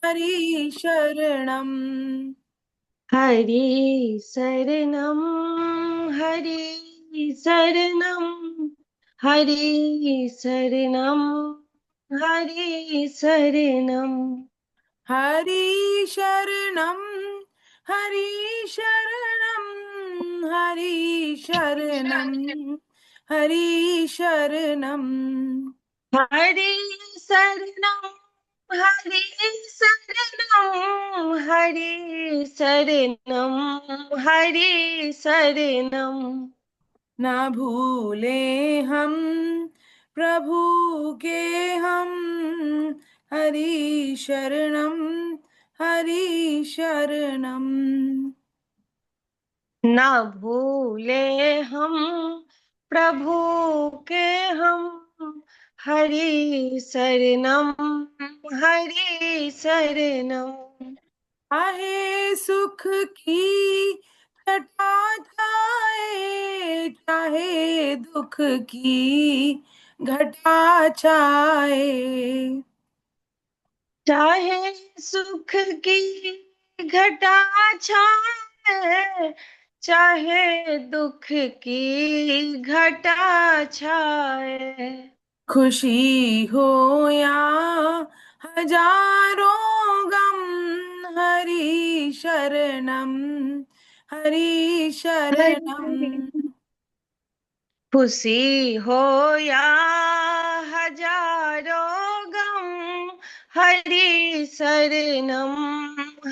हरि शरणम। हरि शरणम। हरि शरणम। हरि शरणम। हरि शरणम। हरि शरणम। हरि शरणम। हरि शरणम। हरि शरणम। हरि शरणम। हरि शरणम। हरि शरणम। हरि शरणम। न भूले हम प्रभु के हम। हरि शरणम। हरि शरणम। न भूले हम प्रभु के हम। हरि शरणम। हरि शरणम। चाहे सुख की छटा छाए, चाहे दुख की घटा छाए। चाहे सुख की घटा छाए, चाहे दुख की घटा छाए। खुशी हो या हजारों गम, हरि शरणम। हरि शरणम। खुशी हो या हजारों गम, हरि शरणम।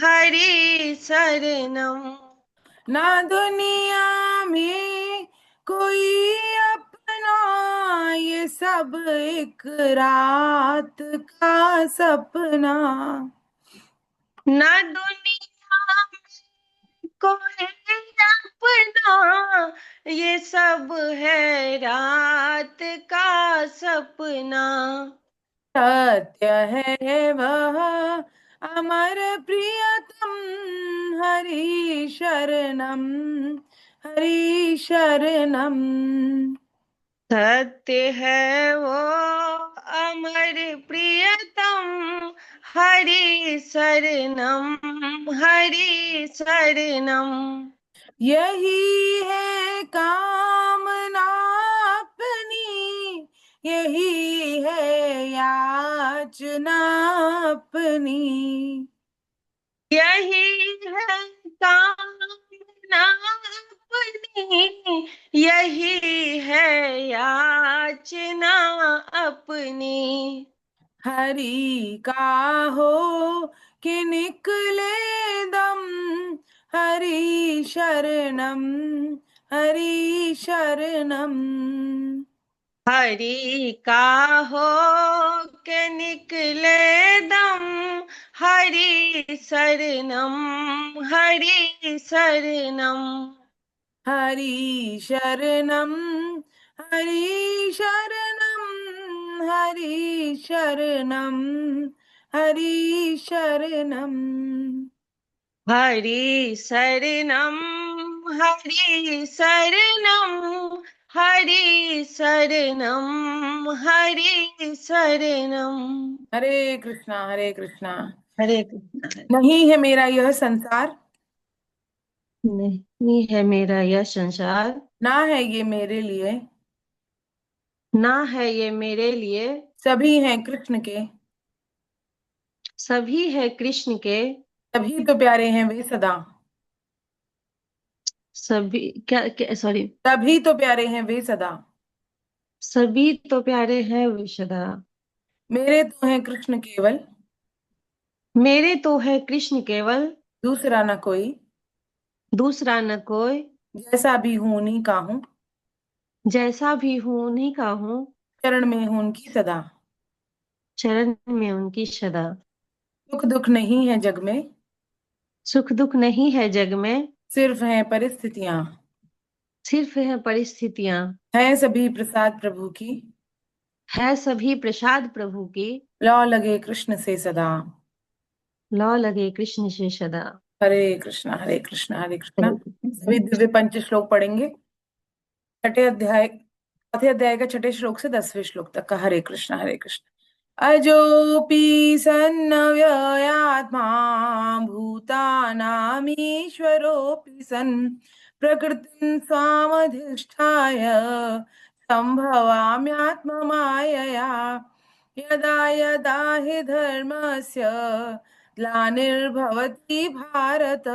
हरि शरणम। ना दुनिया में कोई अपना, ये सब एक रात का सपना। न दुनिया में कोई अपना, ये सब है रात का सपना। सत्य है वह अमर प्रियतम, हरि शरणम। हरि शरणम। सत्य है वो अमर प्रियतम, हरि शरणम। हरि शरणम। यही है कामना अपनी, यही है याचना अपनी। यही है कामना अपनी, यही है याचना अपनी। हरि का हो कि निकले दम, हरि शरणम। हरि शरणम। हरि का हो के निकले दम, हरि शरणम। हरि शरणम। हरि शरणम। हरि शरणम। हरि शरणम। हरि शरणम। हरि शरणम। हरि शरणम। हरि शरणम। हरि शरणम। हरे कृष्णा हरे कृष्णा। हरे कृष्ण। नहीं है मेरा यह संसार, नहीं है मेरा यह संसार, ना है ये मेरे लिए। ना है ये मेरे लिए। सभी हैं कृष्ण के, सभी है कृष्ण के। तभी तो प्यारे हैं वे सदा। सभी क्या सॉरी। तभी तो प्यारे हैं वे सदा। सभी तो प्यारे हैं विशदा। मेरे तो हैं कृष्ण केवल, मेरे तो है कृष्ण केवल, दूसरा न कोई। दूसरा न कोई। जैसा भी हूं उन्हीं का हूँ, जैसा भी हूँ उन्हीं का हूँ, चरण में हूं उनकी सदा। चरण में उनकी सदा। सुख दुख नहीं है जग में, सुख दुख नहीं है जग में, सिर्फ हैं परिस्थितियां। सिर्फ है परिस्थितियां। हैं सभी प्रसाद प्रभु की, है सभी प्रसाद प्रभु की। लौ लगे कृष्ण से सदा। लौ लगे कृष्ण से सदा। हरे कृष्णा हरे कृष्णा हरे कृष्णा। हरे सभी कृष्ण। दिव्य पंच श्लोक पढ़ेंगे। छठे अध्याय, चौथे अध्याय का छठे श्लोक से 10वें श्लोक तक का। हरे कृष्णा हरे कृष्णा। अजोपि सन्नव्ययात्मा, सर्वात्मा भूतानामीश्वरोऽपि सन् प्रकृतिं स्वामधिष्ठाय सम्भवाम्यात्ममायया यदा यदा हि धर्मस्य ग्लानिर्भवति भारत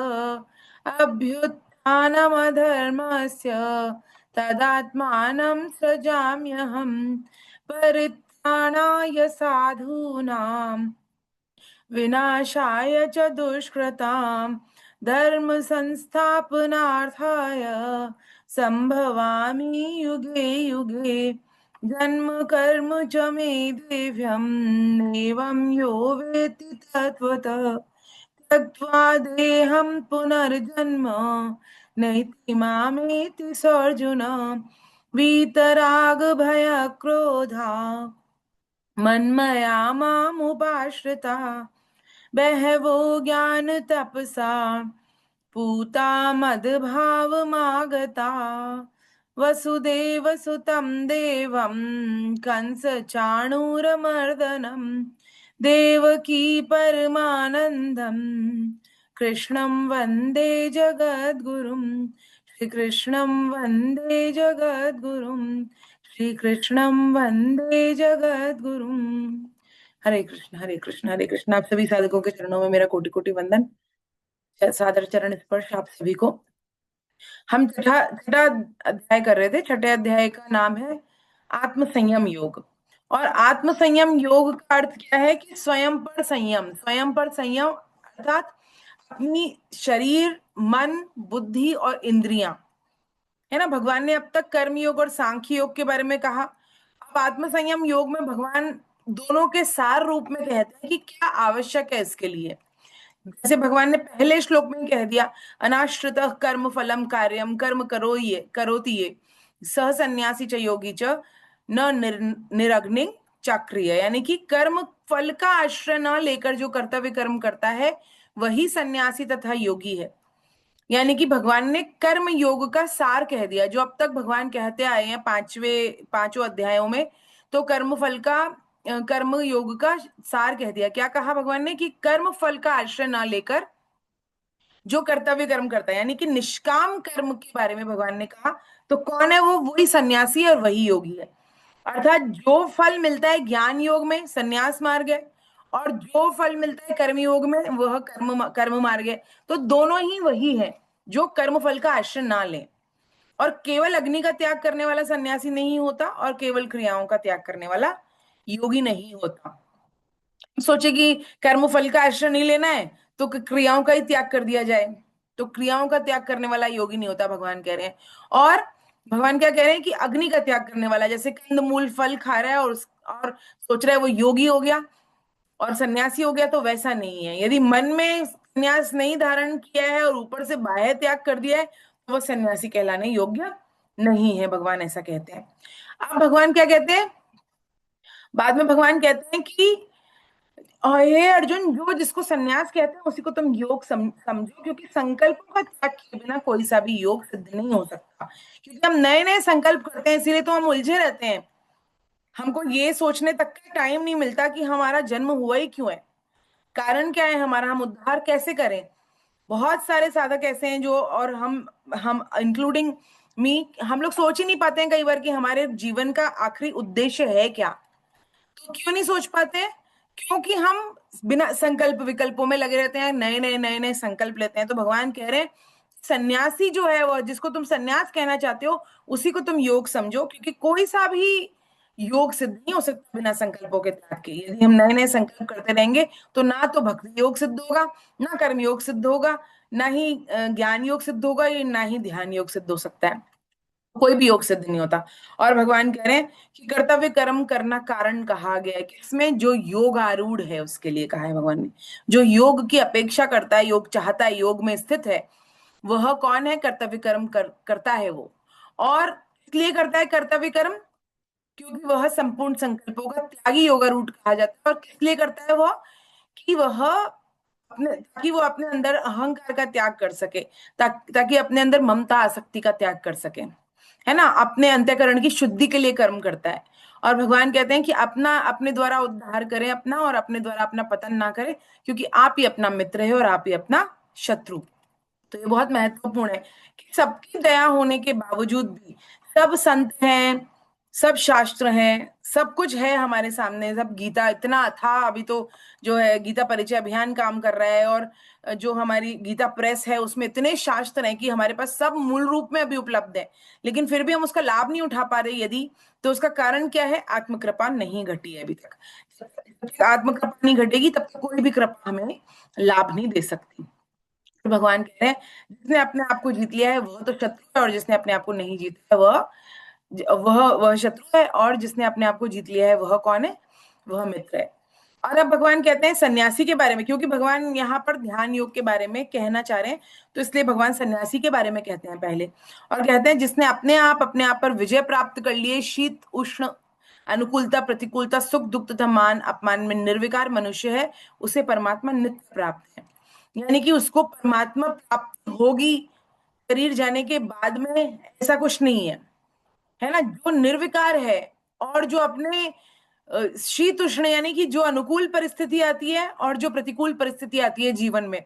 अभ्युत्थानमधर्मस्य तदात्मानं सृजाम्यहम् परित्राणाय साधूनां विनाशाय च दुष्कृतां धर्म संस्थापनार्थाय संभवामि युगे युगे जन्म कर्म च मे दिव्यम् एवं यो वेत्ति तत्त्वतः त्यक्त्वा देहं पुनर्जन्म नैति मामेति सोऽर्जुन वीतराग भय क्रोधा मन्मया मामुपाश्रिता बहवो ज्ञान तपसा पूता मद्भावमागता वसुदेव सुतं देवं कंस चाणूरमर्दनं देवकी परमानन्दं कृष्णं वन्दे जगद्गुरुं श्रीकृष्णं वन्दे जगद्गुरुं श्रीकृष्णं वन्दे जगद्गुरुं। हरे कृष्ण हरे कृष्ण हरे कृष्ण। आप सभी साधकों के चरणों में मेरा कोटि कोटि वंदन, सादर चरण स्पर्श आप सभी को। हम छठा छठा अध्याय कर रहे थे। छठे अध्याय का नाम है आत्म संयम योग। और आत्म संयम योग का अर्थ क्या है कि स्वयं पर संयम। स्वयं पर संयम अर्थात अपनी शरीर, मन, बुद्धि और इंद्रियां, है ना। भगवान ने अब तक कर्म योग और सांख्य योग के बारे में कहा। अब आत्म संयम योग में भगवान दोनों के सार रूप में कहते हैं कि क्या आवश्यक है इसके लिए। जैसे भगवान ने पहले श्लोक में ही कह दिया, अनाश्रितः कर्म फलम कार्यम कर्म करोति ये सह सन्यासी च योगी च न निरग्नि चक्रिय। यानी कि कर्म फल का आश्रय न लेकर जो कर्तव्य कर्म करता है वही सन्यासी तथा योगी है। यानी कि भगवान ने कर्म योग का सार कह दिया जो अब तक भगवान कहते आए हैं पांचों अध्यायों में। तो कर्म योग का सार कह दिया। क्या कहा भगवान ने कि कर्म फल का आश्रय ना लेकर जो कर्तव्य कर्म करता है, यानी कि निष्काम कर्म के बारे में भगवान ने कहा। तो कौन है वो? वही सन्यासी और वही योगी है। अर्थात जो फल मिलता है ज्ञान योग में संन्यास मार्ग है, और जो फल मिलता है कर्म योग में वह कर्म मार्ग है। तो दोनों ही वही है जो कर्म फल का आश्रय ना ले। और केवल अग्नि का त्याग करने वाला सन्यासी नहीं होता और केवल क्रियाओं का त्याग करने वाला योगी नहीं होता। सोचे कि कर्म फल का आश्रय नहीं लेना है तो क्रियाओं का ही त्याग कर दिया जाए, तो क्रियाओं का त्याग करने वाला योगी नहीं होता, भगवान कह रहे हैं। और भगवान क्या कह रहे हैं कि अग्नि का त्याग करने वाला, जैसे कंदमूल फल खा रहा है और सोच रहा है वो योगी हो गया और सन्यासी हो गया, तो वैसा नहीं है। यदि मन में संन्यास नहीं धारण किया है और ऊपर से बाह्य त्याग कर दिया है तो वो सन्यासी कहलाने योग्य नहीं है, भगवान ऐसा कहते हैं। अब भगवान क्या कहते हैं? बाद में भगवान कहते हैं कि हे अर्जुन, जो जिसको सन्यास कहते हैं उसी को तुम योग समझो, क्योंकि संकल्पों का त्याग किए बिना कोई सा भी योग सिद्ध नहीं हो सकता। क्योंकि हम नए नए संकल्प करते हैं, इसीलिए तो हम उलझे रहते हैं। हमको ये सोचने तक का टाइम नहीं मिलता कि हमारा जन्म हुआ ही क्यों है, कारण क्या है हमारा, हम उद्धार कैसे करें। बहुत सारे साधक ऐसे हैं जो, और हम इंक्लूडिंग मी, हम लोग सोच ही नहीं पाते हैं कई बार कि हमारे जीवन का आखिरी उद्देश्य है क्या। तो क्यों नहीं सोच पाते हैं? क्योंकि हम बिना संकल्प विकल्पों में लगे रहते हैं, नए नए संकल्प लेते हैं। तो भगवान कह रहे हैं सन्यासी जो है, वो जिसको तुम सन्यास कहना चाहते हो उसी को तुम योग समझो, क्योंकि कोई सा भी योग सिद्ध नहीं हो सकता बिना संकल्पों के त्याग के। यदि हम नए नए संकल्प करते रहेंगे तो ना तो भक्ति योग सिद्ध होगा, ना कर्म योग सिद्ध होगा, ना ही ज्ञान योग सिद्ध होगा, ना ही ध्यान योग सिद्ध हो सकता है। कोई भी योग सिद्ध नहीं होता। और भगवान कह रहे हैं कि कर्तव्य कर्म करना कारण कहा गया है कि इसमें जो योग आरूढ़ है उसके लिए कहा है भगवान ने। जो योग की अपेक्षा करता है, योग चाहता है, योग में स्थित है, वह कौन है? कर्तव्य कर्म करता है वो। और इसलिए करता है कर्तव्य कर्म क्योंकि वह संपूर्ण संकल्पों का त्यागी योगारूढ़ कहा जाता है। और किस लिए करता है वह? कि वह ताकि वो अपने अंदर अहंकार का त्याग कर सके, ताकि अपने अंदर ममता आसक्ति का त्याग कर सके, है ना। अपने अंतःकरण की शुद्धि के लिए कर्म करता है। और भगवान कहते हैं कि अपना अपने द्वारा उद्धार करें अपना, और अपने द्वारा अपना पतन ना करें, क्योंकि आप ही अपना मित्र है और आप ही अपना शत्रु। तो ये बहुत महत्वपूर्ण है कि सबकी दया होने के बावजूद भी, सब संत हैं, सब शास्त्र हैं, सब कुछ है हमारे सामने, सब गीता इतना था, अभी तो जो है गीता परिचय अभियान काम कर रहा है, और जो हमारी गीता प्रेस है उसमें इतने शास्त्र हैं कि हमारे पास सब मूल रूप में अभी उपलब्ध है, लेकिन फिर भी हम उसका लाभ नहीं उठा पा रहे। यदि तो उसका कारण क्या है? आत्मकृपा नहीं घटी है अभी तक। जब तक आत्मकृपा नहीं घटेगी तब तक कोई भी कृपा हमें लाभ नहीं दे सकती। तो भगवान कह रहे हैं जिसने अपने आप को जीत लिया है वह तो शत्रु है, और जिसने अपने आप को नहीं जीता है वह शत्रु है, और जिसने अपने आप को जीत लिया है वह कौन है? वह मित्र है। और अब भगवान कहते हैं सन्यासी के बारे में, क्योंकि भगवान यहाँ पर ध्यान योग के बारे में कहना चाह रहे हैं, तो इसलिए भगवान सन्यासी के बारे में कहते हैं पहले। और कहते हैं जिसने अपने आप पर विजय प्राप्त कर लिए, शीत उष्ण अनुकूलता प्रतिकूलता सुख दुख तथा मान अपमान में निर्विकार मनुष्य है, उसे परमात्मा नित्य प्राप्त है। यानी कि उसको परमात्मा प्राप्त होगी शरीर जाने के बाद में, ऐसा कुछ नहीं है ना। जो निर्विकार है और जो अपने शीत उष्ण, यानी कि जो अनुकूल परिस्थिति आती है और जो प्रतिकूल परिस्थिति आती है जीवन में,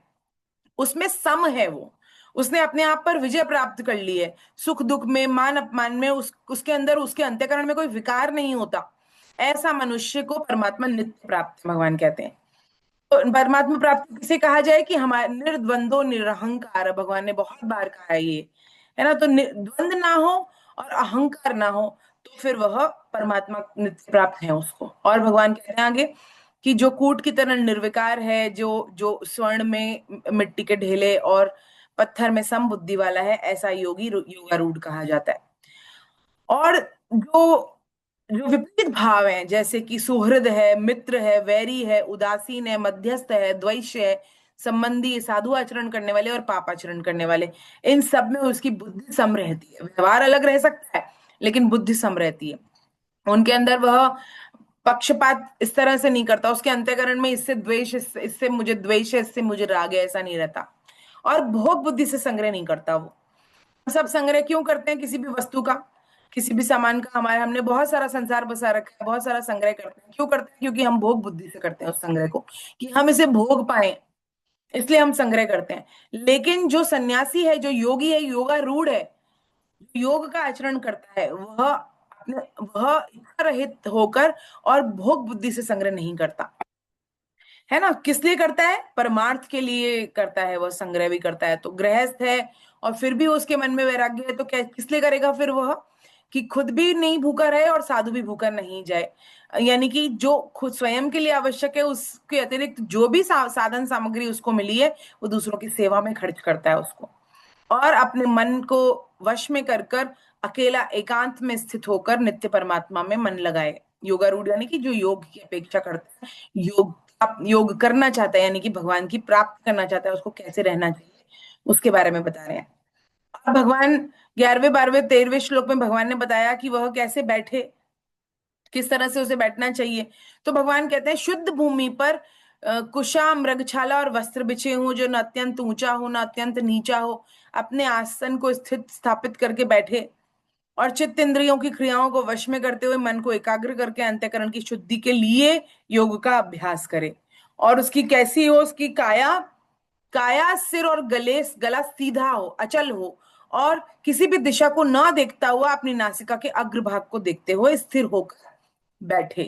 उसमें सम है वो, उसने अपने आप पर विजय प्राप्त कर ली है। सुख दुख में, मान अपमान में, उसके अंदर, उसके अंतःकरण में कोई विकार नहीं होता। ऐसा मनुष्य को परमात्मा नित्य प्राप्त है, भगवान कहते हैं। तो परमात्मा प्राप्ति किसे कहा जाए? कि हमारे निर्द्वंदो निरहंकार, भगवान ने बहुत बार कहा है ये, है ना। तो द्वंद ना हो और अहंकार ना हो, तो फिर वह परमात्मा नित्य प्राप्त है उसको। और भगवान कहते हैं आगे कि जो कूट की तरह निर्विकार है, जो जो स्वर्ण में मिट्टी के ढेले और पत्थर में सम बुद्धि वाला है, ऐसा योगी योगारूढ़ कहा जाता है। और जो जो विपरीत भाव हैं, जैसे कि सुहृद है, मित्र है, वैरी है, उदासीन है, मध्यस्थ है, द्वैष्य है, संबंधी, साधु आचरण करने वाले और पाप आचरण करने वाले, इन सब में उसकी बुद्धि सम रहती है। व्यवहार अलग रह सकता है लेकिन बुद्धि सम रहती है। उनके अंदर वह पक्षपात इस तरह से नहीं करता, उसके अंतःकरण में इससे द्वेष, इससे मुझे द्वेष है, इससे मुझे राग है, ऐसा नहीं रहता। और भोग बुद्धि से संग्रह नहीं करता वो। सब संग्रह क्यों करते हैं किसी भी वस्तु का, किसी भी सामान का? हमारे, हमने बहुत सारा संसार बसा रखा है, बहुत सारा संग्रह करते हैं। क्यों करते हैं? क्योंकि हम भोग बुद्धि से करते हैं उस संग्रह को, कि हम इसे भोग पाए, इसलिए हम संग्रह करते हैं। लेकिन जो सन्यासी है, जो योगी है, योगारूढ़ है, योग का आचरण करता है, वह इच्छा रहित होकर और भोग बुद्धि से संग्रह नहीं करता, है ना। किस लिए करता है? परमार्थ के लिए करता है, वह संग्रह भी करता है। तो गृहस्थ है और फिर भी उसके मन में वैराग्य है, तो क्या किस लिए करेगा फिर वह? कि खुद भी नहीं भूखा रहे और साधु भी भूखा नहीं जाए। यानी कि जो खुद स्वयं के लिए आवश्यक है, उसके अतिरिक्त जो भी साधन सामग्री उसको मिली है, वो दूसरों की सेवा में खर्च करता है उसको। और अपने मन को वश में कर कर अकेला एकांत में स्थित होकर नित्य परमात्मा में मन लगाए। योगारूढ़ यानी कि जो योग की अपेक्षा करता है, योग करना चाहता है, यानी कि भगवान की प्राप्त करना चाहता है, उसको कैसे रहना चाहिए उसके बारे में बता रहे हैं। अब भगवान 11वें 12वें 13वें श्लोक में भगवान ने बताया कि वह कैसे बैठे, किस तरह से उसे बैठना चाहिए। तो भगवान कहते हैं शुद्ध भूमि पर कुशा मृगछाला और वस्त्र बिछे हों, जो न अत्यंत ऊंचा हो न अत्यंत नीचा हो, अपने आसन को स्थित स्थापित करके बैठे, और चित्त इंद्रियों की क्रियाओं को वश में करते हुए मन को एकाग्र करके अंतःकरण की शुद्धि के लिए योग का अभ्यास करे। और उसकी कैसी हो? उसकी काया, काया सिर और गला सीधा हो, अचल हो, और किसी भी दिशा को ना देखता हुआ अपनी नासिका के अग्रभाग को देखते हुए स्थिर होकर बैठे।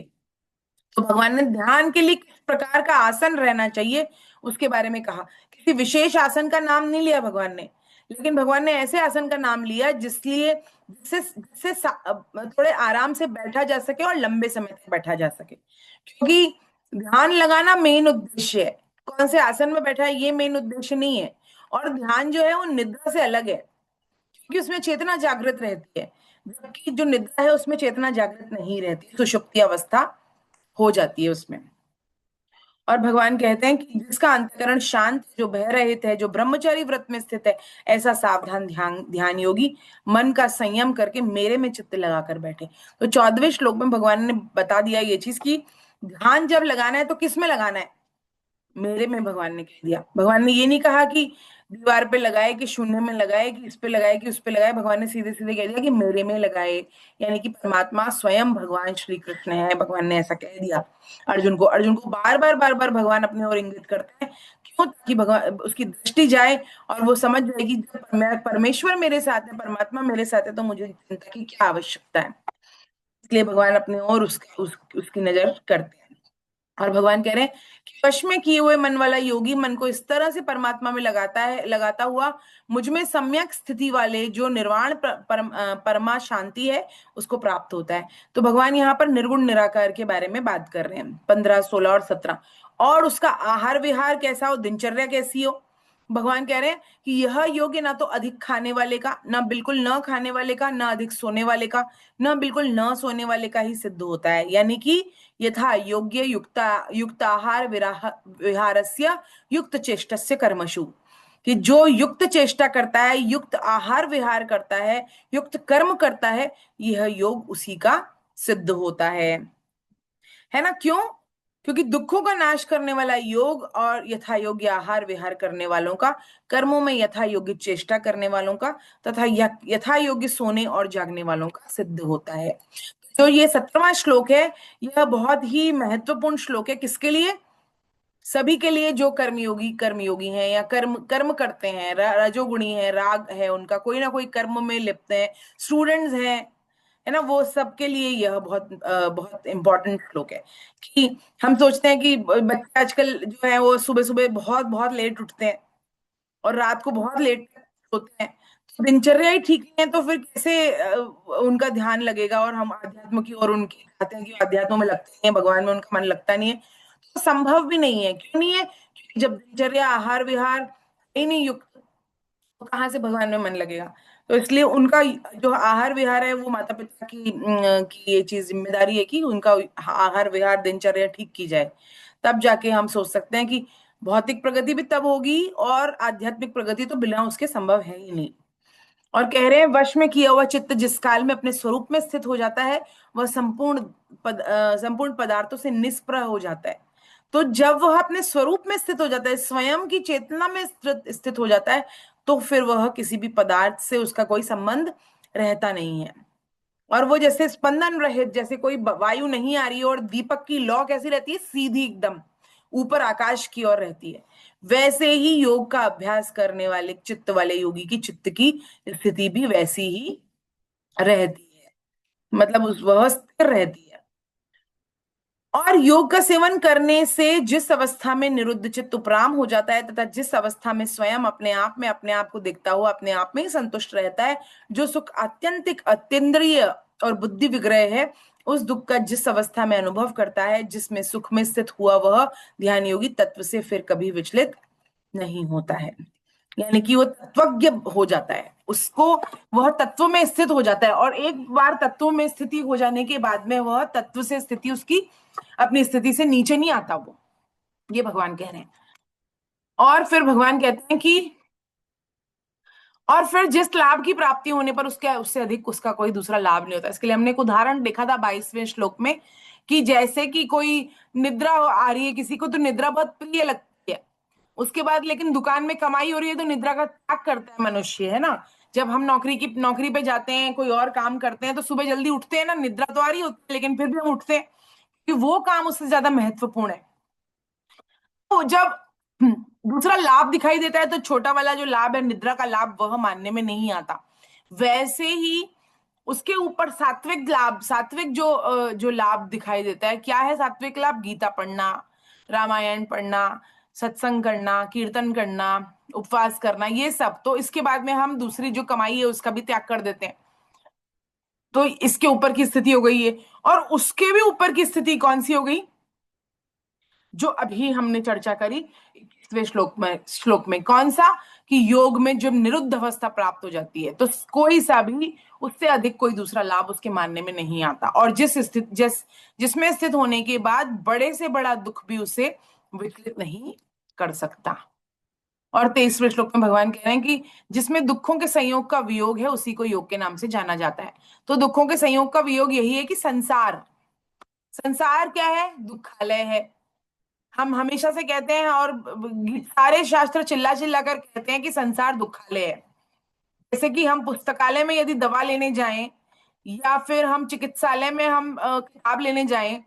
तो भगवान ने ध्यान के लिए किस प्रकार का आसन रहना चाहिए उसके बारे में कहा। किसी विशेष आसन का नाम नहीं लिया भगवान ने, लेकिन भगवान ने ऐसे आसन का नाम लिया जिससे जिससे थोड़े आराम से बैठा जा सके और लंबे समय तक बैठा जा सके। क्योंकि ध्यान लगाना मेन उद्देश्य है, कौन से आसन में बैठा है ये मेन उद्देश्य नहीं है। और ध्यान जो है वो निद्रा से अलग है, क्योंकि उसमें चेतना जागृत रहती है, जबकि जो निद्रा है उसमें चेतना जागृत नहीं रहती, सुषुप्ति अवस्था हो जाती है उसमें। और भगवान कहते हैं कि जिसका अंतःकरण शांत, जो भय रहित है, जो ब्रह्मचारी व्रत में स्थित है, ऐसा सावधान ध्यान ध्यान योगी मन का संयम करके मेरे में चित्त लगाकर बैठे। तो 14वें श्लोक में भगवान ने बता दिया ये चीज कि ध्यान जब लगाना है तो किस में लगाना है? मेरे में भगवान ने कह दिया। भगवान ने ये नहीं कहा कि दीवार पे लगाए, कि शून्य में लगाए, कि इस पे लगाए, कि उस पे लगाए। भगवान ने सीधे सीधे कह दिया कि मेरे में लगाए, यानी कि परमात्मा स्वयं भगवान श्री कृष्ण है। भगवान ने ऐसा कह दिया अर्जुन को। अर्जुन को बार बार भगवान अपने ओर इंगित करते हैं। क्यों? ताकि भगवान उसकी दृष्टि जाए और वो समझ जाए कि जब परमेश्वर मेरे साथ है, परमात्मा मेरे साथ है, तो मुझे चिंता की क्या आवश्यकता है। इसलिए भगवान अपने ओर उसकी नजर करते हैं। और भगवान कह रहे हैं कि वश में किए हुए मन वाला योगी मन को इस तरह से परमात्मा में लगाता हुआ मुझ में सम्यक स्थिति वाले जो निर्वाण परमा शांति है उसको प्राप्त होता है। तो भगवान यहाँ पर निर्गुण निराकार के बारे में बात कर रहे हैं, 15, 16 और 17। और उसका आहार विहार कैसा हो, दिनचर्या कैसी हो। भगवान कह रहे हैं कि यह योग्य ना तो अधिक खाने वाले का, ना बिल्कुल न खाने वाले का, ना अधिक सोने वाले का, ना बिल्कुल न सोने वाले का ही सिद्ध होता है। यानी कि यथा योग्य युक्ताहार विहारस्य युक्त चेष्टस्य कर्मसु, कि जो युक्त चेष्टा करता है, युक्त आहार विहार करता है, युक्त कर्म करता है, यह योग उसी का सिद्ध होता है ना। क्यों? क्योंकि दुखों का नाश करने वाला योग और यथा योग्य आहार विहार करने वालों का, कर्मों में यथा योग्य चेष्टा करने वालों का, तथा यथा योग्य सोने और जागने वालों का सिद्ध होता है। तो ये 17वां श्लोक है। यह बहुत ही महत्वपूर्ण श्लोक है। किसके लिए? सभी के लिए जो कर्मयोगी हैं, या कर्म कर्म करते हैं, रजोगुणी है, राग है उनका, कोई ना कोई कर्म में लिप्त है, स्टूडेंट्स हैं, है ना, वो सबके लिए यह बहुत इंपॉर्टेंट श्लोक है। कि हम सोचते हैं कि बच्चे आजकल जो है वो सुबह सुबह बहुत बहुत लेट उठते हैं और रात को बहुत लेट तक सोते हैं। तो दिनचर्या ही ठीक नहीं है, तो फिर कैसे उनका ध्यान लगेगा। और हम अध्यात्म की ओर उनके चाहते हैं कि अध्यात्म में लगते नहीं है, भगवान में उनका मन लगता नहीं है। तो संभव भी नहीं है। क्यों नहीं है? क्योंकि जब दिनचर्या आहार विहार ही नहीं युक्त, तो कहाँ से भगवान में मन लगेगा। तो इसलिए उनका जो आहार विहार है वो माता पिता की ये चीज जिम्मेदारी है कि उनका आहार विहार दिनचर्या ठीक की जाए। तब जाके हम सोच सकते हैं कि भौतिक प्रगति भी तब होगी, और आध्यात्मिक प्रगति तो बिना उसके संभव है ही नहीं। और कह रहे हैं वश में किया हुआ चित्त जिस काल में अपने स्वरूप में स्थित हो जाता है, वह संपूर्ण पदार्थों से निष्प्रह हो जाता है। तो जब वह अपने स्वरूप में स्थित हो जाता है, स्वयं की चेतना में स्थित हो जाता है, तो फिर वह किसी भी पदार्थ से उसका कोई संबंध रहता नहीं है। और वो जैसे स्पंदन रहित, जैसे कोई वायु नहीं आ रही है और दीपक की लौ कैसी रहती है, सीधी एकदम ऊपर आकाश की ओर रहती है, वैसे ही योग का अभ्यास करने वाले चित्त वाले योगी की चित्त की स्थिति भी वैसी ही रहती है। मतलब वह स्थिर रहती है। और योग का सेवन करने से जिस अवस्था में निरुद्ध चित्त उपराम हो जाता है, तथा जिस अवस्था में स्वयं अपने आप को देखता हुआ अपने आप में ही संतुष्ट रहता है, जो सुख आत्यंतिक अतीन्द्रिय और बुद्धि विग्रह है, उस दुख का जिस अवस्था में अनुभव करता है, जिसमें सुख में स्थित हुआ वह ध्यान योगी तत्व से फिर कभी विचलित नहीं होता है। यानी कि वो तत्वज्ञ हो जाता है, उसको वह तत्व में स्थित हो जाता है। और एक बार तत्व में स्थिति हो जाने के बाद में वह तत्व से स्थिति उसकी अपनी स्थिति से नीचे नहीं आता वो। ये भगवान कह रहे हैं। और फिर भगवान कहते हैं कि और फिर जिस लाभ की प्राप्ति होने पर उसके उससे अधिक उसका कोई दूसरा लाभ नहीं होता। इसके लिए हमने एक उदाहरण देखा था 22वें श्लोक में, कि जैसे कि कोई निद्रा आ रही है किसी को, तो निद्रा बहुत प्रिय लगती है। उसके बाद लेकिन दुकान में कमाई हो रही है तो निद्रा का त्याग करता है मनुष्य, है ना। जब हम नौकरी पे जाते हैं, कोई और काम करते हैं, तो सुबह जल्दी उठते हैं ना, निद्रा तो आ रही होती है लेकिन फिर भी हम उठते हैं, कि वो काम उससे ज्यादा महत्वपूर्ण है। तो जब दूसरा लाभ दिखाई देता है, तो छोटा वाला जो लाभ है, निद्रा का लाभ, वह मानने में नहीं आता। वैसे ही उसके ऊपर सात्विक लाभ, सात्विक जो लाभ दिखाई देता है, क्या है सात्विक लाभ? गीता पढ़ना, रामायण पढ़ना, सत्संग करना, कीर्तन करना, उपवास करना, ये सब। तो इसके बाद में हम दूसरी जो कमाई है उसका भी त्याग कर देते हैं। तो इसके ऊपर की स्थिति हो गई है। और उसके भी ऊपर की स्थिति कौन सी हो गई? जो अभी हमने चर्चा करी 21वें श्लोक में कौन सा? कि योग में जब निरुद्ध अवस्था प्राप्त हो जाती है, तो कोई सा भी उससे अधिक कोई दूसरा लाभ उसके मानने में नहीं आता। और जिसमें स्थित होने के बाद बड़े से बड़ा दुख भी उसे विचलित नहीं कर सकता। और 23वें श्लोक में भगवान कह रहे हैं कि जिसमें दुखों के संयोग का वियोग है, उसी को योग के नाम से जाना जाता है। तो दुखों के संयोग का वियोग यही है कि संसार, संसार क्या है? दुखालय है। हम हमेशा से कहते हैं, और सारे शास्त्र चिल्ला चिल्ला कर कहते हैं कि संसार दुखालय है। जैसे कि हम पुस्तकालय में यदि दवा लेने जाएं, या फिर हम चिकित्सालय में हम किताब लेने जाएं,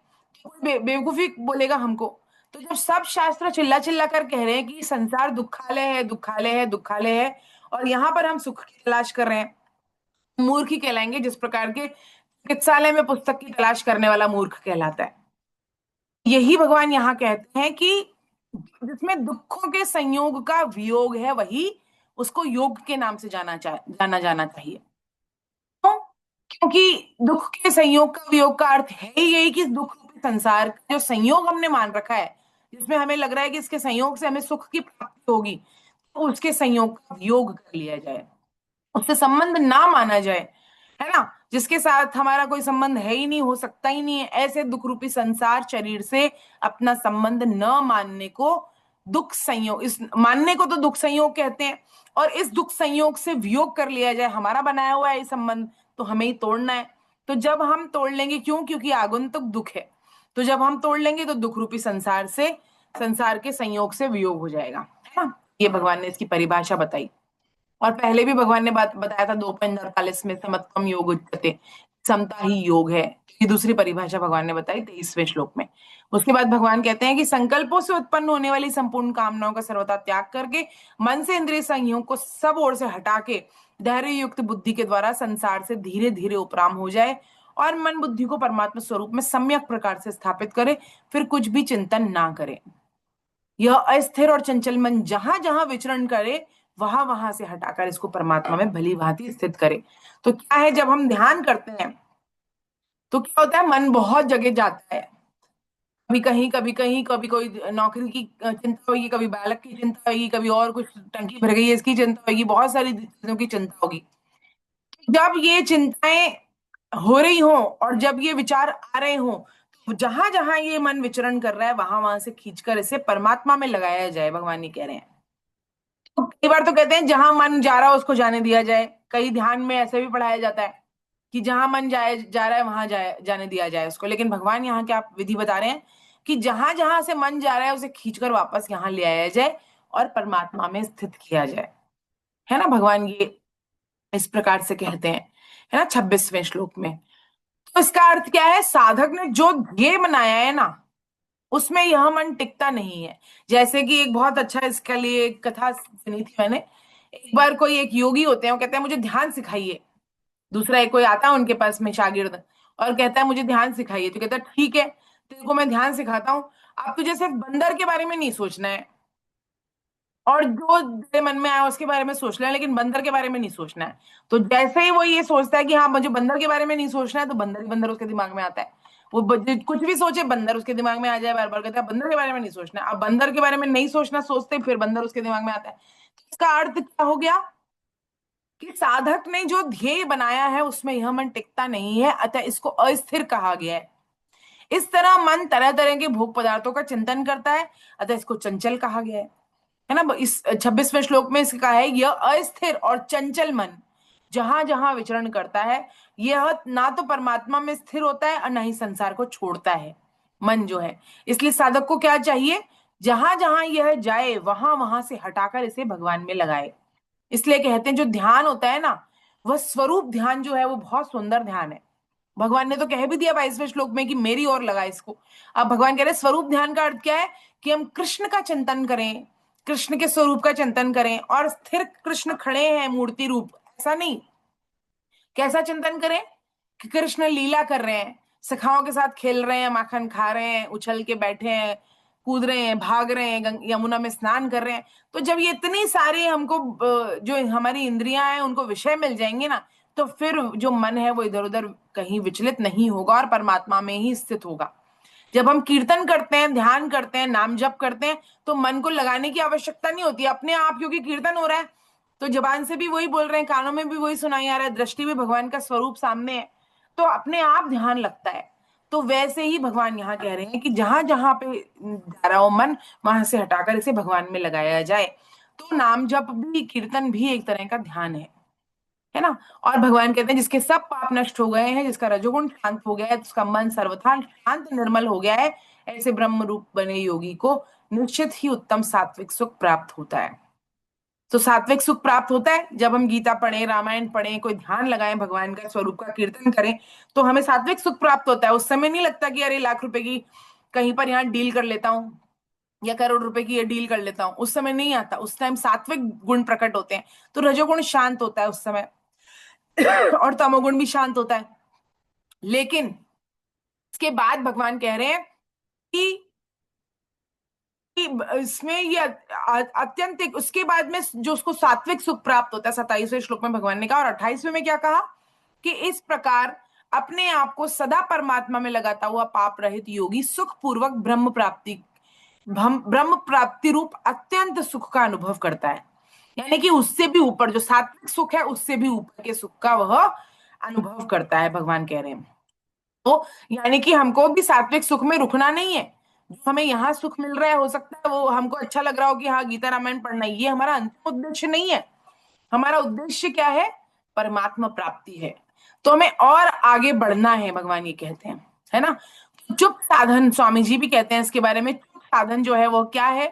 तो कोई बेवकूफी बोलेगा हमको। तो जब सब शास्त्र चिल्ला चिल्ला कर कह रहे हैं कि संसार दुखालय है, दुखालय है, दुखालय है, और यहाँ पर हम सुख की तलाश कर रहे हैं, मूर्ख ही कहलाएंगे। जिस प्रकार के चिकित्सालय में पुस्तक की तलाश करने वाला मूर्ख कहलाता है। यही भगवान यहाँ कहते हैं कि जिसमें दुखों के संयोग का वियोग है, वही उसको योग के नाम से जाना जाना चाहिए। क्यों? क्योंकि दुख के संयोग का वियोग का अर्थ है ही यही कि दुख रूपी संसार का जो संयोग हमने मान रखा है, जिसमें हमें लग रहा है कि इसके संयोग से हमें सुख की प्राप्ति होगी, तो उसके संयोग का वियोग कर लिया जाए, उससे संबंध ना माना जाए, है ना। जिसके साथ हमारा कोई संबंध है ही नहीं, हो सकता ही नहीं है, ऐसे दुख रूपी संसार शरीर से अपना संबंध न मानने को दुख संयोग, इस मानने को तो दुख संयोग कहते हैं। और इस दुख संयोग से वियोग कर लिया जाए, हमारा बनाया हुआ है ये संबंध, तो हमें ही तोड़ना है। तो जब हम तोड़ लेंगे, क्यों? क्योंकि आगंतुक दुख है। तो जब हम तोड़ लेंगे तो दुख रूपी संसार से, संसार के संयोग से वियोग हो जाएगा, है ना। ये भगवान ने इसकी परिभाषा बताई। और पहले भी भगवान ने बात बताया था 2:48 में, समत्वम योग उच्यते, समता ही योग है। ये दूसरी परिभाषा भगवान ने बताई 23वें श्लोक में। उसके बाद भगवान कहते हैं कि संकल्पों से उत्पन्न होने वाली संपूर्ण कामनाओं का सर्वथा त्याग करके मन से इंद्रिय संयोग को सब ओर से हटा के धैर्य युक्त बुद्धि के द्वारा संसार से धीरे धीरे उपराम हो जाए, और मन बुद्धि को परमात्मा स्वरूप में सम्यक प्रकार से स्थापित करे, फिर कुछ भी चिंतन ना करे। यह अस्थिर और चंचल मन जहां जहां विचरण करे, वहां वहां से हटाकर इसको परमात्मा में भली भांति स्थित करे। तो क्या है, जब हम ध्यान करते हैं तो क्या होता है, मन बहुत जगह जाता है। कभी कहीं, कभी कहीं, कभी कोई नौकरी की चिंता होगी, कभी बालक की चिंता होगी, कभी और कुछ टंकी भर गई है इसकी चिंता होगी, बहुत सारी चीजों की चिंता होगी। जब ये चिंताएं हो रही हो और जब ये विचार आ रहे हो, तो जहां जहां ये मन विचरण कर रहा है, वहां वहां से खींचकर इसे परमात्मा में लगाया जाए, भगवान ये कह रहे हैं। तो कई बार तो कहते हैं जहां मन जा रहा है उसको जाने दिया जाए। कई ध्यान में ऐसे भी पढ़ाया जाता है कि जहां मन जाए जा रहा है वहां जाने दिया जाए उसको। लेकिन भगवान यहाँ क्या विधि बता रहे हैं कि जहां जहां से मन जा रहा है उसे खींचकर वापस यहाँ ले आया जाए और परमात्मा में स्थित किया जाए, है ना। भगवान ये इस प्रकार से कहते हैं, है ना, 26वें श्लोक में। तो इसका अर्थ क्या है, साधक ने जो ध्येय बनाया है ना, उसमें यह मन टिकता नहीं है। जैसे कि एक बहुत अच्छा इसके लिए एक कथा सुनी थी मैंने। एक बार कोई एक योगी होते हैं, वो कहते हैं मुझे ध्यान सिखाइए। दूसरा एक कोई आता है उनके पास में शागिर्द, और कहता है मुझे ध्यान सिखाइए। तो कहता है ठीक है, तेरे को मैं ध्यान सिखाता हूँ। अब तुझे सिर्फ बंदर के बारे में नहीं सोचना है, और जो तेरे मन में आया उसके बारे में सोचना है, लेकिन बंदर के बारे में नहीं सोचना है। तो जैसे ही वो ये सोचता है कि हाँ मुझे बंदर के बारे में नहीं सोचना है, तो बंदर ही बंदर उसके दिमाग में आता है। वो कुछ भी सोचे बंदर उसके दिमाग में आ जाए, बार बार कहता है बंदर के बारे में नहीं सोचना है। अब बंदर के बारे में नहीं सोचना सोचते, फिर बंदर उसके दिमाग में आता है। तो इसका अर्थ क्या हो गया कि साधक ने जो ध्येय बनाया है उसमें यह मन टिकता नहीं है, अतः इसको अस्थिर कहा गया है। इस तरह मन तरह तरह के भोग पदार्थों का चिंतन करता है, अतः इसको चंचल कहा गया है ना। इस 26वें श्लोक में इसका है, यह अस्थिर और चंचल मन जहां जहां विचरण करता है, यह ना तो परमात्मा में स्थिर होता है और ना ही संसार को छोड़ता है, मन जो है। इसलिए साधक को क्या चाहिए, जहां जहां यह जाए वहां वहां से हटाकर इसे भगवान में लगाए। इसलिए कहते हैं जो ध्यान होता है ना, वह स्वरूप ध्यान जो है वो बहुत सुंदर ध्यान है। भगवान ने तो कह भी दिया 22वें श्लोक में कि मेरी ओर लगा इसको। अब भगवान कह रहे हैं स्वरूप ध्यान का अर्थ क्या है, कि हम कृष्ण का चिंतन करें, कृष्ण के स्वरूप का चिंतन करें, और स्थिर कृष्ण खड़े हैं मूर्ति रूप, ऐसा नहीं। कैसा चिंतन करें, कि कृष्ण लीला कर रहे हैं, सखाओं के साथ खेल रहे हैं, माखन खा रहे हैं, उछल के बैठे हैं, कूद रहे हैं, भाग रहे हैं, यमुना में स्नान कर रहे हैं। तो जब ये इतनी सारी हमको जो हमारी इंद्रियां हैं उनको विषय मिल जाएंगे ना, तो फिर जो मन है वो इधर उधर कहीं विचलित नहीं होगा और परमात्मा में ही स्थित होगा। जब हम कीर्तन करते हैं, ध्यान करते हैं, नाम जप करते हैं, तो मन को लगाने की आवश्यकता नहीं होती अपने आप, क्योंकि कीर्तन हो रहा है तो जबान से भी वही बोल रहे हैं, कानों में भी वही सुनाई आ रहा है, दृष्टि भी भगवान का स्वरूप सामने है, तो अपने आप ध्यान लगता है। तो वैसे ही भगवान यहाँ कह रहे हैं कि जहां जहां पे जा रहा हो मन, वहां से हटाकर इसे भगवान में लगाया जाए। तो नाम जप भी, कीर्तन भी एक तरह का ध्यान है ना। और भगवान कहते हैं जिसके सब पाप नष्ट हो गए हैं, जिसका रजोगुण शांत हो गया है, जिसका मन सर्वथा शांत निर्मल हो गया है, ऐसे ब्रह्म रूप बने योगी को निश्चित ही उत्तम सात्विक सुख प्राप्त होता है। तो सात्विक सुख प्राप्त होता है जब हम गीता पढ़ें, रामायण पढ़ें, कोई ध्यान लगाएं, भगवान का स्वरूप का कीर्तन करें, तो हमें सात्विक सुख प्राप्त होता है। उस समय नहीं लगता कि अरे लाख रुपए की कहीं पर यहाँ डील कर लेता हूँ या करोड़ रुपए की ये डील कर लेता हूँ, उस समय नहीं आता। उस टाइम सात्विक गुण प्रकट होते हैं, तो रजोगुण शांत होता है उस समय और तमोगुण भी शांत होता है। लेकिन इसके बाद भगवान कह रहे हैं कि इसमें ये अत्यंत, उसके बाद में जो उसको सात्विक सुख प्राप्त होता है, 27वें श्लोक में भगवान ने कहा। और 28वें में क्या कहा कि इस प्रकार अपने आप को सदा परमात्मा में लगाता हुआ पाप रहित योगी सुख पूर्वक ब्रह्म प्राप्ति रूप अत्यंत सुख का अनुभव करता है। यानी कि उससे भी ऊपर जो सात्विक सुख है, उससे भी ऊपर के सुख का वह अनुभव करता है, भगवान कह रहे हैं। तो यानी कि हमको भी सात्विक सुख में रुकना नहीं है। जो हमें यहाँ सुख मिल रहा है, हो सकता है वो हमको अच्छा लग रहा हो कि हाँ गीता रामायण पढ़ना, ये हमारा अंतिम उद्देश्य नहीं है। हमारा उद्देश्य क्या है? परमात्मा प्राप्ति है। तो हमें और आगे बढ़ना है, भगवान ये कहते हैं, है ना। चुप साधन, स्वामी जी भी कहते हैं इसके बारे में, चुप साधन जो है वो क्या है?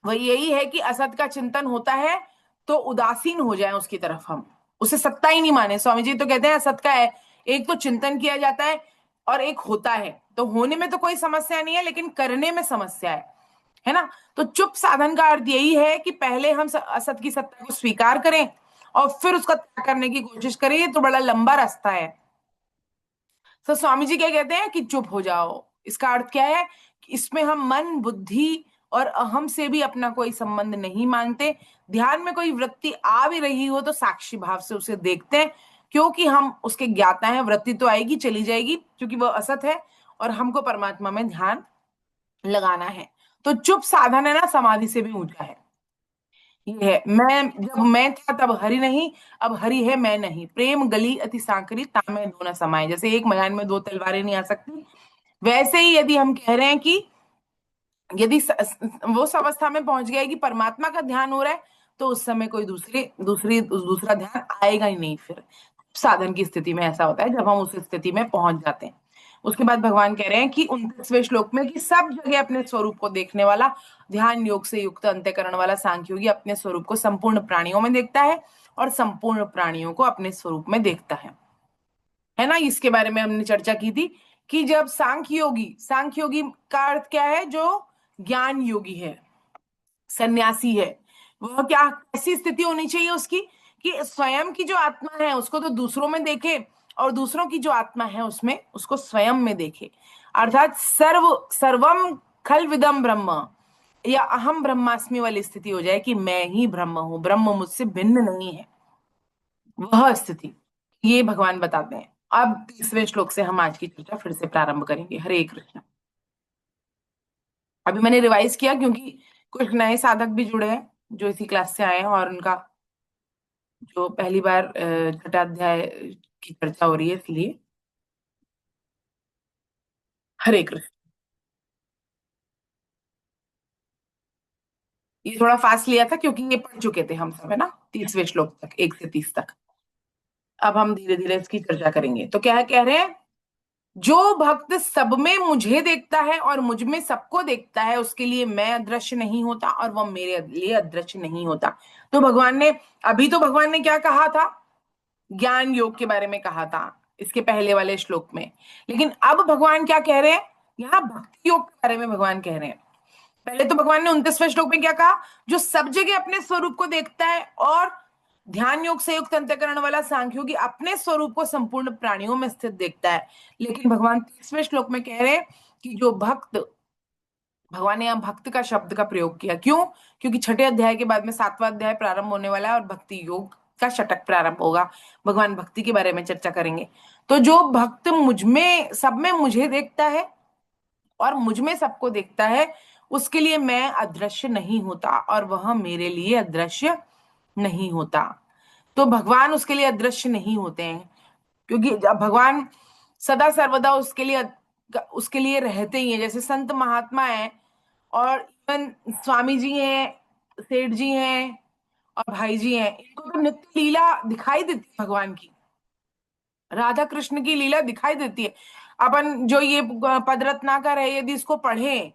वह यही है कि असत का चिंतन होता है तो उदासीन हो जाए उसकी तरफ, हम उसे सत्ता ही नहीं माने। स्वामी जी तो कहते हैं असत का है, एक तो चिंतन किया जाता है और एक होता है। तो होने में तो कोई समस्या नहीं है, लेकिन करने में समस्या है ना। तो चुप साधन का अर्थ यही है कि पहले हम असत की सत्ता को स्वीकार करें और फिर उसका त्याग करने की कोशिश करें। ये तो बड़ा लंबा रास्ता है। तो स्वामी जी क्या कहते हैं कि चुप हो जाओ। इसका अर्थ क्या है कि इसमें हम मन, बुद्धि और अहम से भी अपना कोई संबंध नहीं मानते। ध्यान में कोई वृत्ति आ भी रही हो तो साक्षी भाव से उसे देखते हैं, क्योंकि हम उसके ज्ञाता हैं। वृत्ति तो आएगी चली जाएगी, क्योंकि वह असत है और हमको परमात्मा में ध्यान लगाना है। तो चुप साधन है ना, समाधि से भी ऊंचा है। ये है, मैं जब मैं था तब हरि नहीं, अब हरि है मैं नहीं, प्रेम गली अति सांकरी तामे दो न समाये। जैसे एक मैदान में दो तलवारें नहीं आ सकती, वैसे ही यदि हम कह रहे हैं कि यदि वो उस अवस्था में पहुंच गया है कि परमात्मा का ध्यान हो रहा है, तो उस समय कोई दूसरा ध्यान आएगा ही नहीं। फिर साधन की स्थिति में ऐसा होता है जब हम उस स्थिति में पहुंच जाते हैं। उसके बाद भगवान कह रहे हैं कि 29वें श्लोक में कि सब जगह अपने स्वरूप को देखने वाला, ध्यान योग से युक्त अंतःकरण वाला सांख्य योगी अपने स्वरूप को संपूर्ण प्राणियों में देखता है और संपूर्ण प्राणियों को अपने स्वरूप में देखता है ना। इसके बारे में हमने चर्चा की थी कि जब सांख्य योगी का अर्थ क्या है? जो ज्ञान योगी है, सन्यासी है, वह क्या, कैसी स्थिति होनी चाहिए उसकी कि स्वयं की जो आत्मा है उसको तो दूसरों में देखे और दूसरों की जो आत्मा है उसमें उसको स्वयं में देखे। अर्थात सर्वम खल विदम ब्रह्म, या अहम ब्रह्मास्मि वाली स्थिति हो जाए कि मैं ही ब्रह्म हूं, ब्रह्म मुझसे भिन्न नहीं है, वह स्थिति ये भगवान बताते हैं। अब 30वें श्लोक से हम आज की चर्चा फिर से प्रारंभ करेंगे। हरे कृष्ण। अभी मैंने रिवाइज किया क्योंकि कुछ नए साधक भी जुड़े हैं जो इसी क्लास से आए हैं, और उनका जो पहली बार छठा अध्याय की चर्चा हो रही है, इसलिए हरे कृष्ण। ये थोड़ा फास्ट लिया था क्योंकि ये पढ़ चुके थे हम सब, है ना, 30वें श्लोक तक, 1 से 30 तक। अब हम धीरे धीरे इसकी चर्चा करेंगे। तो क्या कह रहे हैं? जो भक्त सब में मुझे देखता है और मुझ में सबको देखता है, उसके लिए मैं अदृश्य नहीं होता और वह मेरे लिए अदृश्य नहीं होता। तो भगवान ने, अभी तो भगवान ने क्या कहा था? ज्ञान योग के बारे में कहा था इसके पहले वाले श्लोक में। लेकिन अब भगवान क्या कह रहे हैं? यहाँ भक्ति योग के बारे में भगवान कह रहे हैं। पहले तो भगवान ने 29वें श्लोक में क्या कहा? जो सब जगह अपने स्वरूप को देखता है और ध्यान योग से युक्त अंतःकरण वाला सांख्योगी अपने स्वरूप को संपूर्ण प्राणियों में स्थित देखता है। लेकिन भगवान 30वें श्लोक में कह रहे हैं कि जो भक्त, भगवान ने यहाँ भक्त का शब्द का प्रयोग किया, क्यों? क्योंकि छठे अध्याय के बाद में 7वां अध्याय प्रारंभ होने वाला है और भक्ति योग का षटक प्रारंभ होगा। भगवान भक्ति के बारे में चर्चा करेंगे। तो जो भक्त मुझ में, सब में मुझे देखता है और मुझ में सबको देखता है, उसके लिए मैं अदृश्य नहीं होता और वह मेरे लिए अदृश्य नहीं होता। तो भगवान उसके लिए अदृश्य नहीं होते हैं, क्योंकि जब भगवान सदा सर्वदा उसके लिए रहते ही हैं। जैसे संत महात्मा है और इवन स्वामी जी हैं, सेठ जी हैं और भाई जी हैं, इनको तो नित्य लीला दिखाई देती है भगवान की, राधा कृष्ण की लीला दिखाई देती है। अपन जो ये पद रत्नाकर है, यदि इसको पढ़े,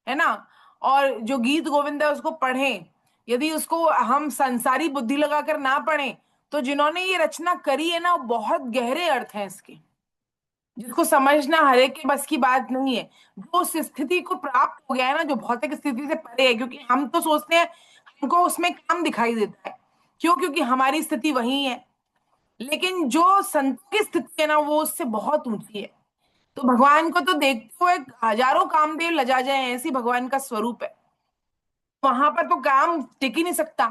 है ना, और जो गीत गोविंद है उसको पढ़ें, यदि उसको हम संसारी बुद्धि लगाकर ना पढ़ें, तो जिन्होंने ये रचना करी है ना, वो बहुत गहरे अर्थ हैं इसके, जिसको समझना हर एक के बस की बात नहीं है। जो उस स्थिति को प्राप्त हो गया है ना, जो भौतिक स्थिति से परे है, क्योंकि हम तो सोचते हैं हमको उसमें काम दिखाई देता है, क्यों? क्योंकि हमारी स्थिति वही है। लेकिन जो संतों की स्थिति है ना, वो उससे बहुत ऊंची है। तो भगवान को तो देखते हुए हजारों कामदेव लजा जाए, ऐसी भगवान का स्वरूप है। वहां पर तो काम टिक ही नहीं सकता।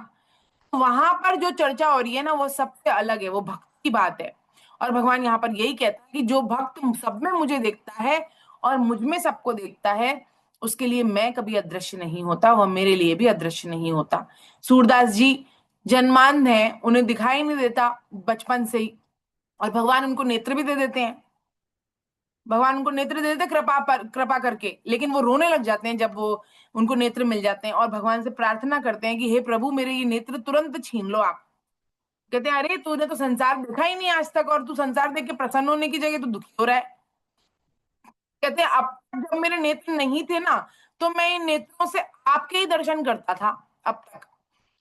वहां पर जो चर्चा हो रही है ना, वो सबसे अलग है, वो भक्ति की बात है। और भगवान यहाँ पर यही कहता है कि जो भक्त सब में मुझे देखता है और मुझ में सबको देखता है, उसके लिए मैं कभी अदृश्य नहीं होता, वह मेरे लिए भी अदृश्य नहीं होता। सूरदास जी जन्मांध हैं, उन्हें दिखाई नहीं देता बचपन से ही, और भगवान उनको नेत्र भी दे देते हैं। भगवान उनको नेत्र दे देते हैं कृपा पर, कृपा करके, लेकिन वो रोने लग जाते हैं जब वो उनको नेत्र मिल जाते हैं, और भगवान से प्रार्थना करते हैं कि हे प्रभु, मेरे ये नेत्र तुरंत छीन लो आप। कहते हैं अरे तूने तो संसार देखा ही नहीं आज तक, और तू संसार देख के प्रसन्न होने की जगह तो दुखी हो रहा है। कहते हैं अब जब मेरे नेत्र नहीं थे ना, तो मैं इन नेत्रों से आपके ही दर्शन करता था अब तक,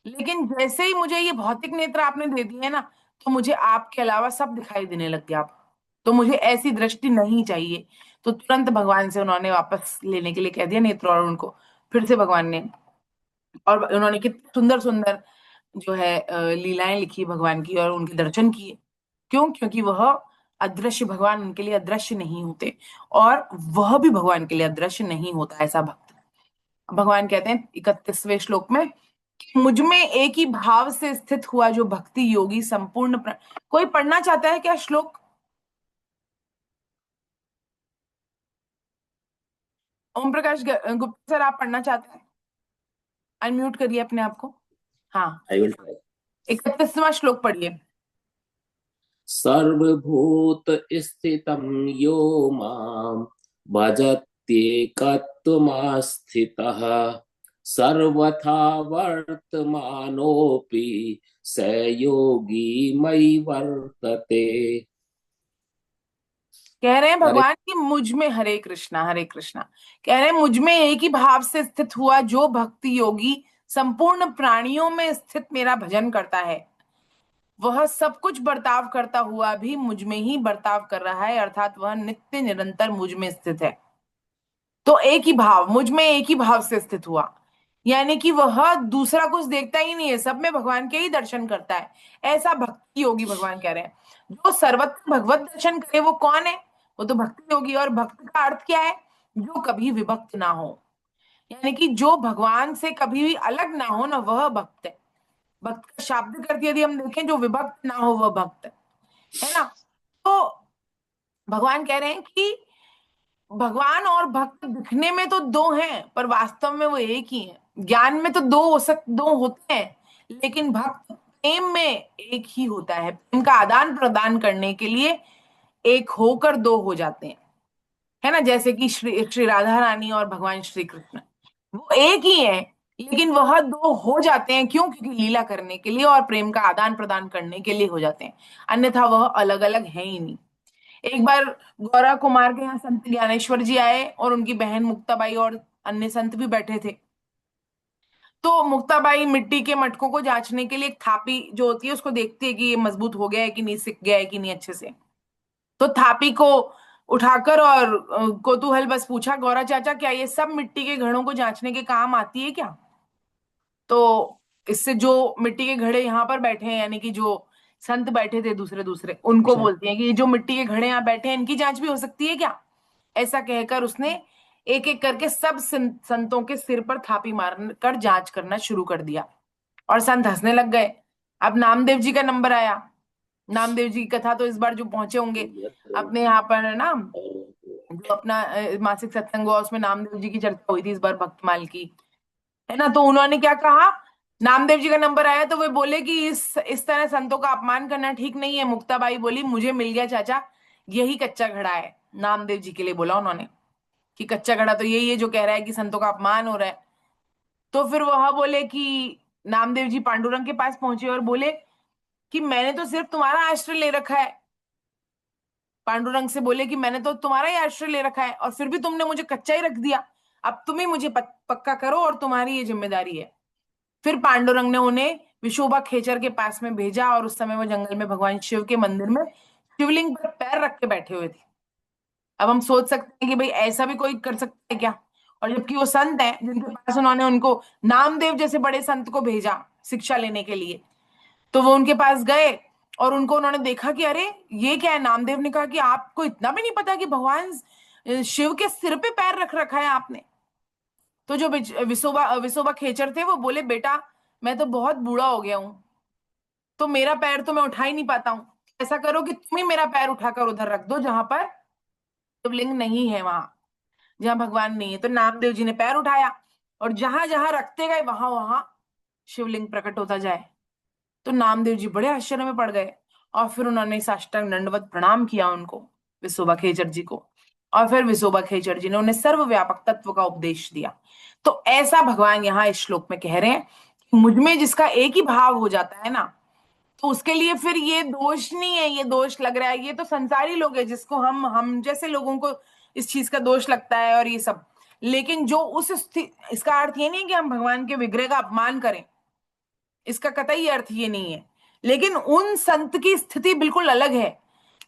लेकिन जैसे ही मुझे ये भौतिक नेत्र आपने दे दिए ना, तो मुझे आपके अलावा सब दिखाई देने लग गया अब। तो मुझे ऐसी दृष्टि नहीं चाहिए। तो तुरंत भगवान से उन्होंने वापस लेने के लिए कह दिया नेत्र, और उनको फिर से भगवान ने, और उन्होंने कितने सुंदर सुंदर जो है लीलाएं लिखी भगवान की, और उनके दर्शन किए। क्यों? क्योंकि वह अदृश्य भगवान उनके लिए अदृश्य नहीं होते, और वह भी भगवान के लिए अदृश्य नहीं होता ऐसा भक्त। भगवान कहते हैं 31वें श्लोक में कि मुझ में एक ही भाव से स्थित हुआ जो भक्ति योगी संपूर्ण कोई पढ़ना चाहता है क्या श्लोक? ओम प्रकाश गुप्ता सर, आप पढ़ना चाहते हैं? अनम्यूट करिए अपने आप को। हाँ, आई विल ट्राई। 31वां श्लोक पढ़िए। सर्वभूत स्थितं यो मां भजत्येकत्वमास्थितः सर्वथा वर्तमानोऽपि स योगी मयि वर्तते। कह रहे हैं हरे भगवान कि मुझ में, हरे कृष्णा हरे कृष्णा, कह रहे हैं मुझ में एक ही भाव से स्थित हुआ जो भक्ति योगी संपूर्ण प्राणियों में स्थित मेरा भजन करता है, वह सब कुछ बर्ताव करता हुआ भी मुझ में ही बर्ताव कर रहा है, अर्थात वह नित्य निरंतर मुझ में स्थित है। तो एक ही भाव, मुझ में एक ही भाव से स्थित हुआ, यानी कि वह दूसरा कुछ देखता ही नहीं है, सब में भगवान के ही दर्शन करता है। ऐसा भक्ति योगी भगवान कह रहे हैं। जो सर्वत्र भगवत दर्शन करे वो कौन है? वो तो भक्ति योगी। और भक्त का अर्थ क्या है? जो कभी विभक्त ना हो, यानी कि जो भगवान से कभी भी अलग ना हो ना, वह भक्त है। भक्त का शाब्दिक अर्थ यदि हम देखें, जो विभक्त ना हो वह भक्त है ना। तो भगवान कह रहे हैं कि भगवान और भक्त दिखने में तो दो हैं, पर वास्तव में वो एक ही है। ज्ञान में तो दो होते हैं, लेकिन भक्त प्रेम में एक ही होता है। प्रेम का आदान प्रदान करने के लिए एक होकर दो हो जाते हैं, है ना। जैसे कि श्री श्री राधा रानी और भगवान श्री कृष्ण, वो एक ही है, लेकिन वह दो हो जाते हैं। क्यों? क्योंकि लीला करने के लिए और प्रेम का आदान प्रदान करने के लिए हो जाते हैं, अन्यथा वह अलग अलग है ही नहीं। एक बार गौरा कुमार के यहाँ संत ज्ञानेश्वर जी आए, और उनकी बहन मुक्ताबाई और अन्य संत भी बैठे थे। तो मुक्ताबाई मिट्टी के मटकों को जांचने के लिए एक थापी जो होती है उसको देखती है कि ये मजबूत हो गया है कि नहीं, सिक गया है कि नहीं अच्छे से। तो थापी को उठाकर और कौतूहल बस पूछा, गौरा चाचा, क्या ये सब मिट्टी के घड़ों को जांचने के काम आती है क्या? तो इससे जो मिट्टी के घड़े यहाँ पर बैठे हैं, यानी कि जो संत बैठे थे दूसरे दूसरे, उनको कृष्ण। बोलती हैं कि ये जो मिट्टी के घड़े यहाँ बैठे हैं, इनकी जांच भी हो सकती है क्या? ऐसा कहकर उसने एक एक करके सब संतों के सिर पर थापी मार कर जांच करना शुरू कर दिया, और संत हंसने लग गए। अब नामदेव जी का नंबर आया। नामदेव जी की कथा तो इस बार जो पहुंचे होंगे अपने यहाँ पर, है ना, जो अपना मासिक सत्संग हुआ उसमें नामदेव जी की चर्चा हुई थी इस बार भक्तमाल की, है ना। तो उन्होंने क्या कहा, नामदेव जी का नंबर आया तो वे बोले कि इस तरह संतों का अपमान करना ठीक नहीं है। मुक्ताबाई बोली, मुझे मिल गया चाचा, यही कच्चा घड़ा है। नामदेव जी के लिए बोला उन्होंने कि कच्चा घड़ा तो यही है जो कह रहा है कि संतों का अपमान हो रहा है। तो फिर वह बोले कि नामदेव जी पांडुरंग के पास पहुंचे और बोले कि मैंने तो सिर्फ तुम्हारा आश्रय ले रखा है, पांडुरंग से बोले कि मैंने तो तुम्हारा ही आश्रय ले रखा है और फिर भी तुमने मुझे कच्चा ही रख दिया, अब तुम ही मुझे पक्का करो और तुम्हारी ये जिम्मेदारी है। फिर पांडुरंग ने उन्हें विशोबा खेचर के पास में भेजा और उस समय वो जंगल में भगवान शिव के मंदिर में शिवलिंग पर पैर रख के बैठे हुए थे। अब हम सोच सकते हैं कि भाई ऐसा भी कोई कर सकता है क्या, और जबकि वो संत हैं जिनके पास उन्होंने उनको नामदेव जैसे बड़े संत को भेजा शिक्षा लेने के लिए। तो वो उनके पास गए और उनको उन्होंने देखा कि अरे ये क्या है। नामदेव ने कहा कि आपको इतना भी नहीं पता कि भगवान शिव के सिर पे पैर रख रखा है आपने। तो जो विसोबा विसोबा खेचर थे वो बोले, बेटा मैं तो बहुत बूढ़ा हो गया हूं, तो मेरा पैर तो मैं उठा ही नहीं पाता हूँ। ऐसा करो कि तुम ही मेरा पैर उठाकर उधर रख दो जहां पर शिवलिंग नहीं है, वहां जहां भगवान नहीं है। तो नामदेव जी ने पैर उठाया और जहां जहां रखते गए वहां वहां शिवलिंग प्रकट होता जाए। तो नामदेव जी बड़े आश्चर्य में पड़ गए और फिर उन्होंने साष्टांग दंडवत प्रणाम किया उनको, विसोबा खेचर जी को। और फिर विसोबा खेचर जी ने उन्हें सर्वव्यापक तत्व का उपदेश दिया। तो ऐसा भगवान यहाँ इस श्लोक में कह रहे हैं कि मुझ में जिसका एक ही भाव हो जाता है ना, तो उसके लिए फिर ये दोष नहीं है, ये दोष लग रहा है, ये तो संसारी लोग हैं जिसको हम जैसे लोगों को इस चीज का दोष लगता है और ये सब। लेकिन जो उस इसका अर्थ ये नहीं कि हम भगवान के विग्रह का अपमान करें, इसका कतई अर्थ ये नहीं है। लेकिन उन संत की स्थिति बिल्कुल अलग है।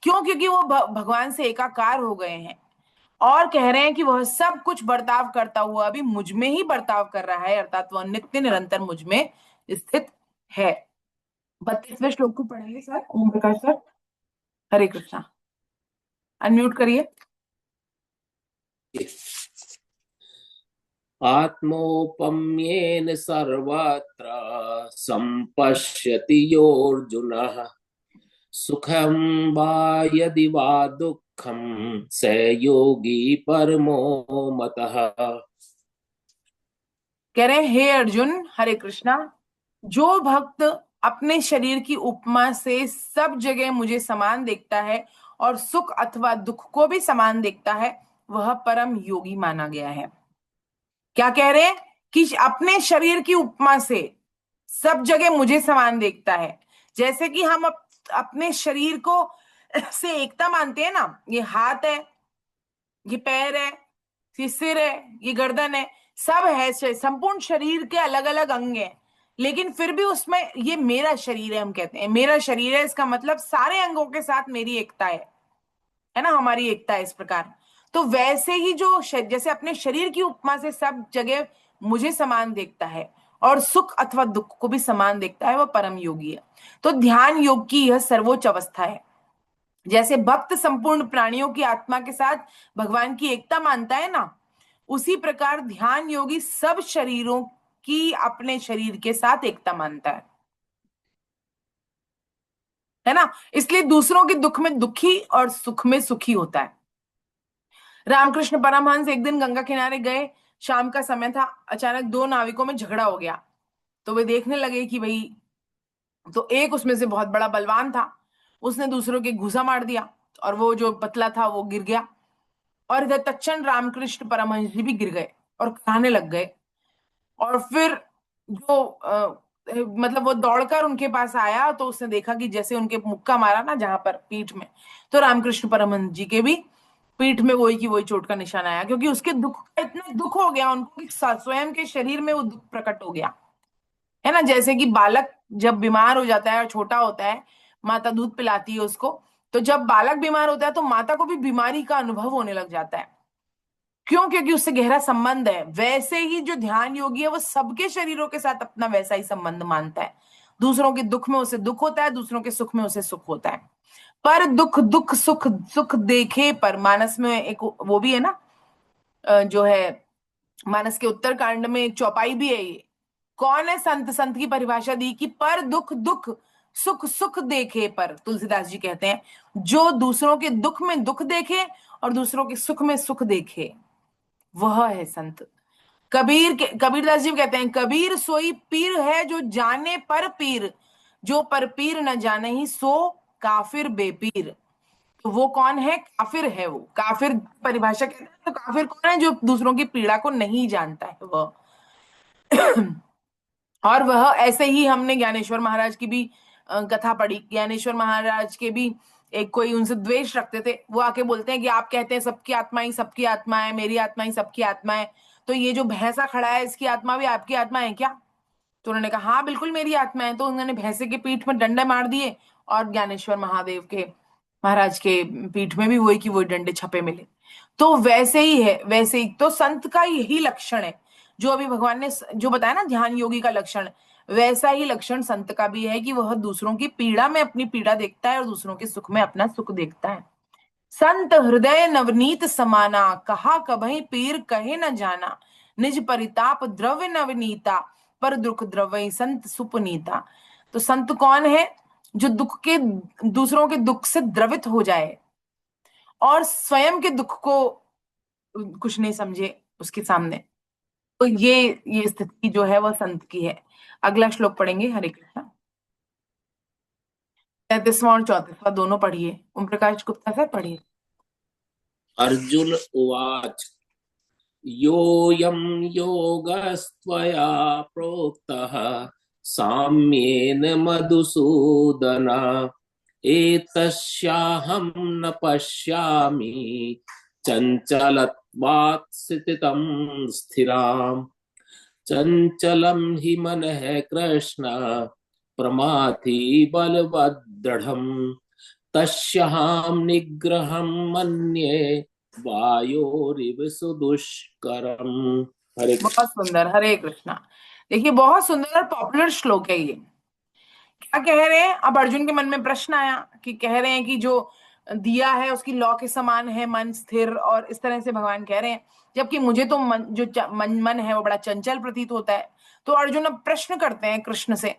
क्यों? क्योंकि वो भगवान से एकाकार हो गए हैं और कह रहे हैं कि वह सब कुछ बर्ताव करता हुआ अभी मुझ में ही बर्ताव कर रहा है, अर्थात वह नित्य निरंतर मुझ में स्थित है। 32वें श्लोक को पढ़ेंगे सर, ओम प्रकाश सर। हरे कृष्णा। अनम्यूट करिए। आत्मौपम्येन सर्वत्र सम्पश्यति योऽर्जुनः सुखं वा यदि वा दुःखं स योगी परमो मतः। कह रहे हैं, हे अर्जुन हरे कृष्णा, जो भक्त अपने शरीर की उपमा से सब जगह मुझे समान देखता है और सुख अथवा दुख को भी समान देखता है, वह परम योगी माना गया है। क्या कह रहे हैं? कि अपने शरीर की उपमा से सब जगह मुझे समान देखता है। जैसे कि हम अपने शरीर को से एकता मानते हैं ना, ये हाथ है, ये पैर है, ये सिर है, ये गर्दन है, सब है, संपूर्ण शरीर के अलग अलग अंग हैं, लेकिन फिर भी उसमें ये मेरा शरीर है। हम कहते हैं मेरा शरीर है, इसका मतलब सारे अंगों के साथ मेरी एकता है ना, हमारी एकता है इस प्रकार। तो वैसे ही जो जैसे अपने शरीर की उपमा से सब जगह मुझे समान देखता है और सुख अथवा दुख को भी समान देखता है, वह परम योगी है। तो ध्यान योग की यह सर्वोच्च अवस्था है। जैसे भक्त संपूर्ण प्राणियों की आत्मा के साथ भगवान की एकता मानता है ना, उसी प्रकार ध्यान योगी सब शरीरों की अपने शरीर के साथ एकता मानता है ना। इसलिए दूसरों के दुख में दुखी और सुख में सुखी होता है। रामकृष्ण परमहंस एक दिन गंगा किनारे गए, शाम का समय था, अचानक दो नाविकों में झगड़ा हो गया। तो वे देखने लगे कि भाई, तो एक उसमें से बहुत बड़ा बलवान था, उसने दूसरों के घुसा मार दिया और वो जो पतला था वो गिर गया। और इधर तत्क्षण रामकृष्ण परमहंस जी भी गिर गए और कहने लग गए। और फिर जो मतलब वो दौड़कर उनके पास आया तो उसने देखा कि जैसे उनके मुक्का मारा ना जहां पर पीठ में, तो रामकृष्ण परमहंस जी के भी पीठ में वही की वही चोट का निशान आया, क्योंकि उसके दुख का इतना दुख हो गया उनको कि स्वयं के शरीर में वो दुख प्रकट हो गया। है ना, जैसे कि बालक जब बीमार हो जाता है और छोटा होता है, माता दूध पिलाती है उसको, तो जब बालक बीमार होता है तो माता को भी बीमारी का अनुभव होने लग जाता है। क्यों? क्योंकि उससे गहरा संबंध है। वैसे ही जो ध्यान योगी है वो सबके शरीरों के साथ अपना वैसा ही संबंध मानता है। दूसरों के दुख में उसे दुख होता है, दूसरों के सुख में उसे सुख होता है। पर दुख दुख सुख सुख देखे पर, मानस में एक वो भी है ना, जो है मानस के उत्तर कांड में एक चौपाई भी है। ये कौन है संत? संत की परिभाषा दी कि पर दुख दुख सुख सुख देखे पर, तुलसीदास जी कहते हैं, जो दूसरों के दुख में दुख देखे और दूसरों के सुख में सुख देखे, वह है संत। कबीरदास जी कहते हैं, कबीर सोई पीर है जो जाने पर पीर, जो पर पीर न जाने ही सो काफिर बेपीर। तो वो कौन है? काफिर है। वो काफिर परिभाषा कहते हैं, तो काफिर कौन है? जो दूसरों की पीड़ा को नहीं जानता है वह। और वह ऐसे ही, हमने ज्ञानेश्वर महाराज की भी कथा पढ़ी। ज्ञानेश्वर महाराज के भी एक कोई उनसे द्वेष रखते थे, वो आके बोलते हैं कि आप कहते हैं सबकी आत्मा है, मेरी आत्मा ही सबकी आत्मा है, तो ये जो भैंसा खड़ा है इसकी आत्मा भी आपकी आत्मा है क्या? तो उन्होंने कहा हाँ बिल्कुल मेरी आत्मा है। तो उन्होंने भैंसे के पीठ में डंडे मार दिए, और ज्ञानेश्वर महादेव के महाराज के पीठ में भी वही की वही डंडे छपे मिले। तो वैसे ही है, वैसे ही तो संत का यही लक्षण है, जो अभी भगवान ने जो बताया ना ध्यान योगी का लक्षण, वैसा ही लक्षण संत का भी है कि वह दूसरों की पीड़ा में अपनी पीड़ा देखता है और दूसरों के सुख में अपना सुख देखता है। संत हृदय नवनीत समाना, कहा कभई पीर कहे न जाना, निज परिताप द्रव्य नवनीता, पर दुख द्रव्य संत सुपनीता। तो संत कौन है? जो दुख के दूसरों के दुख से द्रवित हो जाए और स्वयं के दुख को कुछ नहीं समझे उसके सामने। तो ये स्थिति जो है वह संत की है। अगला श्लोक पढ़ेंगे। हरे कृष्णा। 33वां और 34वां दोनों पढ़िए। ओम प्रकाश गुप्ता सर पढ़िए। अर्जुन उवाच योऽयं योगस्त्वया प्रोक्तः साम्येन मधुसूदन एतस्याहं न पश्यामि चञ्चलत्वात् स्थितं स्थिराम् चञ्चलं हि मनः कृष्ण प्रमाथि बलवद्दृढम् तस्याहं निग्रहं मन्ये वायोरिव सुदुष्करम। हरे बहुत सुंदर। हरे कृष्णा। देखिए बहुत सुंदर और पॉपुलर श्लोक है ये। क्या कह रहे हैं? अब अर्जुन के मन में प्रश्न आया कि कह रहे हैं कि जो दिया है उसकी लौ के समान है मन स्थिर, और इस तरह से भगवान कह रहे हैं, जबकि मुझे तो मन है वो बड़ा चंचल प्रतीत होता है। तो अर्जुन अब प्रश्न करते हैं कृष्ण से।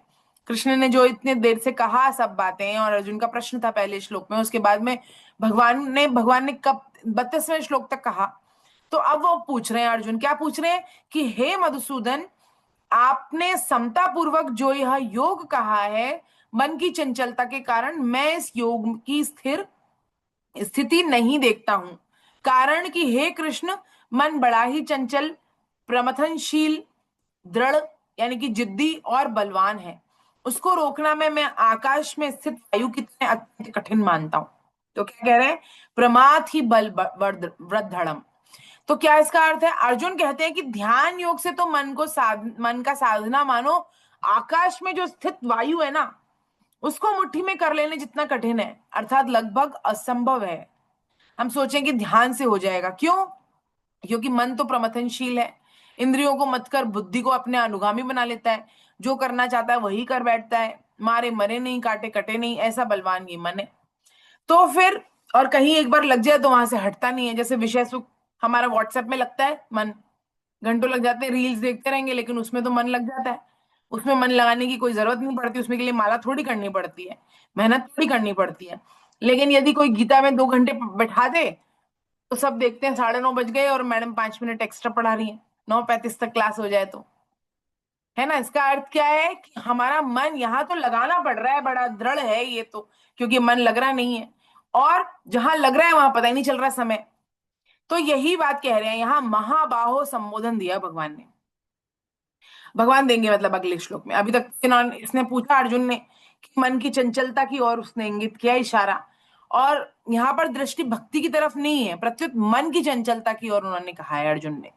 कृष्ण ने जो इतने देर से कहा सब बातें, और अर्जुन का प्रश्न था पहले श्लोक में, उसके बाद में भगवान ने कब 32वें श्लोक तक कहा। तो अब वो पूछ रहे हैं, अर्जुन क्या पूछ रहे हैं कि हे मधुसूदन, आपने समता पूर्वक जो यह योग कहा है मन की चंचलता के कारण, मैं इस योग की स्थिर स्थिति नहीं देखता हूं। कारण कि हे कृष्ण, मन बड़ा ही चंचल, प्रमथनशील, दृढ़ यानी कि जिद्दी और बलवान है। उसको रोकना मैं आकाश में स्थित वायु की तरह अत्यंत कठिन मानता हूं। तो क्या कह रहे हैं? प्रमाथ ही बल वृद्धड़म। तो क्या इसका अर्थ है? अर्जुन कहते हैं कि ध्यान योग से तो मन का साधना मानो आकाश में जो स्थित वायु है ना, उसको मुट्ठी में कर लेने जितना कठिन है, अर्थात लगभग असंभव है। हम सोचें कि ध्यान से हो जाएगा, क्यों? क्योंकि मन तो प्रमथनशील है, इंद्रियों को मत कर बुद्धि को अपने अनुगामी बना लेता है, जो करना चाहता है वही कर बैठता है, मारे मरे नहीं, काटे कटे नहीं, ऐसा बलवान ये मन है। तो फिर और कहीं एक बार लग जाए तो वहां से हटता नहीं है। जैसे विषय सुख हमारा व्हाट्सएप में लगता है मन, घंटों लग जाते हैं, रील्स देखते रहेंगे, लेकिन उसमें तो मन लग जाता है। उसमें मन लगाने की कोई जरूरत नहीं पड़ती, उसमें के लिए माला थोड़ी करनी पड़ती है, मेहनत थोड़ी करनी पड़ती है। लेकिन यदि कोई गीता में 2 घंटे बैठा दे तो सब देखते हैं 9:30 बज गए और मैडम 5 मिनट एक्स्ट्रा पढ़ा रही है, 9:35 तक क्लास हो जाए तो, है ना। इसका अर्थ क्या है कि हमारा मन यहाँ तो लगाना पड़ रहा है, बड़ा दृढ़ है ये तो, क्योंकि मन लग रहा नहीं है, और जहां लग रहा है वहां पता ही नहीं चल रहा समय। तो यही बात कह रहे हैं, यहाँ महाबाहो संबोधन दिया भगवान ने। भगवान देंगे मतलब अगले श्लोक में। अभी तक इसने पूछा अर्जुन ने कि मन की चंचलता की ओर उसने इंगित किया इशारा, और यहाँ पर दृष्टि भक्ति की तरफ नहीं है, प्रत्युत मन की चंचलता की ओर उन्होंने कहा है। अर्जुन ने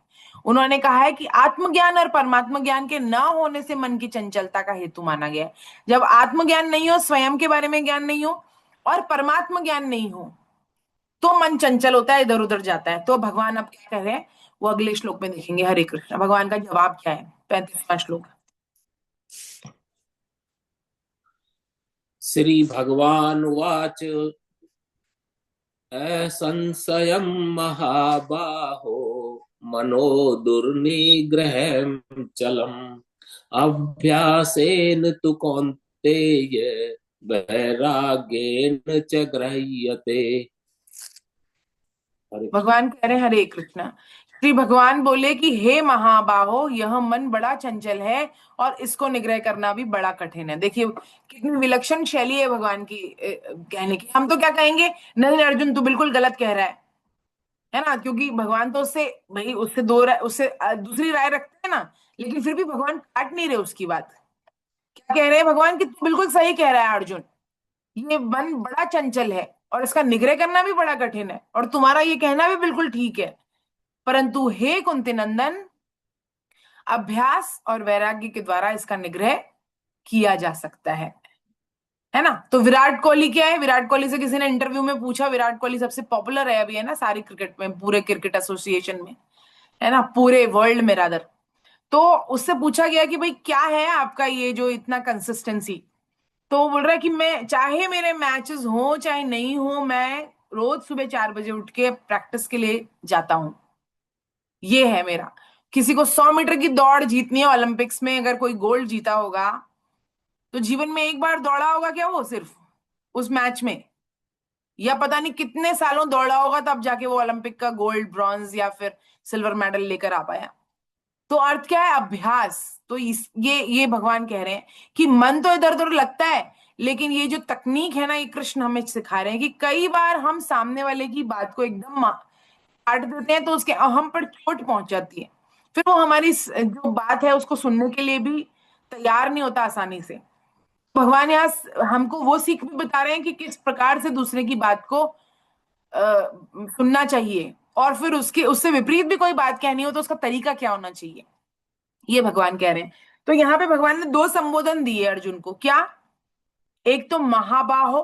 उन्होंने कहा है कि आत्मज्ञान और परमात्म ज्ञान के न होने से मन की चंचलता का हेतु माना गया है। जब आत्मज्ञान नहीं हो, स्वयं के बारे में ज्ञान नहीं हो और परमात्म ज्ञान नहीं हो, तो मन चंचल होता है, इधर उधर जाता है। तो भगवान अब क्या कह रहे हैं वो अगले श्लोक में देखेंगे। हरे कृष्ण। भगवान का जवाब क्या है? 35वां श्लोक। श्री भगवान वाच असंशयं महाबाहो मनो दुर्निग्रहं चलम् अभ्यासेन तु कौन्तेय वैराग्येन च गृह्यते। भगवान कह रहे हैं हरे कृष्ण। श्री भगवान बोले कि हे महाबाहो, यह मन बड़ा चंचल है और इसको निग्रह करना भी बड़ा कठिन है। देखिए कितनी विलक्षण शैली है भगवान की कहने की। हम तो क्या कहेंगे, नहीं अर्जुन तू बिल्कुल गलत कह रहा है ना, क्योंकि भगवान तो उससे भाई उससे दूसरी राय रखते हैं ना, लेकिन फिर भी भगवान काट नहीं रहे उसकी बात। क्या कह रहे हैं भगवान कि तू बिल्कुल सही कह रहा है अर्जुन, ये मन बड़ा चंचल है। और इसका निग्रह करना भी बड़ा कठिन है, और तुम्हारा ये कहना भी बिल्कुल ठीक है। परंतु हे कुंती नंदन, अभ्यास और वैराग्य के द्वारा इसका निग्रह किया जा सकता है ना। तो विराट कोहली क्या है, विराट कोहली से किसी ने इंटरव्यू में पूछा, विराट कोहली सबसे पॉपुलर है अभी, है ना, सारी क्रिकेट में, पूरे क्रिकेट एसोसिएशन में, है ना, पूरे वर्ल्ड में रादर। तो उससे पूछा गया कि भाई क्या है आपका ये जो इतना कंसिस्टेंसी। तो वो बोल रहा है कि मैं चाहे मेरे मैचेस हो चाहे नहीं हो, मैं रोज सुबह 4 बजे उठ के प्रैक्टिस के लिए जाता हूं। ये है मेरा। किसी को 100 मीटर की दौड़ जीतनी है, ओलंपिक्स में अगर कोई गोल्ड जीता होगा तो जीवन में एक बार दौड़ा होगा क्या वो, सिर्फ उस मैच में, या पता नहीं कितने सालों दौड़ा होगा तब जाके वो ओलंपिक का गोल्ड, ब्रॉन्ज या फिर सिल्वर मेडल लेकर आ पाया। तो अर्थ क्या है, अभ्यास। तो ये भगवान कह रहे हैं कि मन तो इधर उधर लगता है, लेकिन ये जो तकनीक है ना, ये कृष्ण हमें सिखा रहे हैं कि कई बार हम सामने वाले की बात को एकदम काट देते हैं तो उसके अहम पर चोट पहुंच जाती है। फिर वो हमारी जो बात है उसको सुनने के लिए भी तैयार नहीं होता आसानी से। भगवान यहाँ हमको वो सीख भी बता रहे हैं कि किस प्रकार से दूसरे की बात को सुनना चाहिए, और फिर उसके उससे विपरीत भी कोई बात कहनी हो तो उसका तरीका क्या होना चाहिए, ये भगवान कह रहे हैं। तो यहाँ पे भगवान ने दो संबोधन दिए अर्जुन को, क्या, एक तो महाबाहो,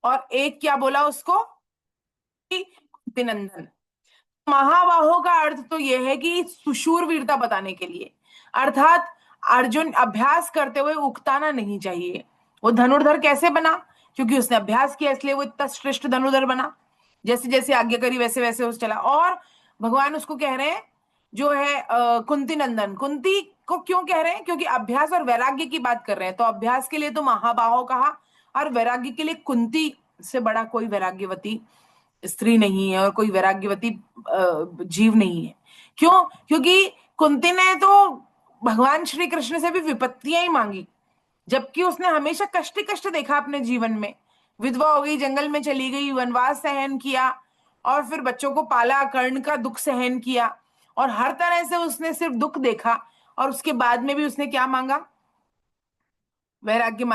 और एक क्या बोला उसको, कि कुंतीनंदन। महाबाहो का अर्थ तो यह है कि सुशूरवीरता बताने के लिए, अर्थात अर्जुन अभ्यास करते हुए उकताना नहीं चाहिए। वो धनुर्धर कैसे बना, क्योंकि उसने अभ्यास किया, इसलिए वो इतना श्रेष्ठ धनुर्धर बना। जैसे जैसे आज्ञा करी वैसे वैसे उस चला। और भगवान उसको कह रहे हैं जो है कुंती नंदन, कुंती को क्यों कह रहे हैं, क्योंकि अभ्यास और वैराग्य की बात कर रहे हैं। तो अभ्यास के लिए तो महाबाहो कहा, और वैराग्य के लिए कुंती से बड़ा कोई वैराग्यवती स्त्री नहीं है, और कोई वैराग्यवती जीव नहीं है। क्यों, क्योंकि कुंती ने तो भगवान श्री कृष्ण से भी विपत्तियां ही मांगी, जबकि उसने हमेशा कष्ट ही कष्ट देखा अपने जीवन में। विधवा हो गई, जंगल में चली गई, वनवास सहन किया, और फिर बच्चों को पाला, कर्ण का दुख सहन किया, और हर तरह से उसने सिर्फ दुख देखा। और उसके बाद में भी उसने क्या मांगा, वैराग्य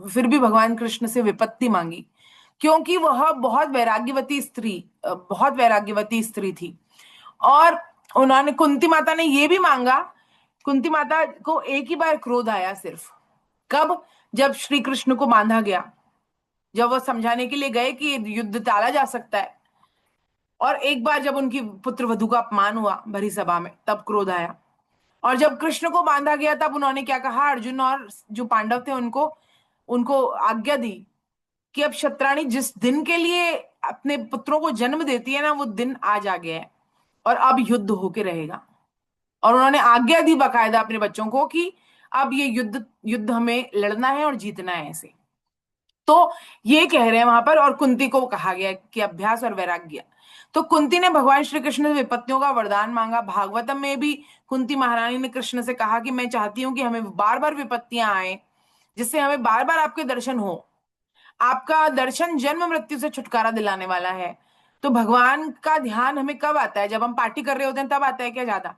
फिर भी भगवान कृष्ण से विपत्ति मांगी, क्योंकि वह बहुत वैराग्यवती स्त्री, बहुत वैराग्यवती स्त्री थी। और उन्होंने, कुंती माता ने ये भी मांगा, कुंती माता को एक ही बार क्रोध आया सिर्फ, कब, जब श्री कृष्ण को बांधा गया, जब वो समझाने के लिए गए कि युद्ध टाला जा सकता है, और एक बार जब उनकी पुत्र वधू का अपमान हुआ भरी सभा में, तब क्रोध आया। और जब कृष्ण को बांधा गया तब उन्होंने क्या कहा, अर्जुन और जो पांडव थे उनको उनको आज्ञा दी कि अब शत्राणी जिस दिन के लिए अपने पुत्रों को जन्म देती है ना, वो दिन आज आ गया है, और अब युद्ध होके रहेगा। और उन्होंने आज्ञा दी बाकायदा अपने बच्चों को कि अब ये युद्ध युद्ध हमें लड़ना है और जीतना है ऐसे। तो ये कह रहे हैं वहां पर, और कुंती को कहा गया कि अभ्यास और वैराग्य। तो कुंती ने भगवान श्री कृष्ण से विपत्तियों का वरदान मांगा। भागवतम में भी कुंती महारानी ने कृष्ण से कहा कि मैं चाहती हूँ कि हमें बार बार विपत्तियां आए, जिससे हमें बार बार आपके दर्शन हो। आपका दर्शन जन्म मृत्यु से छुटकारा दिलाने वाला है। तो भगवान का ध्यान हमें कब आता है, जब हम पार्टी कर रहे होते हैं तब आता है क्या ज्यादा,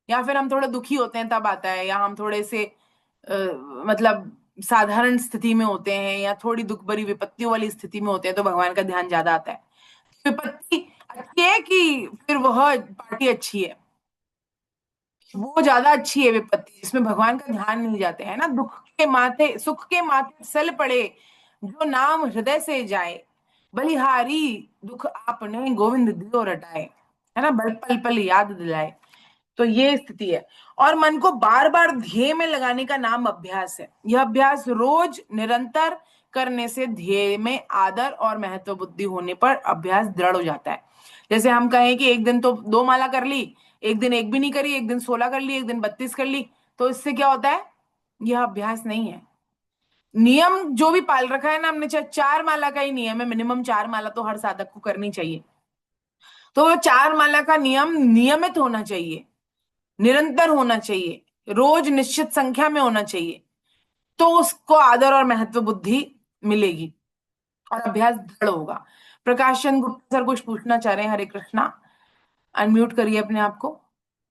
या फिर हम थोड़े दुखी होते हैं तब आता है, या हम थोड़े से अ, मतलब साधारण स्थिति में होते हैं, या थोड़ी दुख भरी विपत्तियों वाली स्थिति में होते हैं, तो भगवान का ध्यान ज्यादा आता है। विपत्ति अच्छी है कि फिर वह पार्टी अच्छी है, वो ज्यादा अच्छी है विपत्ति, जिसमें भगवान का ध्यान नहीं जाते है ना। दुख के माथे, सुख के माथे सल पड़े, जो नाम हृदय से जाए, बलिहारी दुख आपने गोविंद दियो रटाए, है ना, बल पल पल याद दिलाए। तो ये स्थिति है। और मन को बार बार ध्येय में लगाने का नाम अभ्यास है। यह अभ्यास रोज निरंतर करने से ध्येय में आदर और महत्व बुद्धि होने पर अभ्यास दृढ़ हो जाता है। जैसे हम कहें कि एक दिन तो 2 माला कर ली, एक दिन एक भी नहीं करी, एक दिन 16 कर ली, एक दिन 32 कर ली, तो इससे क्या होता है, यह अभ्यास नहीं है। नियम जो भी पाल रखा है ना हमने, चाहे 4 माला का ही नियम है, मिनिमम 4 माला तो हर साधक को करनी चाहिए, तो वो 4 माला का नियम नियमित होना चाहिए, निरंतर होना चाहिए, रोज निश्चित संख्या में होना चाहिए, तो उसको आदर और महत्व बुद्धि मिलेगी, और अभ्यास दृढ़ होगा। प्रकाश चंद गुप्ता सर कुछ पूछना चाह रहे हैं, हरे कृष्णा, अनम्यूट करिए अपने आप को।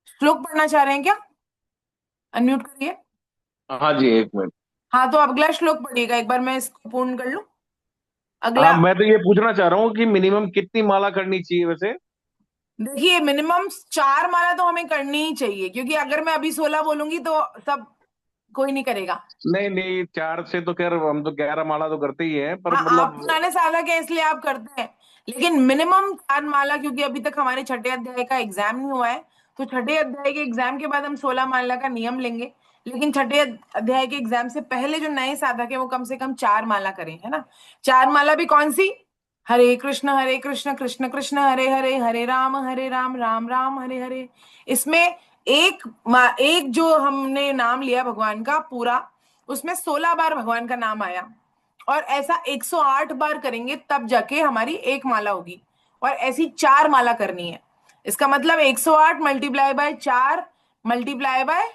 श्लोक पढ़ना चाह रहे हैं क्या, अनम्यूट करिए। हाँ जी, एक मिनट। हाँ, तो अगला श्लोक पढ़िएगा, एक बार मैं इसको पूर्ण कर लूं। अगला, हाँ, मैं तो ये पूछना चाह रहा हूँ कि मिनिमम कितनी माला करनी चाहिए वैसे। देखिए मिनिमम 4 माला तो हमें करनी ही चाहिए, क्योंकि अगर मैं अभी 16 बोलूंगी तो सब कोई नहीं करेगा। नहीं नहीं, 4 से तो खैर हम तो 11 माला तो करते ही हैं, पर हाँ, आप मतलब। पुराने साधक हैं इसलिए आप करते हैं, लेकिन मिनिमम 4 माला, क्योंकि अभी तक हमारे छठे अध्याय का एग्जाम नहीं हुआ है। तो छठे अध्याय के एग्जाम के बाद हम 16 माला का नियम लेंगे। लेकिन छठे अध्याय के एग्जाम से पहले जो नए साधक है वो कम से कम 4 माला करें, है ना। 4 माला भी कौन सी? हरे कृष्ण कृष्ण कृष्ण हरे हरे, हरे राम राम राम हरे हरे। इसमें एक जो हमने नाम लिया भगवान का पूरा, उसमें 16 बार भगवान का नाम आया। और ऐसा 108 बार करेंगे तब जाके हमारी एक माला होगी। और ऐसी 4 माला करनी है। इसका मतलब 108 मल्टीप्लाई बाय 4 मल्टीप्लाई बाय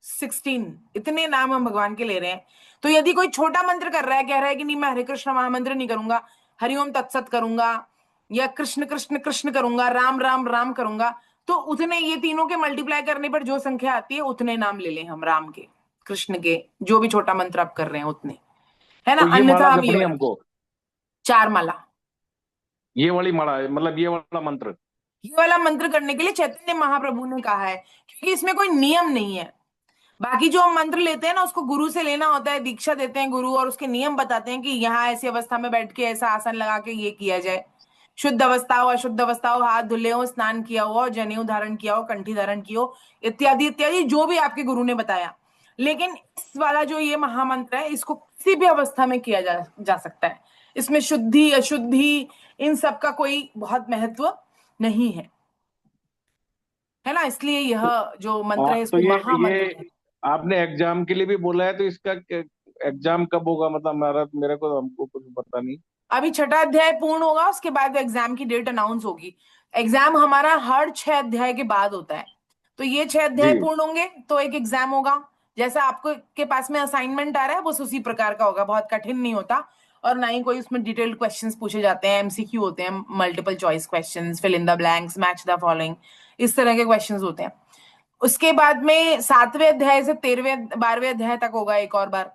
16, इतने नाम हम भगवान के ले रहे हैं। तो यदि कोई छोटा मंत्र कर रहा है, कह रहा है कि नहीं मैं हरे कृष्ण महामंत्र नहीं करूंगा, हरिओम तत्सत करूंगा, या कृष्ण कृष्ण कृष्ण करूंगा, राम राम राम करूंगा, तो उतने ये तीनों के मल्टीप्लाई करने पर जो संख्या आती है उतने नाम ले लें हम राम के, कृष्ण के, जो भी छोटा मंत्र आप कर रहे हैं उतने, है ना। तो ये अन्यथा माला हम ये जपनी है वाला हमको। 4 माला, ये वाली माला है, मतलब ये वाला मंत्र। ये वाला मंत्र करने के लिए चैतन्य महाप्रभु ने कहा है, क्योंकि इसमें कोई नियम नहीं है। बाकी जो हम मंत्र लेते हैं ना उसको गुरु से लेना होता है, दीक्षा देते हैं गुरु, और उसके नियम बताते हैं कि यहाँ ऐसी अवस्था में बैठ के ऐसा आसन लगा के ये किया जाए। शुद्ध अवस्था हो, अशुद्ध अवस्था हो, हाथ धुले हो, स्नान किया हो, जनेऊ धारण किया हो, कंठी धारण की हो, इत्यादि इत्यादि जो भी आपके गुरु ने बताया। लेकिन इस वाला जो ये महामंत्र है इसको किसी भी अवस्था में किया जा सकता है। इसमें शुद्धि अशुद्धि इन सब का कोई बहुत महत्व नहीं है ना। इसलिए यह जो मंत्र हाँ, है तो इसको महामंत्र ये कहते हैं। आपने एग्जाम के लिए भी बोला है, तो इसका एग्जाम कब होगा, मतलब मेरे को तो हमको कुछ पता नहीं। अभी छठा अध्याय पूर्ण होगा, उसके बाद एग्जाम की डेट अनाउंस होगी। एग्जाम हमारा हर 6 अध्याय के बाद होता है। तो ये 6 अध्याय जी। पूर्ण होंगे तो एक एग्जाम होगा। जैसा आपको के पास में असाइनमेंट आ रहा है बस उसी प्रकार का होगा, बहुत कठिन नहीं होता। और ना ही कोई उसमें डिटेल्ड क्वेश्चंस पूछे जाते हैं, एमसीक्यू होते हैं, multiple choice questions, fill in the blanks, match the following, इस तरह के क्वेश्चंस होते हैं। उसके बाद में 7वें अध्याय से 13वें 12वें अध्याय तक होगा एक और बार।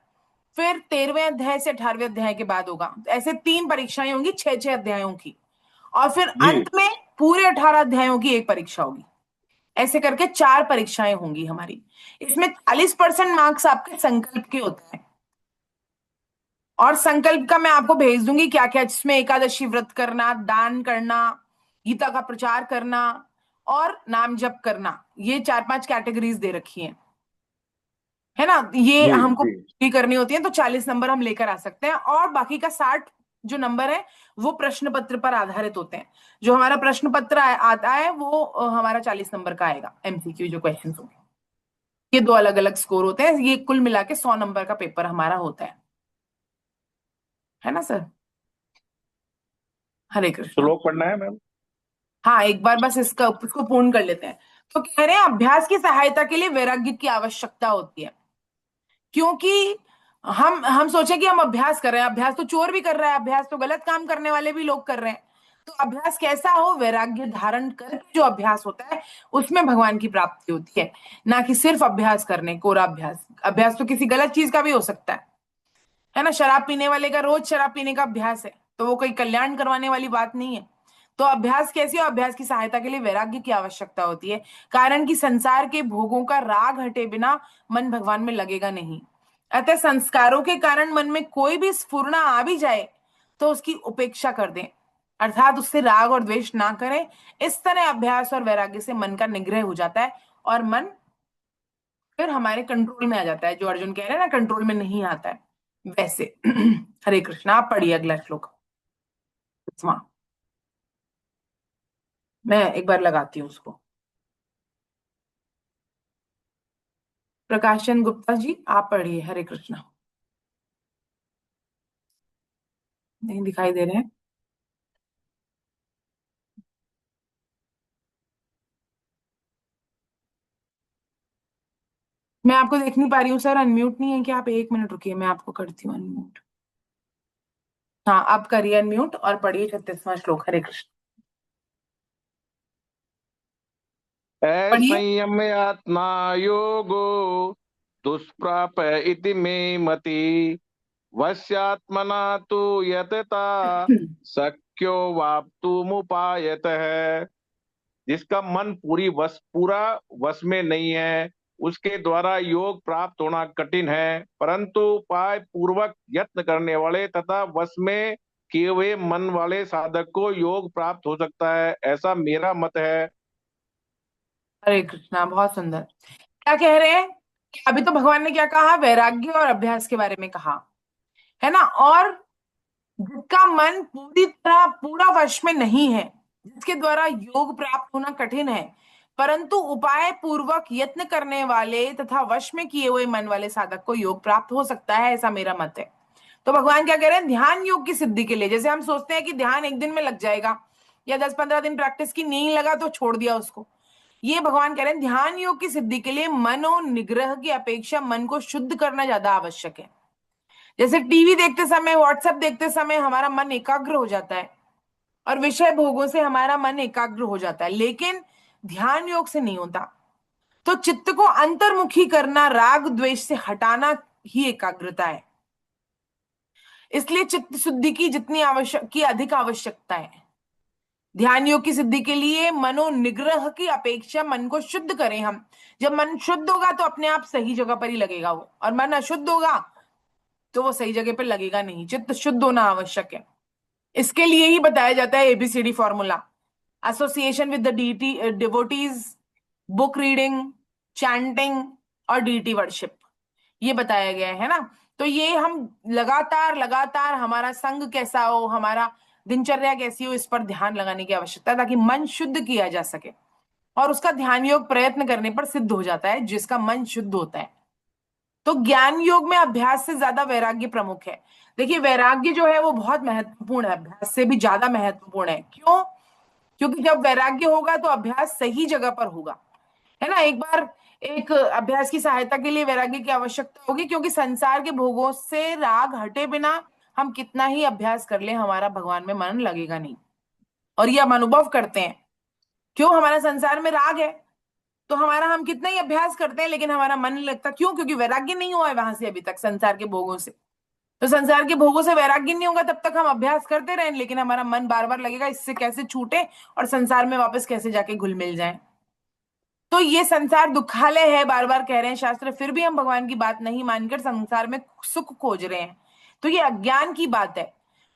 फिर 13वें अध्याय से 18वें अध्याय के बाद होगा। तो ऐसे 3 परीक्षाएं होंगी 6 6 अध्यायों की। और फिर जी। अंत में पूरे 18 अध्यायों की एक परीक्षा होगी। ऐसे करके 4 परीक्षाएं होंगी हमारी। इसमें 40% मार्क्स आपके संकल्प के होते हैं। और संकल्प का मैं आपको भेज दूंगी क्या क्या, जिसमें एकादशी व्रत करना, दान करना, गीता का प्रचार करना और नाम जप करना, ये 4 5 कैटेगरीज दे रखी हैं, है ना। ये जी। हमको जी। पूरी करनी होती है, तो 40 नंबर हम लेकर आ सकते हैं। और बाकी का 60 जो नंबर है वो प्रश्न पत्र पर आधारित होते हैं। जो हमारा प्रश्न पत्र आता है वो हमारा 40 नंबर का आएगा, एमसीक्यू जो क्वेश्चन होंगे। ये दो अलग अलग स्कोर होते हैं, ये कुल मिला के 100 नंबर का पेपर हमारा होता है ना सर। हरे कृष्णा। श्लोक पढ़ना है मैम। हाँ, एक बार बस इसको पूर्ण कर लेते हैं। तो कह रहे हैं अभ्यास की सहायता के लिए वैराग्य की आवश्यकता होती है। क्योंकि हम सोचे कि हम अभ्यास कर रहे हैं, अभ्यास तो चोर भी कर रहा है, अभ्यास तो गलत काम करने वाले भी लोग कर रहे हैं। तो अभ्यास कैसा हो, वैराग्य धारण करके जो अभ्यास होता है उसमें भगवान की प्राप्ति होती है। ना कि सिर्फ अभ्यास करने, कोरा अभ्यास। अभ्यास तो किसी गलत चीज का भी हो सकता है ना। शराब पीने वाले का रोज शराब पीने का अभ्यास है, तो वो कोई कल्याण करवाने वाली बात नहीं है। तो अभ्यास कैसी हो, अभ्यास की सहायता के लिए वैराग्य की आवश्यकता होती है। कारण कि संसार के भोगों का राग हटे बिना मन भगवान में लगेगा नहीं। अतः संस्कारों के कारण मन में कोई भी स्फुरना आ भी जाए तो उसकी उपेक्षा कर दें, अर्थात उससे राग और द्वेष ना करें। इस तरह अभ्यास और वैराग्य से मन का निग्रह हो जाता है और मन फिर हमारे कंट्रोल में आ जाता है। जो अर्जुन कह रहे हैं ना, कंट्रोल में नहीं आता है वैसे। हरे कृष्णा, आप पढ़िए अगला श्लोक। मैं एक बार लगाती हूँ उसको। प्रकाश चंद गुप्ता जी आप पढ़िए, हरे कृष्णा। नहीं दिखाई दे रहे हैं। मैं आपको देख नहीं पा रही हूँ सर, अनम्यूट नहीं है कि आप 1 मिनट रुकिए, मैं आपको करती हूँ अनम्यूट। हाँ, आप करिए अनम्यूट और पढ़िए 36वां श्लोक, हरे कृष्ण। पढ़िए। संयम्य आत्मा योगो दुष्प्राप इति मे मति वश्यात्मना तु यतता शक्यो वाप्तुमुपायतः। जिसका मन पूरा वश में नहीं है, उसके द्वारा योग प्राप्त होना कठिन है, परंतु उपाय पूर्वक यत्न करने वाले तथा वश में किए हुए मन वाले साधक को योग प्राप्त हो सकता है, ऐसा मेरा मत है। हरे कृष्णा, बहुत सुंदर। क्या कह रहे हैं कि अभी तो भगवान ने क्या कहा, वैराग्य और अभ्यास के बारे में कहा, है ना। और जिसका मन पूरी तरह पूरा वश में नहीं है, जिसके द्वारा योग प्राप्त होना कठिन है, परंतु उपाय पूर्वक यत्न करने वाले तथा वश में किए हुए मन वाले साधक को योग प्राप्त हो सकता है, ऐसा मेरा मत है। तो भगवान क्या कह रहे हैं, ध्यान योग की सिद्धि के लिए, जैसे हम सोचते हैं कि ध्यान एक दिन में लग जाएगा या 10-15 दिन प्रैक्टिस की, नहीं लगा तो छोड़ दिया उसको, ये भगवान कह रहे हैं ध्यान योग की सिद्धि के लिए मनो निग्रह की अपेक्षा मन को शुद्ध करना ज्यादा आवश्यक है। जैसे टीवी देखते समय, व्हाट्सएप देखते समय हमारा मन एकाग्र हो जाता है और विषय भोगों से हमारा मन एकाग्र हो जाता है, लेकिन ध्यान योग से नहीं होता। तो चित्त को अंतर्मुखी करना, राग द्वेष से हटाना ही एकाग्रता है। इसलिए चित्त शुद्धि की जितनी आवश्यक की अधिक आवश्यकता है। ध्यान योग की सिद्धि के लिए मनोनिग्रह की अपेक्षा मन को शुद्ध करें हम। जब मन शुद्ध होगा तो अपने आप सही जगह पर ही लगेगा वो, और मन अशुद्ध होगा तो वो सही जगह पर लगेगा नहीं। चित्त शुद्ध होना आवश्यक है। इसके लिए ही बताया जाता है A B C D formula: association with the deity devotees, book reading, chanting और डीटी वर्शिप, ये बताया गया है ना। तो ये हम लगातार लगातार, हमारा संग कैसा हो, हमारा दिनचर्या कैसी हो, इस पर ध्यान लगाने की आवश्यकता है, ताकि मन शुद्ध किया जा सके। और उसका ध्यान योग प्रयत्न करने पर सिद्ध हो जाता है, जिसका मन शुद्ध होता है। तो ज्ञान योग में अभ्यास से ज्यादा वैराग्य प्रमुख है। देखिए, वैराग्य जो है वो बहुत महत्वपूर्ण है, अभ्यास से भी ज्यादा महत्वपूर्ण है। क्यों? क्योंकि जब वैराग्य होगा तो अभ्यास सही जगह पर होगा, है ना। एक बार एक अभ्यास की सहायता के लिए वैराग्य की आवश्यकता होगी, क्योंकि संसार के भोगों से राग हटे बिना हम कितना ही अभ्यास कर ले, हमारा भगवान में मन लगेगा नहीं। और ये हम अनुभव करते हैं। क्यों? हमारा संसार में राग है, तो हमारा हम कितना ही अभ्यास करते हैं लेकिन हमारा मन नहीं लगता। क्यों? क्योंकि वैराग्य नहीं हुआ है वहां से अभी तक, संसार के भोगों से। तो संसार के भोगों से वैराग्य नहीं होगा तब तक हम अभ्यास करते रहें, लेकिन हमारा मन बार बार लगेगा इससे कैसे छूटे और संसार में वापस कैसे जाके घुल मिल जाए। तो ये संसार दुखालय है, बार बार कह रहे हैं शास्त्र, फिर भी हम भगवान की बात नहीं मानकर संसार में सुख खोज रहे हैं। तो ये अज्ञान की बात है।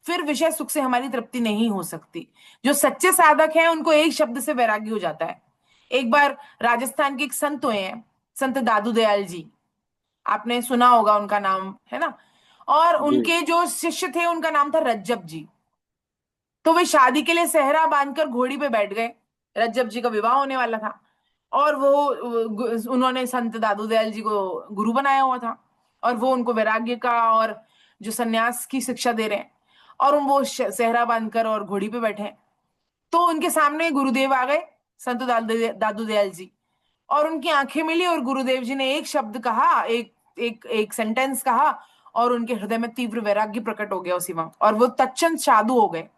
फिर विषय सुख से हमारी तृप्ति नहीं हो सकती। जो सच्चे साधक हैं उनको एक शब्द से वैराग्य हो जाता है। एक बार राजस्थान के एक संत हुए हैं, संत दादू दयाल जी, आपने सुना होगा उनका नाम, है ना। और जी। उनके जो शिष्य थे उनका नाम था रज्जब जी। तो वे शादी के लिए सेहरा बांधकर घोड़ी पे बैठ गए। रज्जब जी का विवाह होने वाला था, और वो उन्होंने संत दादू दयाल जी को गुरु बनाया हुआ था, और वो उनको वैराग्य का और जो सन्यास की शिक्षा दे रहे हैं, और वो सेहरा बांधकर और घोड़ी पे बैठे हैं। तो उनके सामने गुरुदेव आ गए, संत दादू दयाल जी, और उनकी आंखें मिली और गुरुदेव जी ने एक शब्द कहा, एक एक एक सेंटेंस कहा, और उनके हृदय में तीव्र वैराग्य प्रकट हो गया उसी वक्त, और वो तत्क्षण साधु हो गए।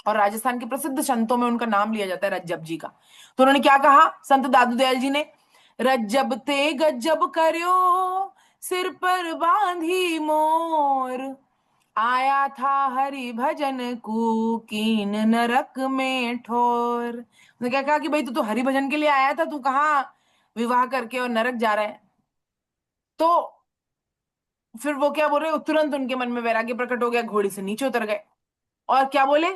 और राजस्थान के प्रसिद्ध संतों में उनका नाम लिया जाता है रज्जब जी का। तो उन्होंने क्या कहा संत दादू दयाल जी ने? रज्जब ते गज्जब करियो, सिर पर बांधी मोर, आया था हरि भजन को, कीन नरक में ठोर। उन्होंने क्या कहा कि भाई तू तो हरि भजन के लिए आया था, तू कहाँ विवाह करके और नरक जा रहा है। तो फिर वो क्या बोल रहे, तुरंत उनके मन में वैराग्य प्रकट हो गया, घोड़ी से नीचे उतर गए और क्या बोले,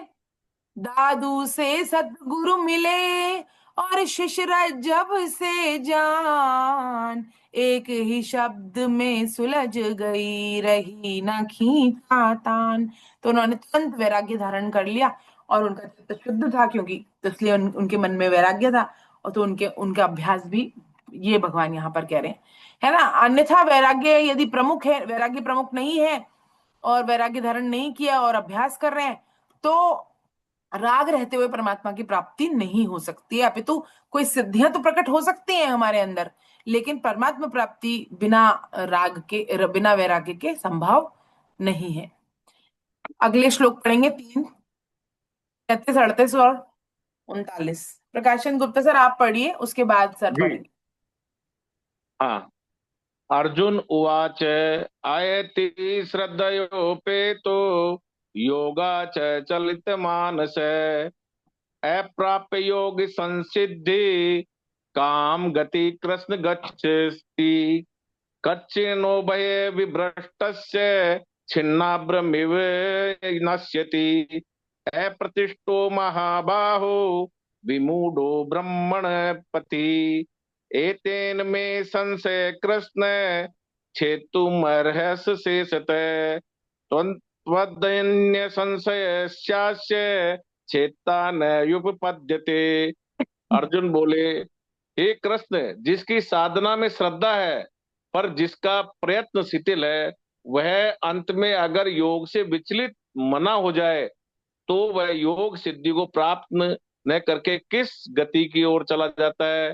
दादू से सतगुरु मिले और शिष्य रज्जब से जान, एक ही शब्द में सुलझ गई रही न खींचा तान। तो उन्होंने तुरंत वैराग्य धारण कर लिया, और उनका चित्त शुद्ध था, क्योंकि तो इसलिए उनके मन में वैराग्य था। और तो उनका अभ्यास भी, ये भगवान यहाँ पर कह रहे हैं, है ना। अन्यथा वैराग्य यदि प्रमुख है, वैराग्य प्रमुख नहीं है और वैराग्य धारण नहीं किया और अभ्यास कर रहे हैं, तो राग रहते हुए परमात्मा की प्राप्ति नहीं हो सकती है। अपितु कोई सिद्धियां तो प्रकट हो सकती हैं हमारे अंदर, लेकिन परमात्मा प्राप्ति बिना राग के, बिना वैराग्य के संभव नहीं है। अगले श्लोक पढ़ेंगे 3, 33, 38 और 39। प्रकाशन गुप्ता सर आप पढ़िए, उसके बाद सर जी। पढ़ेंगे। हाँ। अर्जुन उवाच आयति श्रद्धयोपेतो योगाच चलितमानस अप्राप्य योग संसिद्धि काम गति कृष्ण गच्छति कच्चिनो भये विभ्रष्टस्य छिन्नाभ्रमिव नश्यति अप्रतिष्ठो महाबाहो विमूढ़ो ब्रह्मणपति एतेन मे संशय कृष्ण छेतुमर्हस शेषतः त्वदन्य संशयस्यास्य छेता न युपपद्यते। अर्जुन बोले, हे कृष्ण, जिसकी साधना में श्रद्धा है पर जिसका प्रयत्न शिथिल है, वह अंत में अगर योग से विचलित मना हो जाए तो वह योग सिद्धि को प्राप्त न करके किस गति की ओर चला जाता है।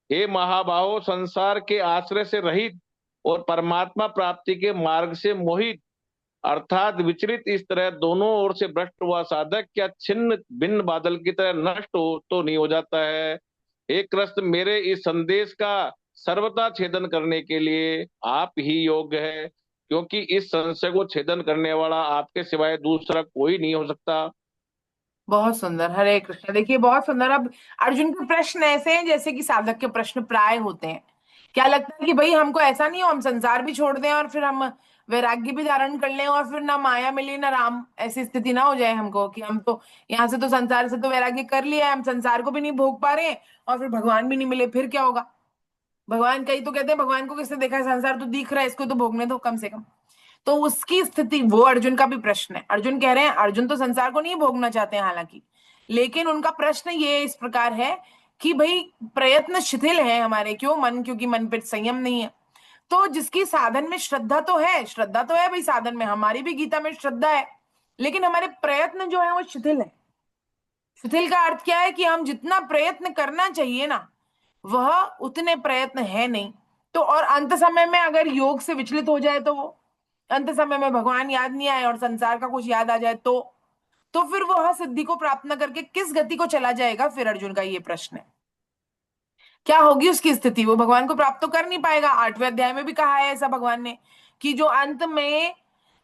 हे महाबाहो, संसार के आश्रय से रहित और परमात्मा प्राप्ति के मार्ग से मोहित अर्थात विचलित इस तरह दोनों ओर से भ्रष्ट हुआ साधक क्या छिन्न भिन्न बादल की तरह नष्ट हो तो नहीं हो जाता है। हे कृष्ण, मेरे इस संदेश का सर्वथा छेदन करने के लिए आप ही योग्य है, क्योंकि इस संशय को छेदन करने वाला आपके सिवाय दूसरा कोई नहीं हो सकता। बहुत सुंदर, हरे कृष्ण। देखिए बहुत सुंदर। अब अर्जुन के प्रश्न ऐसे हैं जैसे कि साधक के प्रश्न प्राय होते हैं। क्या लगता है कि भाई हमको ऐसा नहीं हो, हम संसार भी छोड़ दें और फिर हम वैराग्य भी धारण कर लें और फिर ना माया मिले ना राम, ऐसी स्थिति ना हो जाए हमको कि हम तो यहाँ से तो संसार से तो वैराग्य कर लिया है, हम संसार को भी नहीं भोग पा रहे हैं और फिर भगवान भी नहीं मिले, फिर क्या होगा। भगवान, कई तो कहते हैं भगवान को किसने देखा है, संसार तो दिख रहा है, इसको तो भोगने दो कम से कम। तो उसकी स्थिति, वो अर्जुन का भी प्रश्न है। अर्जुन कह रहे हैं, अर्जुन तो संसार को नहीं भोगना चाहते हैं हालांकि, लेकिन उनका प्रश्न ये इस प्रकार है कि भाई प्रयत्न शिथिल है हमारे, क्यों मन, क्योंकि मन पे संयम नहीं है। तो जिसकी साधन में श्रद्धा तो है, श्रद्धा तो है भाई साधन में, हमारी भी गीता में श्रद्धा है, लेकिन हमारे प्रयत्न जो है वो शिथिल है। शिथिल का अर्थ क्या है कि हम जितना प्रयत्न करना चाहिए ना वह उतने प्रयत्न है नहीं। तो और अंत समय में अगर योग से विचलित हो जाए, तो वो अंत समय में भगवान याद नहीं आए और संसार का कुछ याद आ जाए, तो फिर वह सिद्धि को प्राप्त न करके किस गति को चला जाएगा। फिर अर्जुन का ये प्रश्न है, क्या होगी उसकी स्थिति, वो भगवान को प्राप्त तो कर नहीं पाएगा। 8वें अध्याय में भी कहा है ऐसा भगवान ने कि जो अंत में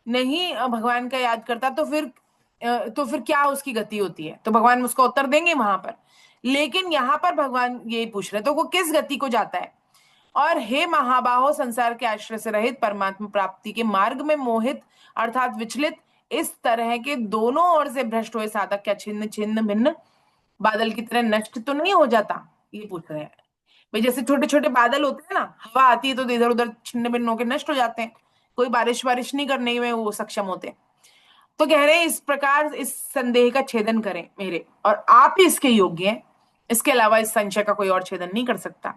नहीं भगवान का याद करता तो फिर क्या उसकी गति होती है। तो भगवान उसका उत्तर देंगे वहां पर, लेकिन यहाँ पर भगवान ये पूछ रहे तो वो किस गति को जाता है। और हे महाबाहो, संसार के आश्रय से रहित परमात्मा प्राप्ति के मार्ग में मोहित अर्थात विचलित इस तरह के दोनों ओर से भ्रष्ट हुए साधक क्या छिन्न छिन्न भिन्न बादल की तरह नष्ट तो नहीं हो जाता, ये पूछ रहे हैं। भाई जैसे छोटे छोटे बादल होते हैं ना, हवा आती है तो इधर उधर छिन्न भिन्न होकर नष्ट हो जाते हैं, कोई बारिश वारिश नहीं करने में वो सक्षम होते। तो कह रहे हैं इस प्रकार इस संदेह का छेदन करें मेरे, और आप ही इसके योग्य हैं, इसके अलावा इस संशय का कोई और छेदन नहीं कर सकता,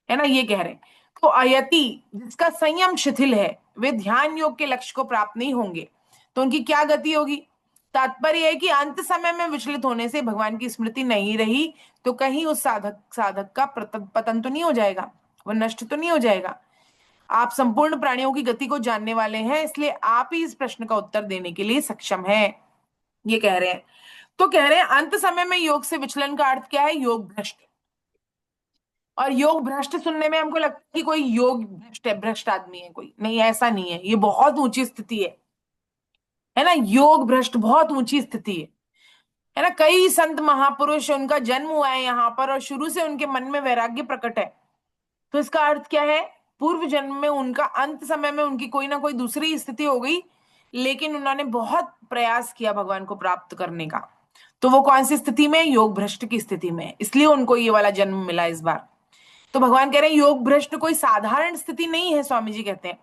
है ना, ये कह रहे हैं। तो अयति, जिसका संयम शिथिल है, वे ध्यान योग के लक्ष्य को प्राप्त नहीं होंगे, तो उनकी क्या गति होगी। तात्पर्य है कि अंत समय में विचलित होने से भगवान की स्मृति नहीं रही तो कहीं उस साधक का पतन तो नहीं हो जाएगा, वह नष्ट तो नहीं हो जाएगा। आप संपूर्ण प्राणियों की गति को जानने वाले हैं, इसलिए आप ही इस प्रश्न का उत्तर देने के लिए सक्षम हैं, ये कह रहे हैं। तो कह रहे हैं अंत समय में योग से विचलन का अर्थ क्या है, योग भ्रष्ट। और योग भ्रष्ट सुनने में हमको लगता है कि कोई योग भ्रष्ट है, भ्रष्ट आदमी है कोई, नहीं ऐसा नहीं है, ये बहुत ऊंची स्थिति है ना। योग भ्रष्ट बहुत ऊंची स्थिति है ना। कई संत महापुरुष, उनका जन्म हुआ है यहाँ पर और शुरू से उनके मन में वैराग्य प्रकट है, तो इसका अर्थ क्या है, पूर्व जन्म में उनका, अंत समय में उनकी कोई ना कोई दूसरी स्थिति हो गई, लेकिन उन्होंने बहुत प्रयास किया भगवान को प्राप्त करने का। तो वो कौन सी स्थिति में, योग भ्रष्ट की स्थिति में, इसलिए उनको ये वाला जन्म मिला इस बार। तो भगवान कह रहे हैं योग भ्रष्ट कोई साधारण स्थिति नहीं है। स्वामी जी कहते हैं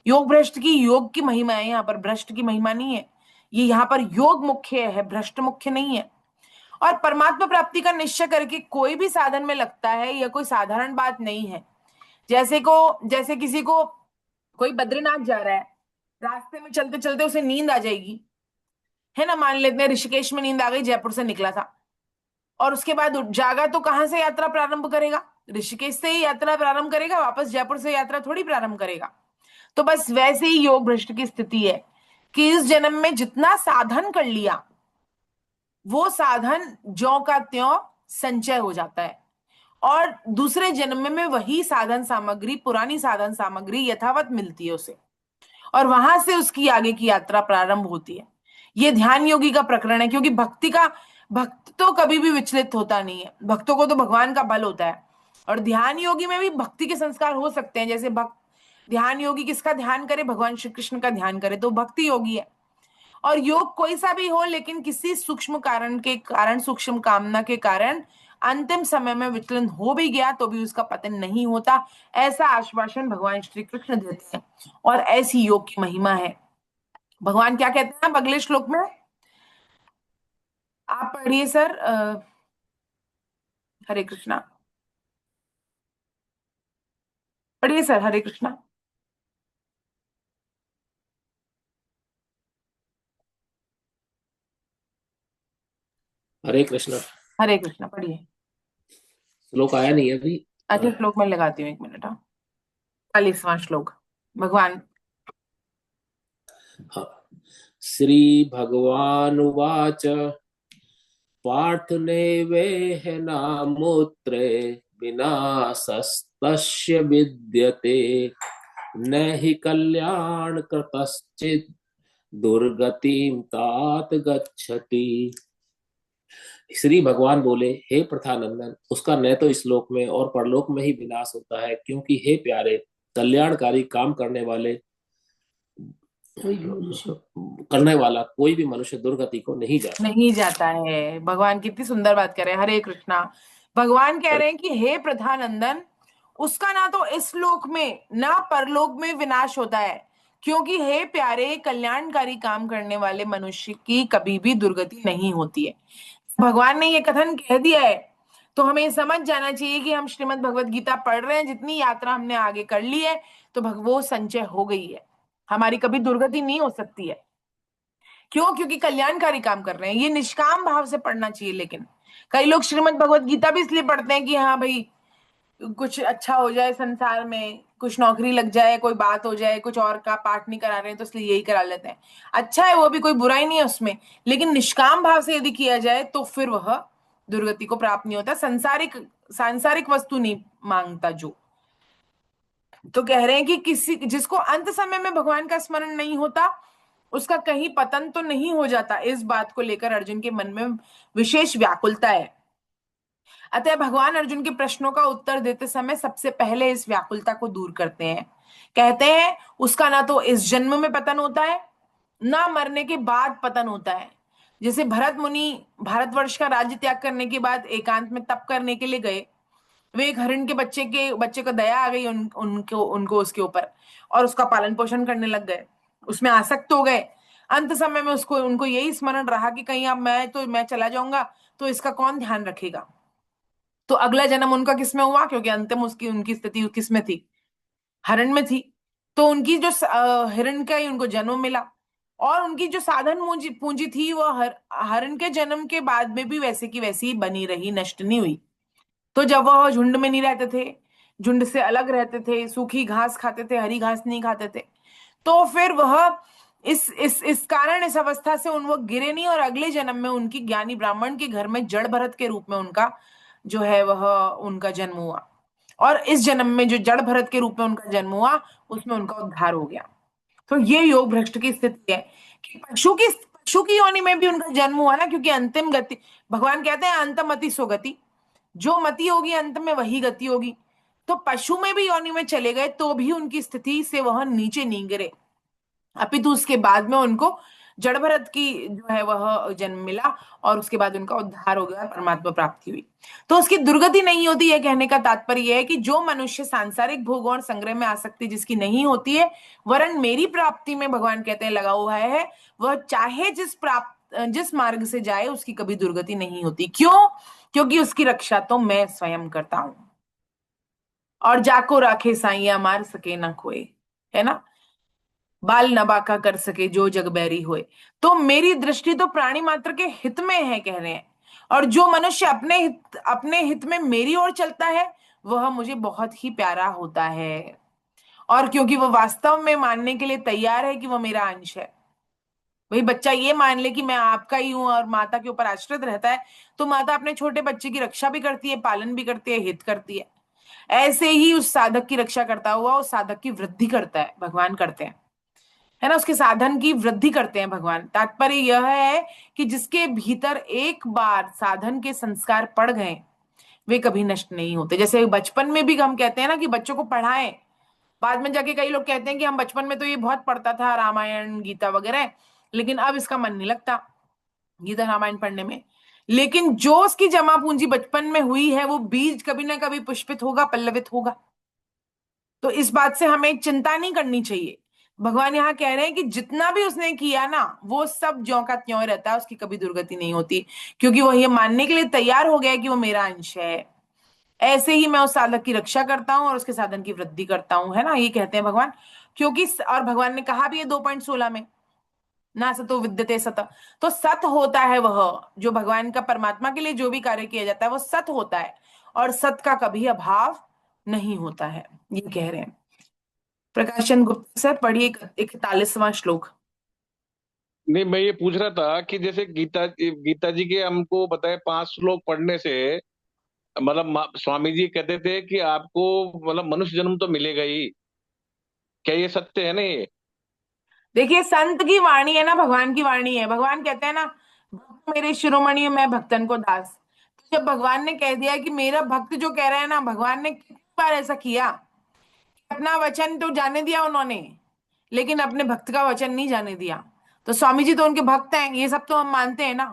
योग भ्रष्ट की, योग की महिमा है यहाँ पर, भ्रष्ट की महिमा नहीं है। ये यहाँ पर योग मुख्य है, भ्रष्ट मुख्य नहीं है। और परमात्मा प्राप्ति का निश्चय करके कोई भी साधन में लगता है, यह कोई साधारण बात नहीं है। जैसे किसी को, कोई बद्रीनाथ जा रहा है, रास्ते में चलते चलते उसे नींद आ जाएगी, है ना। मान लेते हैं ऋषिकेश में नींद आ गई, जयपुर से निकला था और उसके बाद उठ जागा, तो कहां से यात्रा प्रारंभ करेगा, ऋषिकेश से ही यात्रा प्रारंभ करेगा, वापस जयपुर से यात्रा थोड़ी प्रारंभ करेगा। तो बस वैसे ही योग भ्रष्ट की स्थिति है कि इस जन्म में जितना साधन कर लिया वो साधन ज्यों का त्यों संचय हो जाता है, और दूसरे जन्म में वही साधन सामग्री, पुरानी साधन सामग्री यथावत मिलती है उसे, और वहां से उसकी आगे की यात्रा प्रारंभ होती है। ये ध्यान योगी का प्रकरण है, क्योंकि भक्त तो कभी भी विचलित होता नहीं है, भक्तों को तो भगवान का बल होता है। और ध्यान योगी में भी भक्ति के संस्कार हो सकते हैं, जैसे भक्त ध्यान योगी किसका ध्यान करे, भगवान श्री कृष्ण का ध्यान करे तो भक्ति योगी है। और योग कोई सा भी हो, लेकिन किसी सूक्ष्म कारण के कारण, सूक्ष्म कामना के कारण अंतिम समय में विचलन हो भी गया तो भी उसका पतन नहीं होता, ऐसा आश्वासन भगवान श्री कृष्ण देते हैं। और ऐसी योग की महिमा है। भगवान क्या कहते हैं अब अगले श्लोक में, आप पढ़िए सर। हरे कृष्णा, पढ़िए सर, हरे कृष्णा। हरे कृष्णा। हरे कृष्णा पढ़िए। श्लोक आया नहीं है अभी। अच्छा, श्लोक में लगाती हूँ, एक मिनट। हाँ, 40वां श्लोक। भगवान, हाँ। श्री भगवानुवाच पार्थनेवेह नामुत्रे विनाशस्तस्य विद्यते न हि कल्याण कृतश्चित् दुर्गतिम तात गच्छति। श्री भगवान बोले, हे प्रथानंदन, उसका न तो इस लोक में और परलोक में ही विनाश होता है, क्योंकि हे प्यारे, कल्याणकारी काम करने वाला कोई भी मनुष्य दुर्गति को नहीं जाता। नहीं जाता है। भगवान कितनी सुंदर बात कर रहे हैं। हरे कृष्णा। भगवान कह रहे हैं कि हे प्रधानंदन, उसका ना तो इस लोक में ना परलोक में विनाश होता है, क्योंकि हे प्यारे, कल्याणकारी काम करने वाले मनुष्य की कभी भी दुर्गति नहीं होती है। भगवान ने ये कथन कह दिया है तो हमें ये समझ जाना चाहिए कि हम श्रीमद् भगवत गीता पढ़ रहे हैं, जितनी यात्रा हमने आगे कर ली है तो वो संचय हो गई है, हमारी कभी दुर्गति नहीं हो सकती है। क्यों? क्योंकि कल्याणकारी काम कर रहे हैं। ये निष्काम भाव से पढ़ना चाहिए। लेकिन कई लोग श्रीमद् भगवत गीता भी इसलिए पढ़ते हैं कि हाँ भाई कुछ अच्छा हो जाए संसार में, कुछ नौकरी लग जाए, कोई बात हो जाए, कुछ और का पाठ नहीं करा रहे हैं तो इसलिए यही करा लेते हैं। अच्छा है, वो भी कोई बुराई नहीं है उसमें, लेकिन निष्काम भाव से यदि किया जाए तो फिर वह दुर्गति को प्राप्त नहीं होता। सांसारिक सांसारिक वस्तु नहीं मांगता जो। तो कह रहे हैं कि किसी जिसको अंत समय में भगवान का स्मरण नहीं होता, उसका कहीं पतन तो नहीं हो जाता। इस बात को लेकर अर्जुन के मन में विशेष व्याकुलता है। अतः भगवान अर्जुन के प्रश्नों का उत्तर देते समय सबसे पहले इस व्याकुलता को दूर करते हैं। कहते हैं उसका ना तो इस जन्म में पतन होता है, ना मरने के बाद पतन होता है। जैसे भरत मुनि भारतवर्ष का राज्य त्याग करने के बाद एकांत में तप करने के लिए गए, वे एक हरिण के बच्चे को दया आ गई उनको उनको उसके ऊपर, और उसका पालन पोषण करने लग गए, उसमें आसक्त हो गए। अंत समय में उसको उनको यही स्मरण रहा कि कहीं अब मैं चला जाऊंगा तो इसका कौन ध्यान रखेगा। तो अगला जन्म उनका किसमें हुआ? क्योंकि अंतिम उसकी उनकी स्थिति किसमें थी? हरण में थी। तो उनकी जो हिरण का ही उनको जन्म मिला, और उनकी जो साधन पूंजी पूंजी थी वो हरण के जन्म के बाद में भी वैसे की वैसी बनी रही, नष्ट नहीं हुई। तो जब वह झुंड में नहीं रहते थे, झुंड से अलग रहते थे, सूखी घास खाते थे, हरी घास नहीं खाते थे, तो फिर वह इस कारण इस अवस्था से वो गिरे नहीं, और अगले जन्म में उनकी ज्ञानी ब्राह्मण के घर में जड़ भरत के रूप में उनका जो है वह उनका जन्म हुआ। और इस जन्म में जो जड़ भरत के रूप में उनका जन्म हुआ, उसमें उनका उद्धार हो गया। तो ये योग भ्रष्ट की स्थिति है कि पशु की योनि में भी उनका जन्म हुआ ना, क्योंकि अंतिम गति, भगवान कहते हैं अंतमति सो गति, जो मति होगी अंत में वही गति होगी। तो पशु में भी योनि में चले गए तो भी उनकी स्थिति से वह नीचे नहीं गिरे, अपितु उसके बाद में उनको जड़ भरत की जो है वह जन्म मिला, और उसके बाद उनका उद्धार हो गया, परमात्मा प्राप्ति हुई। तो उसकी दुर्गति नहीं होती है। कहने का तात्पर्य है कि जो मनुष्य सांसारिक भोगों और संग्रह में आसक्ति जिसकी नहीं होती है, वरन मेरी प्राप्ति में भगवान कहते हैं लगा हुआ है, वह चाहे जिस मार्ग से जाए उसकी कभी दुर्गति नहीं होती। क्यों? क्योंकि उसकी रक्षा तो मैं स्वयं करता हूं। और जाको राखे साइया मार सके ना कोई, है ना, बाल न बांका कर सके जो जग बैरी होए। तो मेरी दृष्टि तो प्राणी मात्र के हित में है, कह रहे हैं। और जो मनुष्य अपने हित में मेरी ओर चलता है वह मुझे बहुत ही प्यारा होता है, और क्योंकि वह वास्तव में मानने के लिए तैयार है कि वह मेरा अंश है। वही बच्चा ये मान ले कि मैं आपका ही हूं और माता के ऊपर आश्रित रहता है, तो माता अपने छोटे बच्चे की रक्षा भी करती है, पालन भी करती है, हित करती है। ऐसे ही उस साधक की रक्षा करता हुआ उस साधक की वृद्धि करता है भगवान, करते हैं, है ना, उसके साधन की वृद्धि करते हैं भगवान। तात्पर्य यह है कि जिसके भीतर एक बार साधन के संस्कार पड़ गए वे कभी नष्ट नहीं होते। जैसे बचपन में भी हम कहते हैं ना कि बच्चों को पढ़ाएं, बाद में जाके कई लोग कहते हैं कि हम बचपन में तो ये बहुत पढ़ता था रामायण गीता वगैरह, लेकिन अब इसका मन नहीं लगता गीता रामायण पढ़ने में। लेकिन जो उसकी जमा पूंजी बचपन में हुई है वो बीज कभी ना कभी पुष्पित होगा, पल्लवित होगा। तो इस बात से हमें चिंता नहीं करनी चाहिए। भगवान यहाँ कह रहे हैं कि जितना भी उसने किया ना वो सब ज्यों का त्यों रहता है, उसकी कभी दुर्गति नहीं होती, क्योंकि वो ये मानने के लिए तैयार हो गया है कि वो मेरा अंश है। ऐसे ही मैं उस साधक की रक्षा करता हूं और उसके साधन की वृद्धि करता हूं, है ना, ये कहते हैं भगवान। क्योंकि और भगवान ने कहा भी है 2.16 में, ना सतो विद्यते सत। तो सत होता है वह जो भगवान का, परमात्मा के लिए जो भी कार्य किया जाता है वो सत होता है, और सत का कभी अभाव नहीं होता है, ये कह रहे हैं। प्रकाश चंद्र गुप्ता सर, पढ़िए 41वां श्लोक। नहीं, मैं ये पूछ रहा था कि जैसे गीता जी के हमको बताए 5 श्लोक पढ़ने से, मतलब स्वामी जी कहते थे कि आपको मतलब मनुष्य जन्म तो मिलेगा ही। क्या ये सत्य है ना ये? देखिए, संत की वाणी है ना, भगवान की वाणी है। भगवान कहते हैं ना, भक्त मेरे शिरोमणि, मैं भक्तन को दास। तो जब भगवान ने कह दिया कि मेरा भक्त जो कह रहा है ना, भगवान ने कितनी बार ऐसा किया, अपना वचन तो जाने दिया उन्होंने, लेकिन अपने भक्त का वचन नहीं जाने दिया। तो स्वामी जी तो उनके भक्त हैं, ये सब तो हम मानते हैं ना।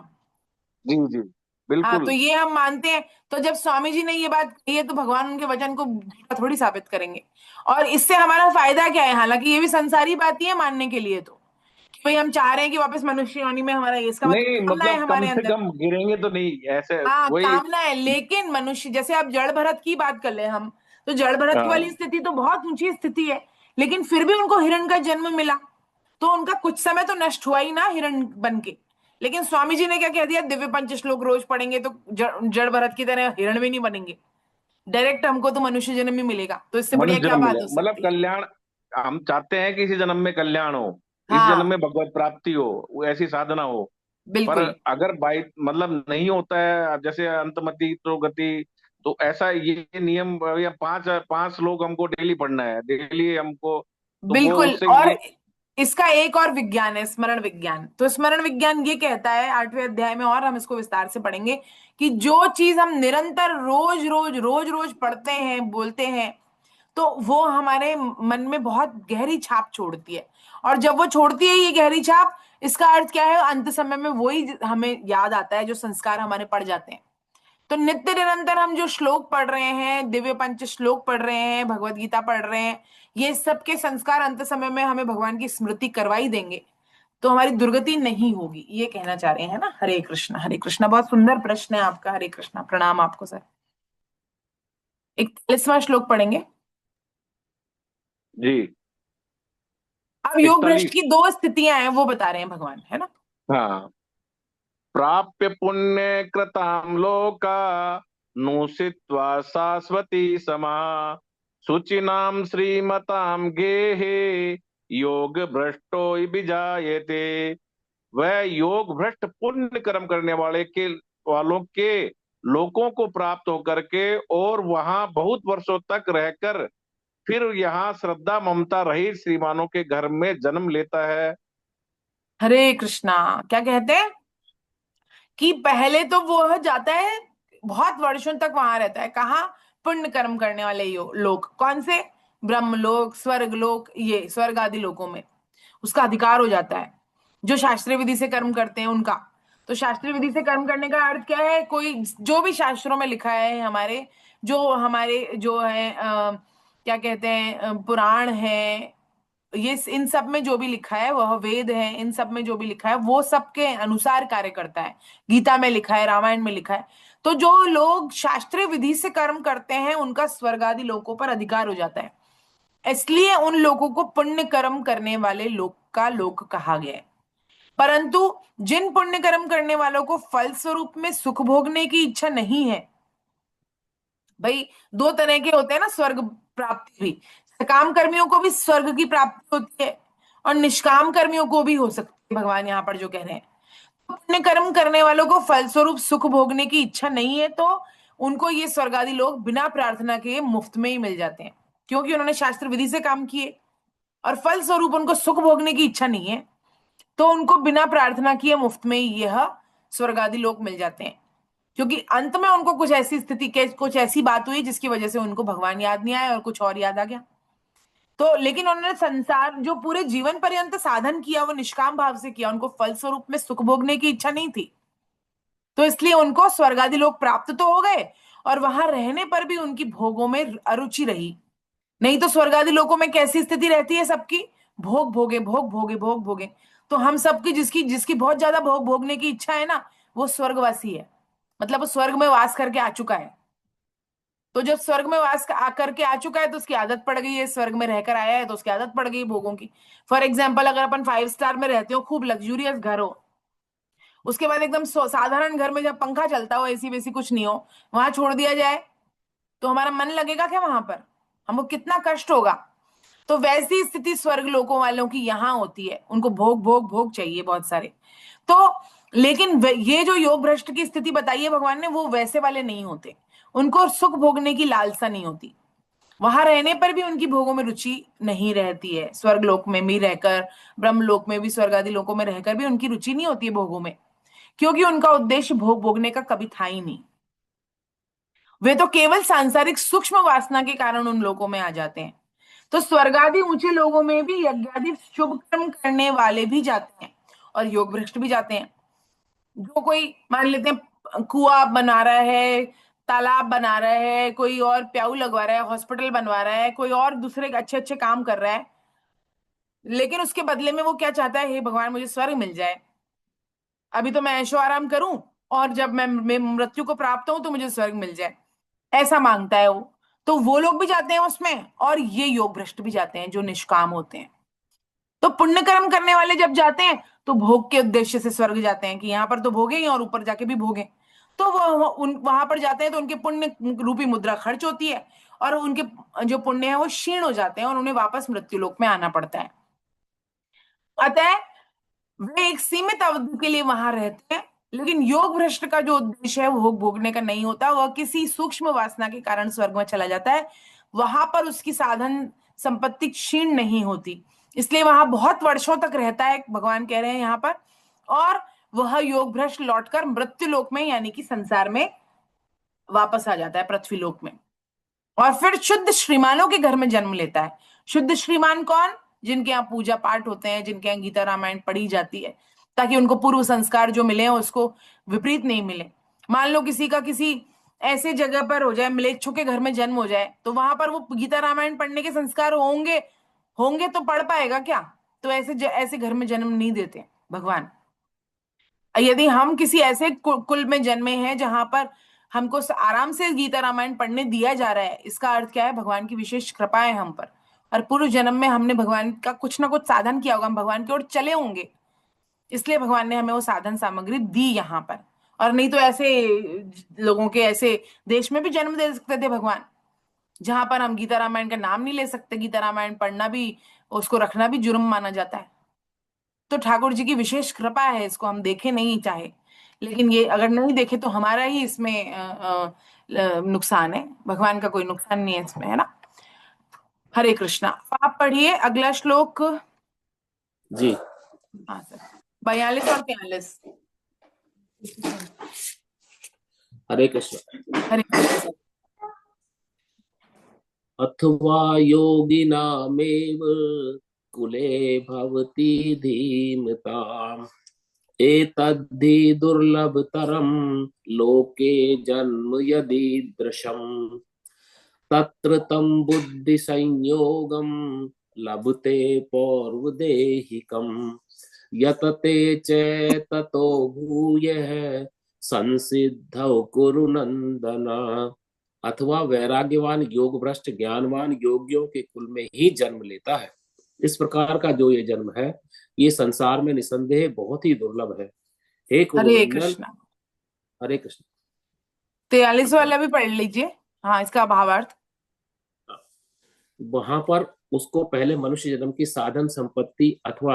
जी जी, हाँ, तो बिल्कुल। ये हम मानते हैं। तो जब स्वामी जी ने ये बात कही है तो भगवान उनके वचन को झूठा थोड़ी साबित करेंगे। और इससे हमारा फायदा क्या है? हालांकि ये भी संसारी बात ही है मानने के लिए, तो कि भाई हम चाह रहे हैं कि वापस मनुष्य योनि में हमारा, इसका मतलब नहीं, कामना है मतलब कम हमारे से अंदर। कम गिरेंगे तो नहीं ऐसे, हाँ, वही। कामना है, लेकिन मनुष्य, जैसे अब जड़ भरत की बात कर ले हम, तो जड़ भरत की वाली हाँ स्थिति तो बहुत ऊंची स्थिति है, लेकिन फिर भी उनको हिरण का जन्म मिला। तो उनका कुछ समय तो नष्ट हुआ ही ना हिरण बन के। लेकिन स्वामी जी ने क्या कह दिया, दिव्य पंच श्लोक रोज पढ़ेंगे तो जड़ भरत की तरह हिरण भी नहीं बनेंगे, डायरेक्ट हमको तो मनुष्य जन्म ही मिलेगा। तो इससे बढ़िया मनुष्य क्या जन्म बात मिले, हो मतलब सकती है? कल्याण। हम चाहते हैं कि इसी जन्म में कल्याण हो, इस जन्म हाँ, में भगवत प्राप्ति हो, वो ऐसी साधना हो। पर बिल्कुल अगर बाई मतलब नहीं होता है, जैसे अंतमति तो गति, तो ऐसा ये नियम, या 5 लोग हमको डेली पढ़ना है, डेली हमको, तो वो बिल्कुल। उससे और ये। इसका एक और विज्ञान है, स्मरण विज्ञान। तो स्मरण विज्ञान ये कहता है 8वें अध्याय में, और हम इसको विस्तार से पढ़ेंगे, कि जो चीज हम निरंतर रोज रोज रोज रोज पढ़ते हैं, बोलते हैं, तो वो हमारे मन में बहुत गहरी छाप छोड़ती है। और जब वो छोड़ती है ये गहरी छाप, इसका अर्थ क्या है? अंत समय में वही हमें याद आता है जो संस्कार हमारे पड़ जाते हैं। तो नित्य निरंतर हम जो श्लोक पढ़ रहे हैं, दिव्य पंच श्लोक पढ़ रहे हैं, भगवत गीता पढ़ रहे हैं, ये सबके संस्कार अंत समय में हमें भगवान की स्मृति करवाई देंगे, तो हमारी दुर्गति नहीं होगी, ये कहना चाह रहे हैं ना। हरे कृष्णा, हरे कृष्णा। बहुत सुंदर प्रश्न है आपका, हरे कृष्णा, प्रणाम आपको सर। 41वां श्लोक पढ़ेंगे। जी। अब योग भ्रष्ट 41। की दो स्थितियां हैं वो बता रहे हैं भगवान, है ना। हाँ। प्राप्य पुण्य कृताम लोका नुषित्वा शाश्वती समा शुचिनाम श्रीमताम गेहे योग भ्रष्टो विजायते। वह योग भ्रष्ट पुण्य कर्म करने वालों के लोगों को प्राप्त होकर के, और वहां बहुत वर्षों तक रहकर फिर यहाँ श्रद्धा ममता रहित श्रीमानों के घर में जन्म लेता है। हरे कृष्णा। क्या कहते हैं कि पहले तो वो जाता है, बहुत वर्षों तक वहां रहता है, कहाँ? पुण्य कर्म करने वाले लोग, कौन से? ब्रह्मलोक, स्वर्ग लोक, ये स्वर्ग आदि लोकों में उसका अधिकार हो जाता है, जो शास्त्रीय विधि से कर्म करते हैं उनका। तो शास्त्रीय विधि से कर्म करने का अर्थ क्या है? कोई जो भी शास्त्रों में लिखा है, हमारे जो है क्या कहते हैं, पुराण है, ये इन सब में जो भी लिखा है, वह वेद है, इन सब में जो भी लिखा है वो सबके अनुसार कार्य करता है। गीता में लिखा है, रामायण में लिखा है। तो जो लोग शास्त्रीय विधि से कर्म करते हैं उनका स्वर्ग आदि लोकों पर अधिकार हो जाता है, इसलिए उन लोगों को पुण्य कर्म करने वाले लोग का लोक कहा गया है। परंतु जिन पुण्य कर्म करने वालों को फल स्वरूप में सुख भोगने की इच्छा नहीं है, भाई दो तरह के होते हैं ना स्वर्ग प्राप्ति भी, सकाम कर्मियों को भी स्वर्ग की प्राप्ति होती है, और निष्काम कर्मियों को भी हो सकती है, भगवान यहाँ पर जो कह रहे हैं। पुण्य कर्म करने वालों को फलस्वरूप सुख भोगने की इच्छा नहीं है, तो उनको ये स्वर्ग आदि लोग बिना प्रार्थना के मुफ्त में ही मिल जाते हैं, क्योंकि उन्होंने शास्त्र विधि से काम किए और फलस्वरूप उनको सुख भोगने की इच्छा नहीं है, तो उनको बिना प्रार्थना किए मुफ्त में ही यह स्वर्ग आदि लोग मिल जाते हैं। क्योंकि अंत में उनको कुछ ऐसी स्थिति के कुछ ऐसी बात हुई जिसकी वजह से उनको भगवान याद नहीं आया और कुछ और याद आ गया। तो लेकिन उन्होंने संसार जो पूरे जीवन पर्यंत साधन किया वो निष्काम भाव से किया, उनको फल स्वरूप में सुख भोगने की इच्छा नहीं थी, तो इसलिए उनको स्वर्ग आदि लोग प्राप्त तो हो गए और वहां रहने पर भी उनकी भोगों में अरुचि रही। नहीं तो स्वर्ग आदि लोकों में कैसी स्थिति रहती है सबकी, भोग भोगे भोग भोगे भोग भोगे। तो हम सबकी जिसकी जिसकी बहुत ज्यादा भोग भोगने की इच्छा है ना, वो स्वर्गवासी है, मतलब वो स्वर्ग में वास करके आ चुका है। तो जब स्वर्ग में वास आकर के आ चुका है तो उसकी आदत पड़ गई है, स्वर्ग में रहकर आया है तो उसकी आदत पड़ गई भोगों की। फॉर एग्जाम्पल, अगर अपन 5 स्टार में रहते हो, खूब लग्जूरियस घर हो, उसके बाद एकदम साधारण घर में जब पंखा चलता हो, एसी वेसी कुछ नहीं हो, वहां छोड़ दिया जाए तो हमारा मन लगेगा क्या वहां पर? हमको कितना कष्ट होगा। तो वैसी स्थिति स्वर्ग लोकों वालों की यहाँ होती है, उनको भोग भोग भोग चाहिए बहुत सारे। तो लेकिन ये जो योग भ्रष्ट की स्थिति बताई है भगवान ने, वो वैसे वाले नहीं होते, उनको सुख भोगने की लालसा नहीं होती, वहां रहने पर भी उनकी भोगों में रुचि नहीं रहती है। स्वर्ग लोक में भी रहकर, ब्रह्म लोक में भी, स्वर्ग आदि लोकों में रहकर भी उनकी रुचि नहीं होती है भोगों में, क्योंकि उनका उद्देश्य भोग भोगने का कभी था ही नहीं। वे तो केवल सांसारिक सूक्ष्म वासना के कारण उन लोगों में आ जाते हैं। तो स्वर्ग आदि ऊंचे लोगों में भी यज्ञ आदि शुभ कर्म करने वाले भी जाते हैं और योग भ्रष्ट भी जाते हैं। जो कोई मान लेते हैं कुआं बना रहा है, तालाब बना रहा है, कोई और प्याऊ लगवा रहा है, हॉस्पिटल बनवा रहा है, कोई और दूसरे अच्छे अच्छे काम कर रहा है, लेकिन उसके बदले में वो क्या चाहता है, हे भगवान मुझे स्वर्ग मिल जाए, अभी तो मैं ऐशो आराम करूं और जब मैं मृत्यु को प्राप्त हूं तो मुझे स्वर्ग मिल जाए, ऐसा मांगता है वो। तो वो लोग भी जाते हैं उसमें, और ये योग भ्रष्ट भी जाते हैं जो निष्काम होते हैं। तो पुण्य कर्म करने वाले जब जाते हैं तो भोग के उद्देश्य से स्वर्ग जाते हैं कि यहाँ पर तो भोगे ही और ऊपर जाके भी भोगे, तो वो वहां पर जाते हैं तो उनके पुण्य रूपी मुद्रा खर्च होती है और उनके जो पुण्य है वो क्षीण हो जाते हैं और उन्हें वापस मृत्यु लोक में आना पड़ता है। अतः वे एक सीमित अवधि के लिए वहां रहते हैं, लेकिन योग भ्रष्ट का जो उद्देश्य है वो भोग भोगने का नहीं होता, वह किसी सूक्ष्म वासना के कारण स्वर्ग में चला जाता है। वहां पर उसकी साधन संपत्ति क्षीण नहीं होती, इसलिए वहां बहुत वर्षों तक रहता है, भगवान कह रहे हैं यहाँ पर। और वह योग भ्रष्ट लौटकर मृत्यु लोक में यानी कि संसार में वापस आ जाता है, पृथ्वी लोक में, और फिर शुद्ध श्रीमानों के घर में जन्म लेता है। शुद्ध श्रीमान कौन? जिनके यहाँ पूजा पाठ होते हैं, जिनके यहाँ गीता रामायण पढ़ी जाती है, ताकि उनको पूर्व संस्कार जो मिले उसको विपरीत नहीं मिले। मान लो किसी का किसी ऐसे जगह पर हो जाए, म्लेच्छों के घर में जन्म हो जाए, तो वहां पर वो गीता रामायण पढ़ने के संस्कार होंगे होंगे तो पढ़ पाएगा क्या? तो ऐसे घर में जन्म नहीं देते भगवान। यदि हम किसी ऐसे कुल में जन्मे हैं जहां पर हमको आराम से गीता रामायण पढ़ने दिया जा रहा है, इसका अर्थ क्या है? भगवान की विशेष कृपा है हम पर, और पूर्व जन्म में हमने भगवान का कुछ ना कुछ साधन किया होगा, हम भगवान की ओर चले होंगे, इसलिए भगवान ने हमें वो साधन सामग्री दी यहाँ पर। और नहीं तो ऐसे लोगों के ऐसे देश में भी जन्म दे सकते थे भगवान, जहां पर हम गीता रामायण का नाम नहीं ले सकते, गीता रामायण पढ़ना भी, उसको रखना भी जुर्म माना जाता है। तो ठाकुर जी की विशेष कृपा है, इसको हम देखे नहीं चाहे, लेकिन ये अगर नहीं देखे तो हमारा ही इसमें नुकसान है, भगवान का कोई नुकसान नहीं है इसमें, है ना। हरे कृष्णा। आप पढ़िए अगला श्लोक। जी। हाँ सर, 42 और 43। हरे कृष्ण। हरे कृष्ण सर। अथवा योगिनामेव कुले भवति धीमताम् एतद्धि दुर्लभतरं लोके जन्म यदीदृशम् तत्र तं बुद्धि संयोगं लभते पौर्वदेहिकम् यतते च ततो भूयः संसिद्धौ कुरु नंदन। अथवा वैराग्यवान योग भ्रष्ट ज्ञानवान योगियों के कुल में ही जन्म लेता है। इस प्रकार का जो ये जन्म है, ये संसार में निसंदेह बहुत ही दुर्लभ है। हे हरे कुरुनंदन। कृष्णा। हरे कृष्ण। 43 वाला भी पढ़ लीजिए, हाँ, इसका भावार्थ। वहां पर उसको पहले मनुष्य जन्म की साधन संपत्ति अथवा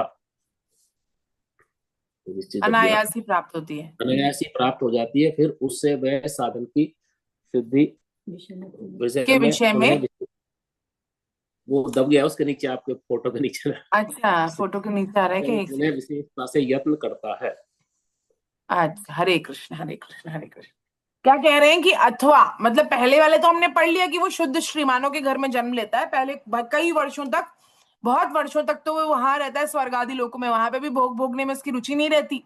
अनायास ही प्राप्त होती है। अनायास ही प्राप्त हो जाती है, फिर उससे वह साधन की सिद्धि के विषय में वो दब गया उसके नीचे, आपके फोटो के नीचे अच्छा, फोटो के नीचे आ रहा है कि एक पुनः विशेषता से यत्न करता है। अच्छा, हरे कृष्ण हरे कृष्ण हरे कृष्ण। क्या कह रहे हैं कि अथवा मतलब पहले वाले तो हमने पढ़ लिया कि वो शुद्ध श्रीमानों के घर में जन्म लेता है पहले कई वर्षों तक, बहुत वर्षों तक तो वो वहां रहता है स्वर्ग आदि लोकों में, वहां पे भी भोग भोगने में उसकी रुचि नहीं रहती,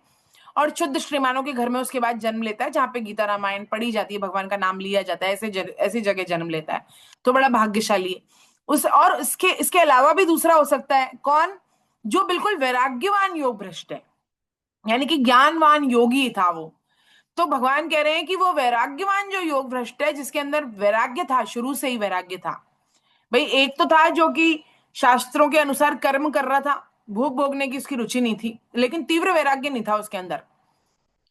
और शुद्ध श्रीमानों के घर में उसके बाद जन्म लेता है जहाँ पे गीता रामायण पढ़ी जाती है, भगवान का नाम लिया जाता है, ऐसी जगह जन्म लेता है, तो बड़ा भाग्यशाली है। उस और इसके अलावा भी दूसरा हो सकता है, कौन? जो बिल्कुल वैराग्यवान योग भ्रष्ट है, यानी कि ज्ञानवान योगी था वो। तो भगवान कह रहे हैं कि वो वैराग्यवान जो योग भ्रष्ट है, जिसके अंदर वैराग्य था, शुरू से ही वैराग्य था। भाई एक तो था जो कि शास्त्रों के अनुसार कर्म कर रहा था, भोग भोगने की उसकी रुचि नहीं थी, लेकिन तीव्र वैराग्य नहीं था उसके अंदर,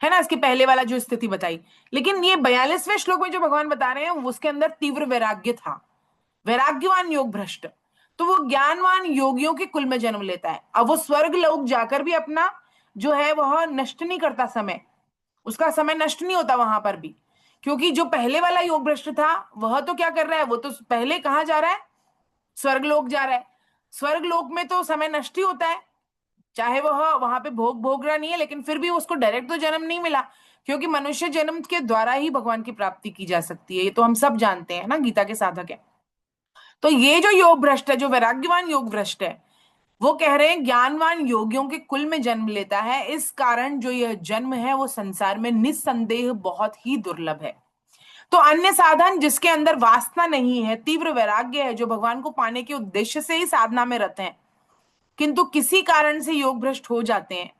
है ना, इसके पहले वाला जो स्थिति बताई। लेकिन ये 42वें श्लोक में जो भगवान बता रहे हैं उसके अंदर तीव्र वैराग्य था, वैराग्यवान योग भ्रष्ट। तो वो ज्ञानवान योगियों के कुल में जन्म लेता है। अब वो स्वर्ग लोक जाकर भी अपना जो है वह नष्ट नहीं करता, समय उसका समय नष्ट नहीं होता वहां पर भी, क्योंकि जो पहले वाला योग भ्रष्ट था वह तो क्या कर रहा है, वो तो पहले कहां जा रहा है, स्वर्ग लोक जा रहा है। स्वर्ग लोक में तो समय नष्ट ही होता है, चाहे वह वहां पे भोग भोग रहा नहीं है, लेकिन फिर भी उसको डायरेक्ट तो जन्म नहीं मिला, क्योंकि मनुष्य जन्म के द्वारा ही भगवान की प्राप्ति की जा सकती है, ये तो हम सब जानते हैं ना, गीता के साधक है। तो ये जो योग भ्रष्ट है, जो वैराग्यवान योग भ्रष्ट है, वो कह रहे हैं ज्ञानवान योगियों के कुल में जन्म लेता है, इस कारण जो यह जन्म है वो संसार में निस्संदेह बहुत ही दुर्लभ है। तो अन्य साधन जिसके अंदर वासना नहीं है, तीव्र वैराग्य है, जो भगवान को पाने के उद्देश्य से ही साधना में रहते हैं, किंतु किसी कारण से योग भ्रष्ट हो जाते हैं,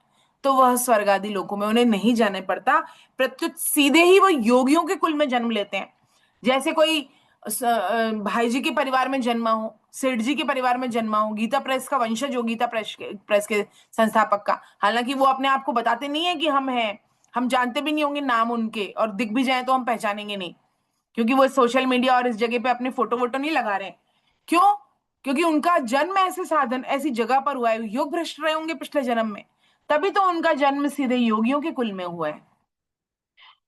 तो वह स्वर्ग आदि लोकों में उन्हें नहीं जाने पड़ता, प्रत्युत सीधे ही वो योगियों के कुल में जन्म लेते हैं। जैसे कोई भाई जी के परिवार में जन्मा हो, सेठ जी के परिवार में जन्मा हो, गीता प्रेस का वंशज हो, गीता प्रेस के संस्थापक का, हालांकि वो अपने आप को बताते नहीं है कि हम हैं, हम जानते भी नहीं होंगे नाम उनके, और दिख भी जाए तो हम पहचानेंगे नहीं, क्योंकि वो सोशल मीडिया और इस जगह पे अपने फोटो वोटो नहीं लगा रहे हैं। क्यों? क्योंकि उनका जन्म ऐसे साधन ऐसी जगह पर हुआ है, योग भ्रष्ट रहे होंगे पिछले जन्म में, तभी तो उनका जन्म सीधे योगियों के कुल में हुआ है।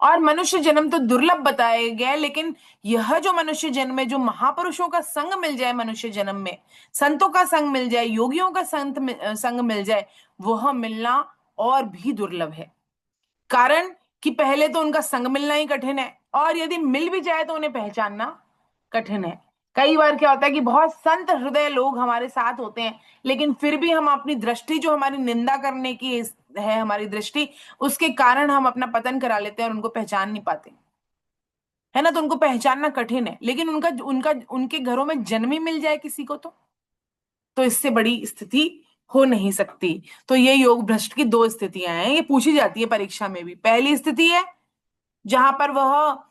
और मनुष्य जन्म तो दुर्लभ बताया गया, लेकिन यह जो मनुष्य जन्म है, जो महापुरुषों का संग मिल जाए मनुष्य जन्म में, संतों का संग मिल जाए, योगियों का संग मिल जाए, वह मिलना और भी दुर्लभ है। कारण कि पहले तो उनका संग मिलना ही कठिन है, और यदि मिल भी जाए तो उन्हें पहचानना कठिन है। कई बार क्या होता है कि बहुत संत हृदय लोग हमारे साथ होते हैं, लेकिन फिर भी हम अपनी दृष्टि, जो हमारी निंदा करने की है हमारी दृष्टि, उसके कारण हम अपना पतन करा लेते हैं और उनको पहचान नहीं पाते, है ना। तो उनको पहचानना कठिन है, लेकिन उनका उनका उनके घरों में जन्म ही मिल जाए किसी को, तो इससे बड़ी स्थिति हो नहीं सकती। तो ये योग भ्रष्ट की दो स्थितियां हैं, ये पूछी जाती है परीक्षा में भी। पहली स्थिति है जहां पर वह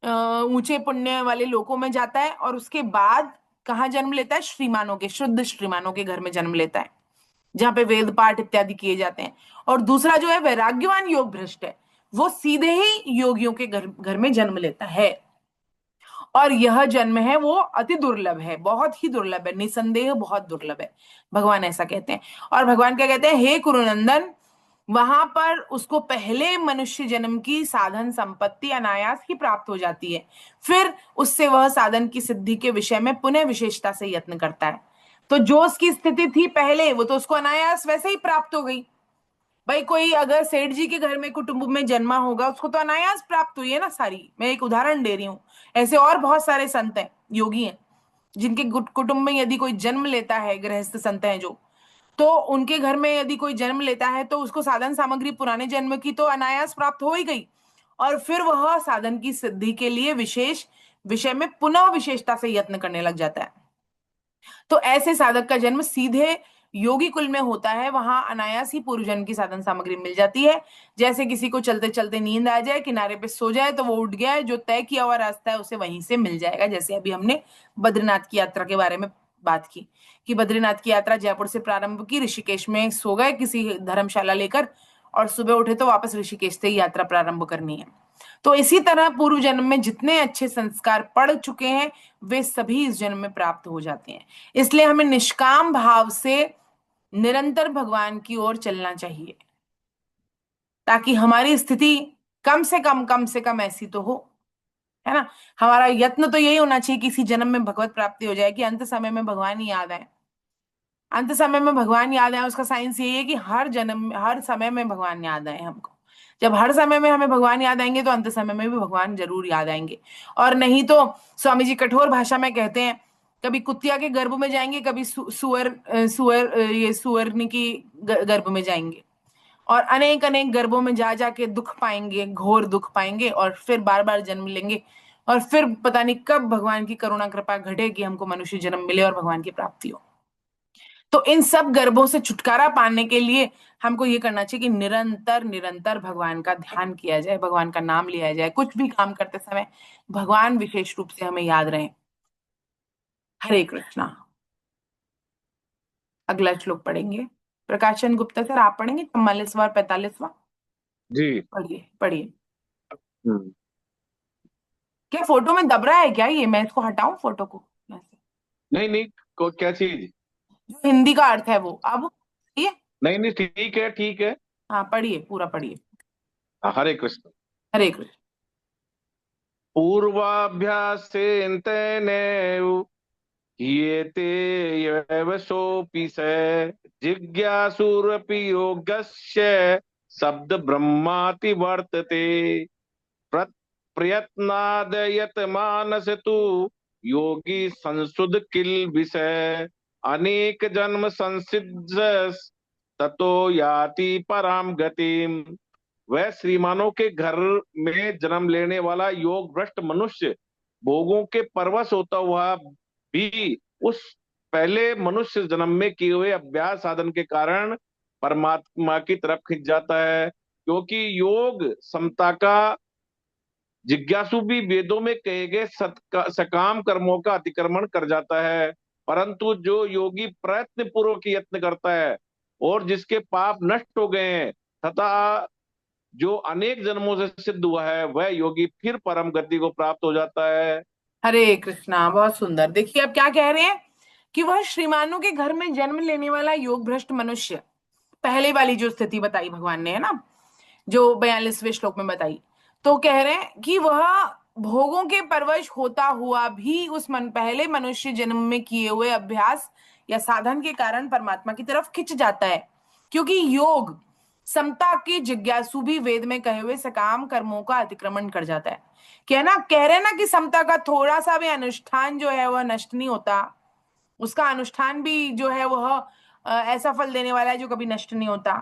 ऊंचे पुण्य वाले लोकों में जाता है, और उसके बाद कहाँ जन्म लेता है, श्रीमानों के, शुद्ध श्रीमानों के घर में जन्म लेता है, जहां पे वेद पाठ इत्यादि किए जाते हैं। और दूसरा जो है वैराग्यवान योग भ्रष्ट है, वो सीधे ही योगियों के घर में जन्म लेता है, और यह जन्म है वो अति दुर्लभ है, बहुत ही दुर्लभ है, निसंदेह बहुत दुर्लभ है, भगवान ऐसा कहते हैं। और भगवान क्या कहते हैं, हे कुरुनंदन, वहां पर उसको पहले मनुष्य जन्म की साधन संपत्ति अनायास ही प्राप्त हो जाती है, फिर उससे वह साधन की सिद्धि के विषय में पुनः विशेषता से यत्न करता है। तो जो उसकी स्थिति थी पहले, वो तो उसको अनायास वैसे ही प्राप्त हो गई। भाई कोई अगर सेठ जी के घर में कुटुंब में जन्मा होगा, उसको तो अनायास प्राप्त हुई है ना सारी, मैं एक उदाहरण दे रही हूँ। ऐसे और बहुत सारे संत हैं, योगी हैं, जिनके कुटुंब में यदि कोई जन्म लेता है, गृहस्थ संत हैं जो, तो उनके घर में यदि कोई जन्म लेता है तो उसको साधन सामग्री पुराने जन्म की तो अनायास प्राप्त हो ही गई, और फिर वह साधन की सिद्धि के लिए विशेष विषय में पुनः विशेषता से यत्न करने लग जाता है। तो ऐसे साधक का जन्म सीधे योगी कुल में होता है, वहां अनायास ही पूर्व जन्म की साधन सामग्री मिल जाती है। जैसे किसी को चलते चलते नींद आ जाए, किनारे पे सो जाए, तो वो उठ गया है, जो तय किया हुआ रास्ता है उसे वहीं से मिल जाएगा। जैसे अभी हमने बद्रीनाथ की यात्रा के बारे में बात की कि बद्रीनाथ की यात्रा जयपुर से प्रारंभ की, ऋषिकेश में सो गए किसी धर्मशाला लेकर, और सुबह उठे तो वापस ऋषिकेश से ही यात्रा प्रारंभ करनी है। तो इसी तरह पूर्व जन्म में जितने अच्छे संस्कार पड़ चुके हैं वे सभी इस जन्म में प्राप्त हो जाते हैं। इसलिए हमें निष्काम भाव से निरंतर भगवान की ओर चलना चाहिए, ताकि हमारी स्थिति कम से कम ऐसी तो हो, है ना। हमारा यत्न तो यही होना चाहिए कि इसी जन्म में भगवत प्राप्ति हो जाए, कि अंत समय में भगवान ही याद आए। अंत समय में भगवान याद आए उसका साइंस यही है कि हर जन्म हर समय में भगवान याद आए हमको। जब हर समय में हमें भगवान याद आएंगे तो अंत समय में भी भगवान जरूर याद आएंगे। और नहीं तो स्वामी जी कठोर भाषा में कहते हैं, कभी कुतिया के गर्भ में जाएंगे, कभी ये सुअरनी की गर्भ में जाएंगे, और अनेक अनेक गर्भों में जा जाके दुख पाएंगे, घोर दुख पाएंगे, और फिर बार बार जन्म लेंगे, और फिर पता नहीं कब भगवान की करुणा कृपा घटे कि हमको मनुष्य जन्म मिले और भगवान की प्राप्ति हो। तो इन सब गर्भों से छुटकारा पाने के लिए हमको ये करना चाहिए कि निरंतर निरंतर भगवान का ध्यान किया जाए, भगवान का नाम लिया जाए, कुछ भी काम करते समय भगवान विशेष रूप से हमें याद रहे। हरे कृष्णा। अगला श्लोक पढ़ेंगे प्रकाशन गुप्ता सर, आप पढ़ेंगे 44वां और 45वां। जी। पढ़िए पढ़िए। हम्म। क्या फोटो में दब रहा है क्या ये? मैं इसको हटाऊं फोटो को यहाँ से? नहीं नहीं, क्या चीज? जो हिंदी का अर्थ है वो अब ये। नहीं नहीं, ठीक है ठीक है। हाँ पढ़िए, पूरा पढ़िए। हरे कृष्ण। हरे कृष्ण। पूर्वाभ्यासेन तेनैव ह्रियते यैव सोऽपि स जिज्ञासुरपि योगस्य शब्द ब्रह्माति वर्तते प्रयत्नादयत मानस तु योगी संसुद किल विषय अनेक जन्म संसिद्ध ततो याति पराम गतिम। वह श्रीमानों के घर में जन्म लेने वाला योग भ्रष्ट मनुष्य भोगों के परवश होता हुआ भी उस पहले मनुष्य जन्म में किए हुए अभ्यास साधन के कारण परमात्मा की तरफ खिंच जाता है। क्योंकि योग समता का, जिज्ञासु भी वेदों में कहे गए सकाम कर्मों का अतिक्रमण कर जाता है। परंतु जो योगी प्रयत्न पूर्वक यत्न करता है और जिसके पाप नष्ट हो गए हैं तथा जो अनेक जन्मों से सिद्ध हुआ है, वह योगी फिर परम गति को प्राप्त हो जाता है। हरे कृष्णा। बहुत सुंदर। देखिए अब क्या कह रहे हैं कि वह श्रीमानों के घर में जन्म लेने वाला योग भ्रष्ट मनुष्य, पहले वाली जो स्थिति बताई भगवान ने, है ना, जो 42वें श्लोक में बताई, तो कह रहे हैं कि वह भोगों के परवश होता हुआ भी उस पहले मनुष्य जन्म में किए हुए अभ्यास या साधन के कारण परमात्मा की तरफ खिंच जाता है। क्योंकि योग समता की जिज्ञासु भी वेद में कहे हुए सकाम कर्मों का अतिक्रमण कर जाता है। कह रहे ना कि समता का थोड़ा सा भी अनुष्ठान जो है वह नष्ट नहीं होता, उसका अनुष्ठान भी जो है वह ऐसा फल देने वाला है जो कभी नष्ट नहीं होता।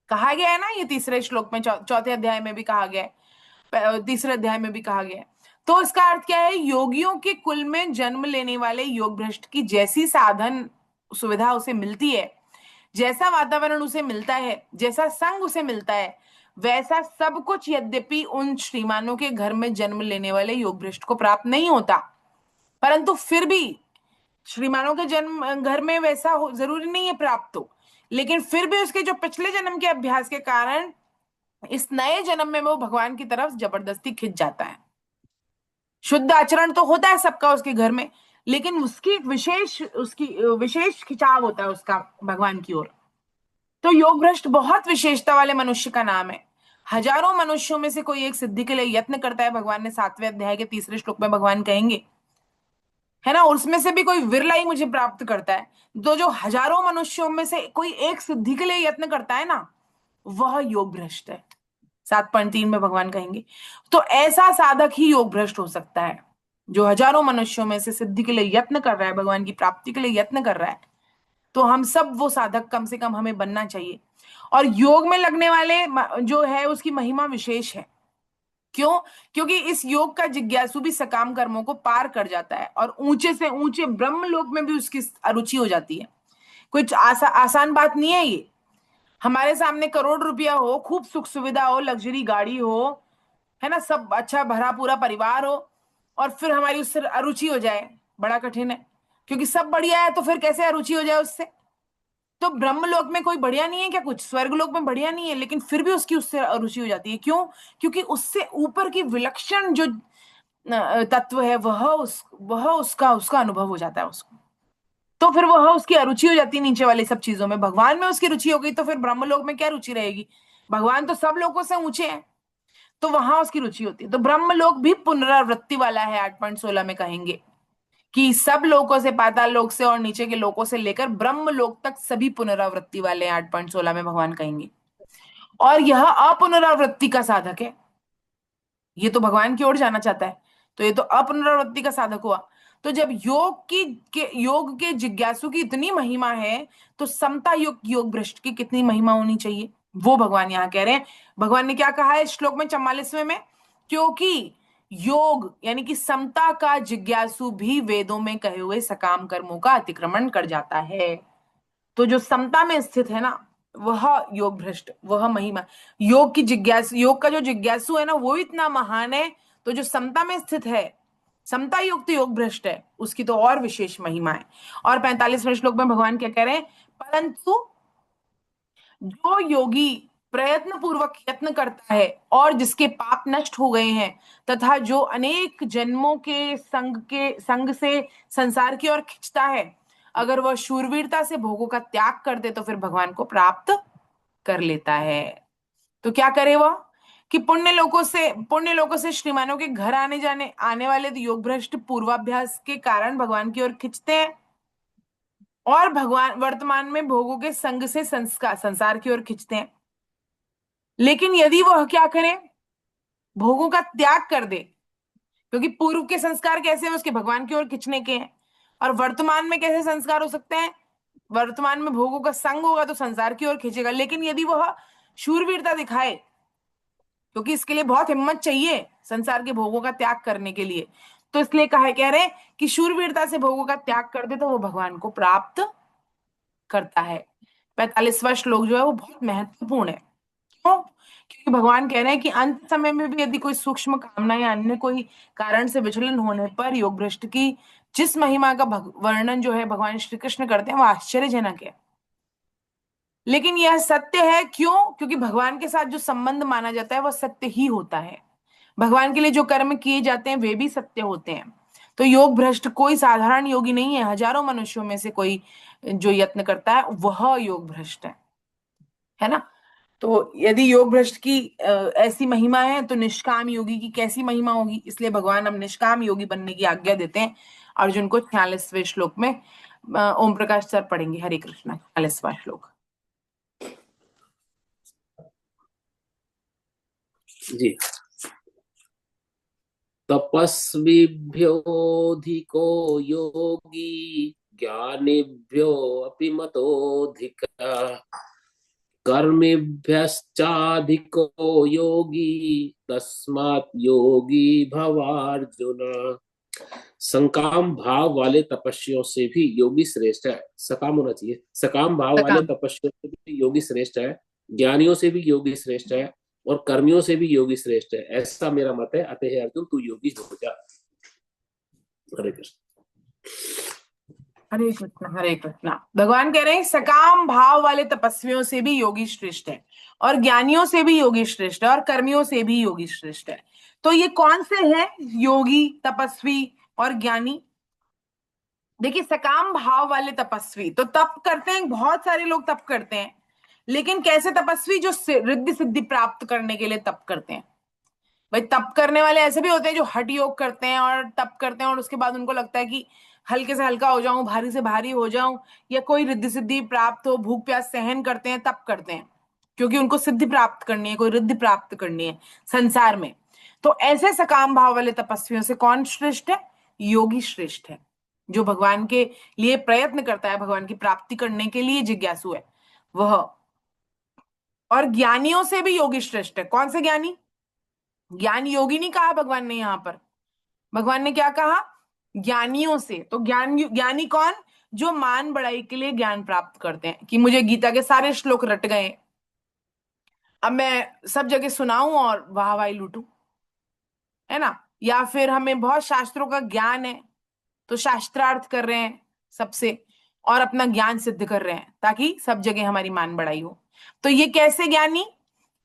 कहा गया है ना, ये तीसरे श्लोक में, चौथे अध्याय में भी कहा गया है, तीसरे अध्याय में भी कहा गया है। तो इसका अर्थ क्या है? योगियों के कुल में जन्म लेने वाले योग भ्रष्ट की जैसी साधन सुविधा उसे मिलती है, जैसा वातावरण उसे मिलता है, जैसा संग उसे मिलता है, वैसा सब कुछ यद्यपि उन श्रीमानों के घर में जन्म लेने वाले योग भ्रष्ट को प्राप्त नहीं होता, परंतु फिर भी श्रीमानों के जन्म घर में वैसा जरूरी नहीं है प्राप्त हो, लेकिन फिर भी उसके जो पिछले जन्म के अभ्यास के कारण इस नए जन्म में वो भगवान की तरफ जबरदस्ती खिंच जाता है। शुद्ध आचरण तो होता है सबका उसके घर में, लेकिन उसकी विशेष खिंचाव होता है उसका भगवान की ओर। तो योग भ्रष्ट बहुत विशेषता वाले मनुष्य का नाम है। हजारों मनुष्यों में से कोई एक सिद्धि के लिए यत्न करता है, भगवान ने 7वें अध्याय के तीसरे श्लोक में भगवान कहेंगे, है ना, उसमें से भी कोई विरला ही मुझे प्राप्त करता है। तो जो हजारों मनुष्यों में से कोई एक सिद्धि के लिए यत्न करता है ना, वह योग भ्रष्ट है। 7.3 में भगवान कहेंगे। तो ऐसा साधक ही योग भ्रष्ट हो सकता है जो हजारों मनुष्यों में से सिद्धि के लिए यत्न कर रहा है, भगवान की प्राप्ति के लिए यत्न कर रहा है। तो हम सब वो साधक कम से कम हमें बनना चाहिए। और योग में लगने वाले जो है उसकी महिमा विशेष है। क्यों? क्योंकि इस योग का जिज्ञासु भी सकाम कर्मों को पार कर जाता है और ऊंचे से ऊंचे ब्रह्म लोक में भी उसकी अरुचि हो जाती है। कुछ आसान बात नहीं है ये। हमारे सामने करोड़ रुपया हो, खूब सुख सुविधा हो, लग्जरी गाड़ी हो, है ना, सब अच्छा भरा पूरा परिवार हो, और फिर हमारी उससे अरुचि हो जाए, बड़ा कठिन है। क्योंकि सब बढ़िया है तो फिर कैसे अरुचि हो जाए उससे? तो ब्रह्मलोक में कोई बढ़िया नहीं है क्या? कुछ स्वर्गलोक में बढ़िया नहीं है, लेकिन फिर भी उसकी उससे अरुचि हो जाती है। क्यों? क्योंकि उससे ऊपर की विलक्षण जो तत्व है वह उसका उसका अनुभव हो जाता है उसको। तो फिर वह उसकी अरुचि हो जाती है नीचे वाली सब चीजों में। भगवान में उसकी रुचि हो गई तो फिर ब्रह्मलोक में क्या रुचि रहेगी? भगवान तो सब लोगों से ऊंचे हैं, तो वहां उसकी रुचि होती है। तो ब्रह्मलोक भी पुनरावृत्ति वाला है। 8.16 में कहेंगे कि सब लोकों से, पाताल लोक से और नीचे के लोकों से लेकर ब्रह्म लोक तक सभी पुनरावृत्ति वाले हैं। 8.16 में भगवान कहेंगे। और यह अपुनरावृत्ति का साधक है। ये तो भगवान की ओर जाना चाहता है, तो ये तो अपुनरावृत्ति का साधक हुआ। तो जब योग के जिज्ञासु की इतनी महिमा है, तो समता युक्त योग भ्रष्ट की कितनी महिमा होनी चाहिए, वो भगवान यहां कह रहे हैं। भगवान ने क्या कहा है श्लोक में 44वें में? क्योंकि योग यानी कि समता का जिज्ञासु भी वेदों में कहे हुए सकाम कर्मों का अतिक्रमण कर जाता है। तो जो समता में स्थित है ना, वह योग भ्रष्ट, वह महिमा, योग का जो जिज्ञासु है ना, वो इतना महान है। तो जो समता में स्थित है, समता युक्त योग भ्रष्ट है, उसकी तो और विशेष महिमा है। और 45वें श्लोक में भगवान क्या कह रहे हैं? परंतु जो योगी प्रयत्न पूर्वक यत्न करता है और जिसके पाप नष्ट हो गए हैं, तथा जो अनेक जन्मों के संग से संसार की ओर खिंचता है, अगर वह शूरवीरता से भोगों का त्याग कर दे तो फिर भगवान को प्राप्त कर लेता है। तो क्या करे वह? कि पुण्य लोगों से श्रीमानों के घर आने वाले योग भ्रष्ट पूर्वाभ्यास के कारण भगवान की ओर खिंचते हैं, और भगवान वर्तमान में भोगों के संग से संसार की ओर खींचते हैं। लेकिन यदि वह क्या करे? भोगों का त्याग कर दे, क्योंकि पूर्व के संस्कार कैसे हैं? उसके भगवान की ओर खींचने के हैं। और वर्तमान में कैसे संस्कार हो सकते हैं? वर्तमान में भोगों का संग होगा तो संसार की ओर खींचेगा। लेकिन यदि वह शूरवीरता दिखाए, क्योंकि इसके लिए बहुत हिम्मत चाहिए संसार के भोगों का त्याग करने के लिए, तो इसलिए कह रहे हैं कि शूरवीरता से भोगों का त्याग कर दे तो वो भगवान को प्राप्त करता है। 45वां श्लोक जो है वो बहुत महत्वपूर्ण है। क्यों? क्योंकि भगवान कह रहे हैं कि अंत समय में भी यदि कोई सूक्ष्म कामना या अन्य कोई कारण से विचलन होने पर योग भ्रष्ट की जिस महिमा का वर्णन जो है भगवान श्री कृष्ण करते हैं, वो आश्चर्यजनक है। लेकिन यह सत्य है। क्यों? क्योंकि भगवान के साथ जो संबंध माना जाता है वह सत्य ही होता है। भगवान के लिए जो कर्म किए जाते हैं वे भी सत्य होते हैं। तो योग भ्रष्ट कोई साधारण योगी नहीं है। हजारों मनुष्यों में से कोई जो यत्न करता है वह योग भ्रष्ट है ना। तो यदि योग भ्रष्ट की ऐसी महिमा है, तो निष्काम योगी की कैसी महिमा होगी? इसलिए भगवान हम निष्काम योगी बनने की आज्ञा देते हैं। अर्जुन को 46वें श्लोक में ओम प्रकाश सर पढ़ेंगे। हरे कृष्णा। 46वां श्लोक। जी। तपस्विभ्योऽधिको योगी ज्ञानिभ्योऽपि मतोऽधिकः कर्मिभ्यश्चाधिको योगी तस्मात् योगी भवार्जुन। सकाम भाव वाले तपस्वियों से भी योगी श्रेष्ठ है। सकाम होना चाहिए। सकाम भाव वाले तपस्वियों से भी योगी श्रेष्ठ है, ज्ञानियों से भी योगी श्रेष्ठ है, और कर्मियों से भी योगी श्रेष्ठ है। ऐसा मेरा मत है। अतः अर्जुन तू योगी हो जा। हरे कृष्ण। हरे कृष्णा। हरे कृष्णा। भगवान कह रहे हैं सकाम भाव वाले तपस्वियों से भी योगी श्रेष्ठ है, और ज्ञानियों से भी योगी श्रेष्ठ है, और कर्मियों से भी योगी श्रेष्ठ है। तो ये कौन से हैं योगी, तपस्वी और ज्ञानी? देखिए, सकाम भाव वाले तपस्वी तो तप करते हैं, बहुत सारे लोग तप करते हैं, लेकिन कैसे तपस्वी? जो रिद्धि सिद्धि प्राप्त करने के लिए तप करते हैं। भाई, तप करने वाले ऐसे भी होते हैं जो हठ योग करते हैं और तप करते हैं, और उसके बाद उनको लगता है कि हल्के से हल्का हो जाऊं, भारी से भारी हो जाऊं, या कोई रिद्धि सिद्धि प्राप्त हो, भूख प्यास सहन करते हैं, तप करते हैं, क्योंकि उनको सिद्धि प्राप्त करनी है, कोई रिद्धि प्राप्त करनी है संसार में। तो ऐसे सकाम भाव वाले तपस्वियों से कौन श्रेष्ठ है? योगी श्रेष्ठ है, जो भगवान के लिए प्रयत्न करता है, भगवान की प्राप्ति करने के लिए जिज्ञासु है वह। और ज्ञानियों से भी योगी श्रेष्ठ है। कौन से ज्ञानी? ज्ञान योगी नहीं कहा भगवान ने यहां पर। भगवान ने क्या कहा? ज्ञानियों से। तो ज्ञानी कौन? जो मान बढ़ाई के लिए ज्ञान प्राप्त करते हैं, कि मुझे गीता के सारे श्लोक रट गए, अब मैं सब जगह सुनाऊं और वाहवाही लूटूं, है ना। या फिर हमें बहुत शास्त्रों का ज्ञान है, तो शास्त्रार्थ कर रहे हैं सबसे, और अपना ज्ञान सिद्ध कर रहे हैं ताकि सब जगह हमारी मान बढ़ाई हो। तो ये कैसे ज्ञानी?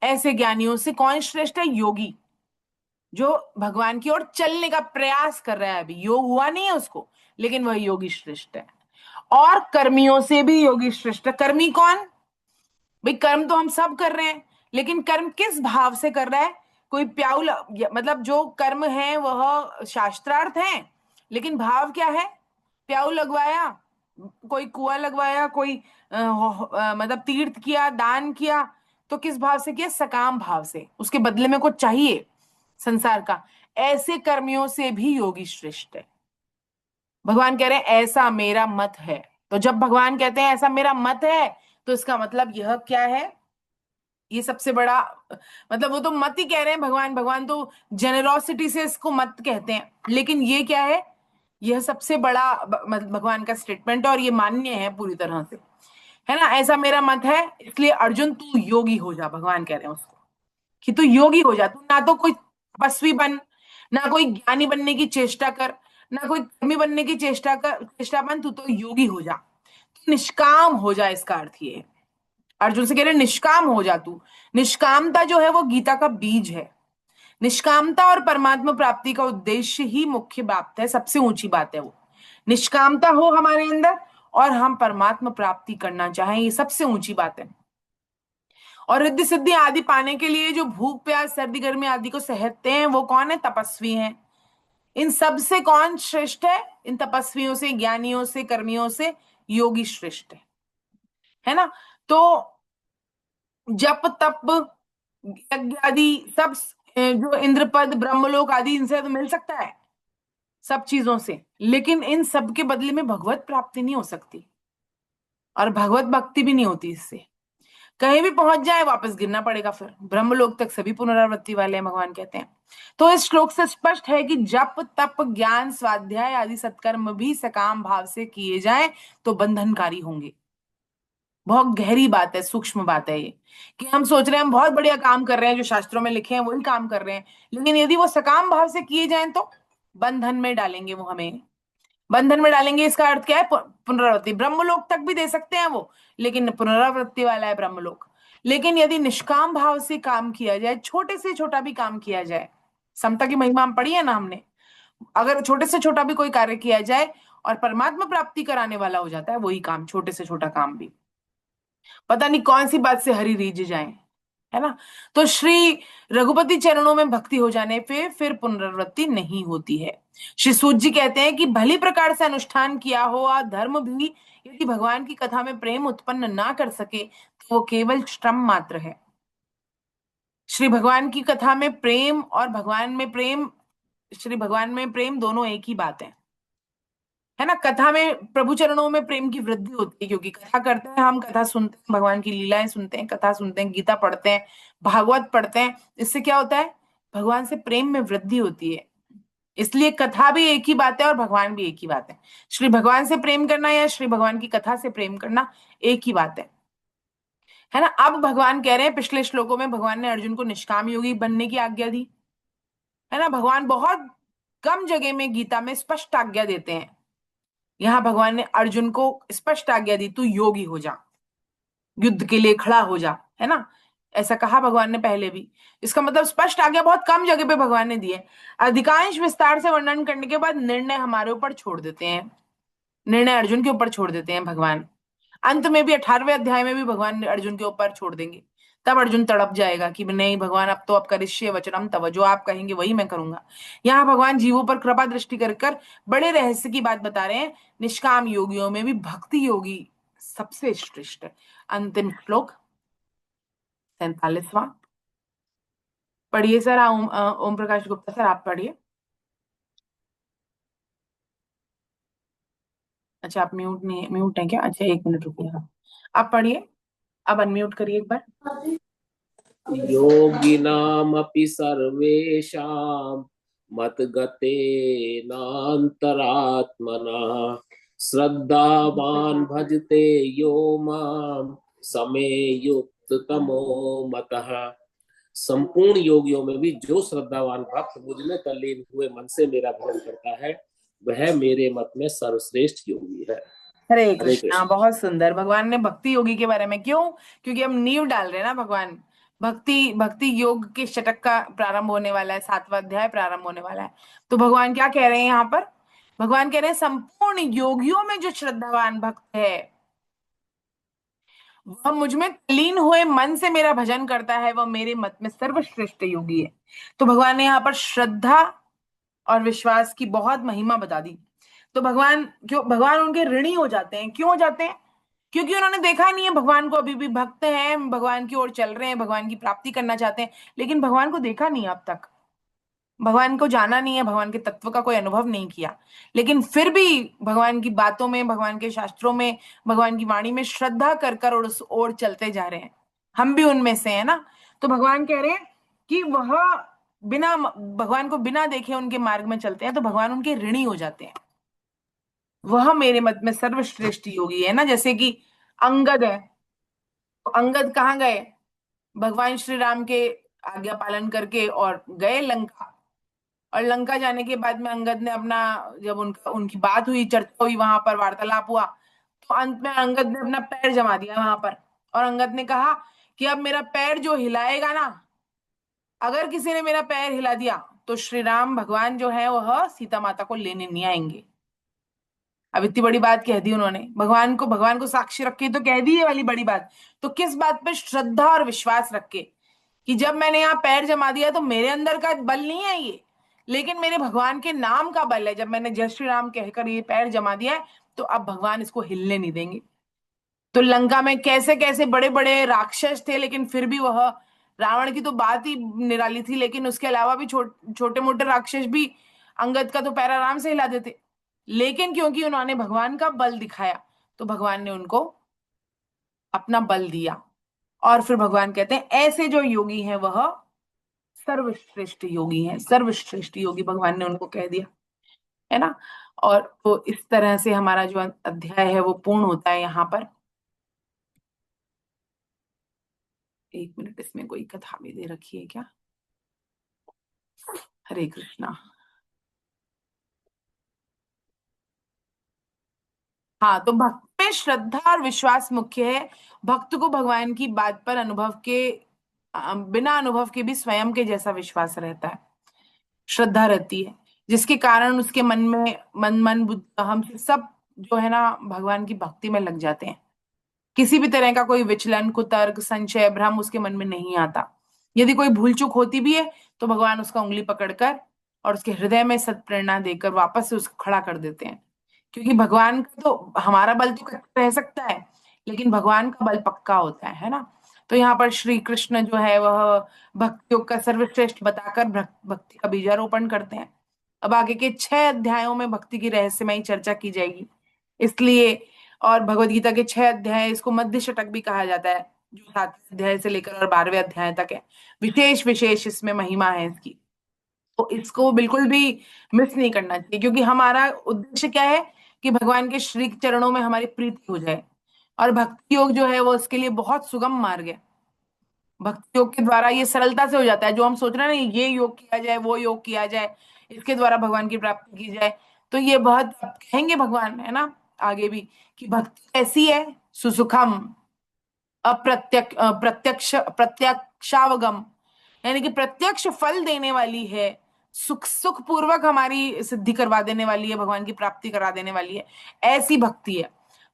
ऐसे ज्ञानियों से कौन श्रेष्ठ है? योगी, जो भगवान की ओर चलने का प्रयास कर रहा है। अभी योग हुआ नहीं है उसको, लेकिन वह योगी श्रेष्ठ है। और कर्मियों से भी योगी श्रेष्ठ है। कर्मी कौन? भाई कर्म तो हम सब कर रहे हैं, लेकिन कर्म किस भाव से कर रहा है? कोई मतलब जो कर्म है वह शास्त्रार्थ है, लेकिन भाव क्या है? प्याऊ लगवाया, कोई कुआं लगवाया, कोई मतलब तीर्थ किया, दान किया, तो किस भाव से किया? सकाम भाव से। उसके बदले में कुछ चाहिए संसार का। ऐसे कर्मियों से भी योगी श्रेष्ठ है। भगवान कह रहे हैं ऐसा मेरा मत है। तो जब भगवान कहते हैं ऐसा मेरा मत है, तो इसका मतलब यह क्या है? ये सबसे बड़ा, मतलब वो तो मत ही कह रहे हैं भगवान, भगवान तो जेनरोसिटी से इसको मत कहते हैं, लेकिन ये क्या है? यह सबसे बड़ा भगवान का स्टेटमेंट है और ये मान्य है पूरी तरह से, है ना। ऐसा मेरा मत है, इसलिए अर्जुन तू योगी हो जा। भगवान कह रहे हैं उसको कि तू योगी हो जा। तू ना तो कोई तपस्वी बन, ना कोई ज्ञानी बनने की चेष्टा कर, ना कोई कर्मी बनने की चेष्टा बन, तू तो योगी हो जा, तू निष्काम हो जा। इसका अर्थ ये है, अर्जुन से कह रहे निष्काम हो जा तू। निष्कामता जो है वो गीता का बीज है। निष्कामता और परमात्मा प्राप्ति का उद्देश्य ही मुख्य बात है, सबसे ऊंची बात है वो। निष्कामता हो हमारे अंदर और हम परमात्मा प्राप्ति करना चाहें, ये सबसे ऊंची बात है। और रिद्धि सिद्धि आदि पाने के लिए जो भूख प्यास सर्दी गर्मी आदि को सहते हैं, वो कौन है? तपस्वी हैं। इन सब से कौन श्रेष्ठ है? इन तपस्वियों से, ज्ञानियों से, कर्मियों से योगी श्रेष्ठ है ना। तो जप तप यज्ञ आदि सब, जो इंद्रपद ब्रह्मलोक आदि, इनसे तो मिल सकता है सब चीजों से, लेकिन इन सब के बदले में भगवत प्राप्ति नहीं हो सकती और भगवत भक्ति भी नहीं होती इससे। कहीं भी पहुंच जाए वापस गिरना पड़ेगा। फिर ब्रह्मलोक तक सभी पुनरावृत्ति वाले हैं, भगवान कहते हैं। तो इस श्लोक से स्पष्ट है कि जप तप ज्ञान स्वाध्याय आदि सत्कर्म भी सकाम भाव से किए जाएं तो बंधनकारी होंगे। बहुत गहरी बात है, सूक्ष्म बात है ये, कि हम सोच रहे हैं हम बहुत बढ़िया काम कर रहे हैं, जो शास्त्रों में लिखे हैं वही काम कर रहे हैं, लेकिन यदि वो सकाम भाव से किए जाएं तो बंधन में डालेंगे वो हमें। बंधन में डालेंगे, इसका अर्थ क्या है? पुनरावृत्ति। ब्रह्मलोक तक भी दे सकते हैं वो, लेकिन पुनरावृत्ति वाला है ब्रह्मलोक। लेकिन यदि निष्काम भाव से काम किया जाए, छोटे से छोटा भी काम किया जाए, समता की महिमा हम पढ़ी है ना हमने, अगर छोटे से छोटा भी कोई कार्य किया जाए और परमात्मा प्राप्ति कराने वाला हो जाता है वही काम, छोटे से छोटा काम भी। पता नहीं कौन सी बात से हरि रीझ जाए, है ना। तो श्री रघुपति चरणों में भक्ति हो जाने पे फिर पुनरावृत्ति नहीं होती है। श्री सूत जी कहते हैं कि भली प्रकार से अनुष्ठान किया हो धर्म भी यदि भगवान की कथा में प्रेम उत्पन्न ना कर सके तो वो केवल श्रम मात्र है। श्री भगवान की कथा में प्रेम और भगवान में प्रेम, श्री भगवान में प्रेम दोनों एक ही बात है ना। कथा में प्रभु चरणों में प्रेम की वृद्धि होती है, क्योंकि कथा करते हैं हम, कथा सुनते हैं, भगवान की लीलाएं सुनते हैं, कथा सुनते हैं, गीता पढ़ते हैं, भागवत पढ़ते हैं। इससे क्या होता है? भगवान से प्रेम में वृद्धि होती है। इसलिए कथा भी एक ही बात है और भगवान भी एक ही बात है। श्री भगवान से प्रेम करना या श्री भगवान की कथा से प्रेम करना एक ही बात है ना। अब भगवान कह रहे हैं, पिछले श्लोकों में भगवान ने अर्जुन को निष्काम योगी बनने की आज्ञा दी, है ना। भगवान बहुत कम जगह में गीता में स्पष्ट आज्ञा देते हैं। यहां भगवान ने अर्जुन को स्पष्ट आज्ञा दी, तू योगी हो जा, युद्ध के लिए खड़ा हो जा, है ना। ऐसा कहा भगवान ने पहले भी। इसका मतलब स्पष्ट आज्ञा बहुत कम जगह पे भगवान ने दी है। अधिकांश विस्तार से वर्णन करने के बाद निर्णय हमारे ऊपर छोड़ देते हैं, निर्णय अर्जुन के ऊपर छोड़ देते हैं भगवान। अंत में भी 18वें अध्याय में भी भगवान अर्जुन के ऊपर छोड़ देंगे। तब अर्जुन तड़प जाएगा कि नहीं भगवान, अब तो अब करिष्ये वचनम तव, जो आप कहेंगे वही मैं करूंगा। यहाँ भगवान जीवों पर कृपा दृष्टि कर बड़े रहस्य की बात बता रहे हैं। निष्काम योगियों में भी भक्ति योगी सबसे श्रेष्ठ है। अंतिम श्लोक 47वां पढ़िए सर। ओम प्रकाश गुप्ता सर आप पढ़िए। अच्छा आप म्यूट नहीं, म्यूट है क्या? अच्छा एक मिनट रुकिए, हाँ आप पढ़िए, अब अनम्यूट करिए एक बार। योगिनामपि सर्वेषां मतगतेनान्तरात्मना श्रद्धावान् भजते यो मां समे युक्ततमो मतः। संपूर्ण योगियों में भी जो श्रद्धावान भक्त मुझ में तल्लीन हुए मन से मेरा भजन करता है, वह मेरे मत में सर्वश्रेष्ठ योगी है। हरे हरे कृष्णा, कृष्ण। बहुत सुंदर। भगवान ने भक्ति योगी के बारे में, क्यों? क्योंकि हम नींव डाल रहे हैं ना भगवान। भक्ति योग के शतक का प्रारंभ होने वाला है, 7वां अध्याय प्रारंभ होने वाला है। तो भगवान क्या कह रहे हैं यहाँ पर? भगवान कह रहे हैं संपूर्ण योगियों में जो श्रद्धावान भक्त है, वह मुझ में तल्लीन हुए मन से मेरा भजन करता है, वह मेरे मत में सर्वश्रेष्ठ योगी है। तो भगवान ने यहाँ पर श्रद्धा और विश्वास की बहुत महिमा बता दी। तो भगवान उनके ऋणी हो जाते हैं। क्यों हो जाते हैं? क्योंकि उन्होंने देखा नहीं है भगवान को, अभी भी भक्त हैं, भगवान की ओर चल रहे हैं, भगवान की प्राप्ति करना चाहते हैं, लेकिन भगवान को देखा नहीं अब तक, भगवान को जाना नहीं है, भगवान के तत्व का कोई अनुभव नहीं किया, लेकिन फिर भी भगवान की बातों में, भगवान के शास्त्रों में, भगवान की वाणी में श्रद्धा कर कर और उस ओर चलते जा रहे हैं। हम भी उनमें से है ना। तो भगवान कह रहे हैं कि वह बिना भगवान को बिना देखे उनके मार्ग में चलते हैं, तो भगवान उनके ऋणी हो जाते हैं। वह मेरे मत में सर्वश्रेष्ठ योगी है ना। जैसे कि अंगद है, तो अंगद कहाँ गए? भगवान श्री राम के आज्ञा पालन करके और गए लंका। और लंका जाने के बाद में अंगद ने अपना, जब उनकी बात हुई, चर्चा हुई, वहां पर वार्तालाप हुआ, तो अंत में अंगद ने अपना पैर जमा दिया वहां पर। और अंगद ने कहा कि अब मेरा पैर जो हिलाएगा ना, अगर किसी ने मेरा पैर हिला दिया, तो श्री राम भगवान जो है वह सीता माता को लेने नहीं आएंगे। अब इतनी बड़ी बात कह दी उन्होंने, भगवान को साक्षी रख के तो कह दी ये वाली बड़ी बात। तो किस बात पे? श्रद्धा और विश्वास रख के, कि जब मैंने यहाँ पैर जमा दिया तो मेरे अंदर का बल नहीं है ये, लेकिन मेरे भगवान के नाम का बल है। जब मैंने जय श्री राम कहकर ये पैर जमा दिया है, तो अब भगवान इसको हिलने नहीं देंगे। तो लंका में कैसे कैसे बड़े बड़े राक्षस थे, लेकिन फिर भी वह, रावण की तो बात ही निराली थी, लेकिन उसके अलावा भी छोटे मोटे राक्षस भी अंगद का तो पैर आराम से हिला देते। लेकिन क्योंकि उन्होंने भगवान का बल दिखाया, तो भगवान ने उनको अपना बल दिया। और फिर भगवान कहते हैं ऐसे जो योगी हैं वह सर्वश्रेष्ठ योगी हैं। सर्वश्रेष्ठ योगी भगवान ने उनको कह दिया, है ना। और तो इस तरह से हमारा जो अध्याय है वो पूर्ण होता है यहाँ पर। एक मिनट, इसमें कोई कथा भी दे रखी है क्या? हरे कृष्णा। हाँ, तो भक्त में श्रद्धा और विश्वास मुख्य है। भक्त को भगवान की बात पर बिना अनुभव के भी स्वयं के जैसा विश्वास रहता है, श्रद्धा रहती है, जिसके कारण उसके मन में मन बुद्धि, हम सब जो है ना भगवान की भक्ति में लग जाते हैं। किसी भी तरह का कोई विचलन, कुतर्क, संशय, भ्रम उसके मन में नहीं आता। यदि कोई भूल चूक होती भी है, तो भगवान उसका उंगली पकड़कर और उसके हृदय में सत्प्रेरणा देकर वापस से उसको खड़ा कर देते हैं। क्योंकि भगवान का तो, हमारा बल तो कच्चा रह सकता है, लेकिन भगवान का बल पक्का होता है ना। तो यहाँ पर श्री कृष्ण जो है वह भक्ति योग का सर्वश्रेष्ठ बताकर भक्ति का बीजारोपण करते हैं। अब आगे के 6 अध्यायों में भक्ति की रहस्यमयी चर्चा की जाएगी, इसलिए। और भगवत गीता के 6 अध्याय, इसको मध्य शतक भी कहा जाता है, जो 7वें अध्याय से लेकर और 12वें अध्याय तक है। विशेष विशेष इसमें महिमा है इसकी, तो इसको बिल्कुल भी मिस नहीं करना चाहिए, क्योंकि हमारा उद्देश्य क्या है कि भगवान के श्री चरणों में हमारी प्रीति हो जाए। और भक्ति योग जो है वो उसके लिए बहुत सुगम मार्ग है। भक्ति योग के द्वारा ये सरलता से हो जाता है। जो हम सोच रहे हैं ना, ये योग किया जाए, वो योग किया जाए, इसके द्वारा भगवान की प्राप्ति की जाए, तो ये बहुत कहेंगे भगवान, है ना, आगे भी, कि भक्ति ऐसी है सुसुखम प्रत्यक्षावगम, यानी कि प्रत्यक्ष फल देने वाली है, सुख पूर्वक हमारी सिद्धि करवा देने वाली है, भगवान की प्राप्ति करा देने वाली है, ऐसी भक्ति है।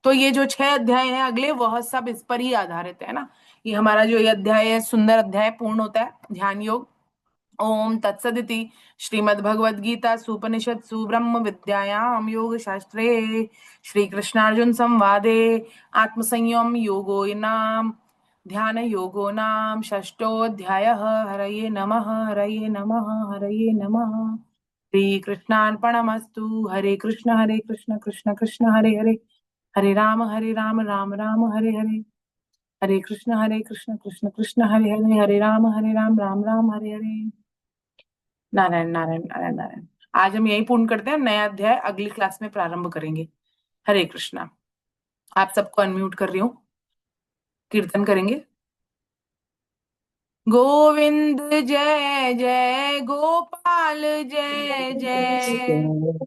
तो ये जो 6 अध्याय हैं अगले, वह सब इस पर ही आधारित है ना। ये हमारा जो ये अध्याय है, सुंदर अध्याय पूर्ण होता है ध्यान योग। ओम तत्सदिति श्रीमद्भगवद्गीता सुपनिषत्सु ब्रह्म विद्यायां योग शास्त्रे श्री कृष्णार्जुन संवादे आत्मसंयम योगो नाम ध्यान योगो नाम षष्ठोऽध्यायः। हरये नमः, हरये नमः, हरये नमः। श्री कृष्णार्पणमस्तु। हरे कृष्ण कृष्ण कृष्ण हरे हरे, हरे राम राम राम हरे हरे, हरे कृष्ण कृष्ण कृष्ण हरे हरे, हरे राम राम हरे हरे। नारायण नारायण नारायण नारायण। आज हम यही पूर्ण करते हैं, नया अध्याय अगली क्लास में प्रारंभ करेंगे। हरे कृष्णा। आप सबको अनम्यूट कर रही हूँ, कीर्तन करेंगे। गोविंद जय जय गोपाल जय जय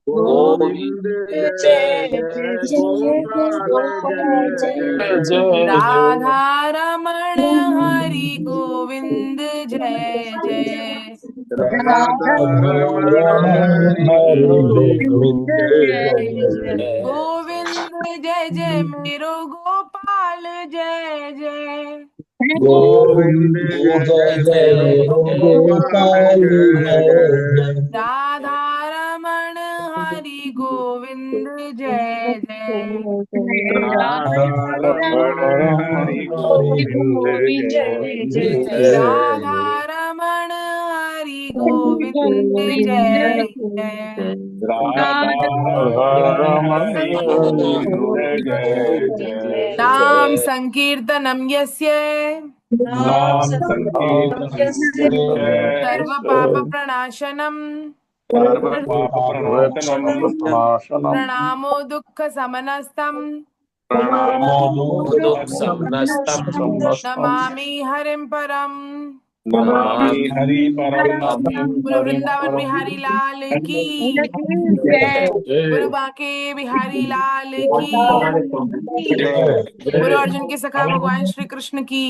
गोविंद जय जय गोपाल जय जय राधा रमण हरि गोविंद जय जय राधा रमण हरि गोविंद जय जय गोविंद जय जय मेरो गोपाल जय जय गोविंद जय जय गोपाल जय जय राधा रमण हरि गोविंद जय जय राधा रमण हरि गोविंद जय जय राधा रमण हरि गोविंद जय जय राधा रमण हरि गोविंद जय जय नाम संकीर्तनम यस्य नाम संकीर्तन सर्व पाप प्रणाशनम सर्व पाप प्रणाशनम प्रणामो दुःख समनस्तम प्रणामो दुख समनस्तम नमामि हरिम परम। नमामि हरि परम बोलो वृंदावन बिहारी लाल की, बोलो बांके बिहारी लाल की, बोलो अर्जुन के सखा भगवान श्री कृष्ण की,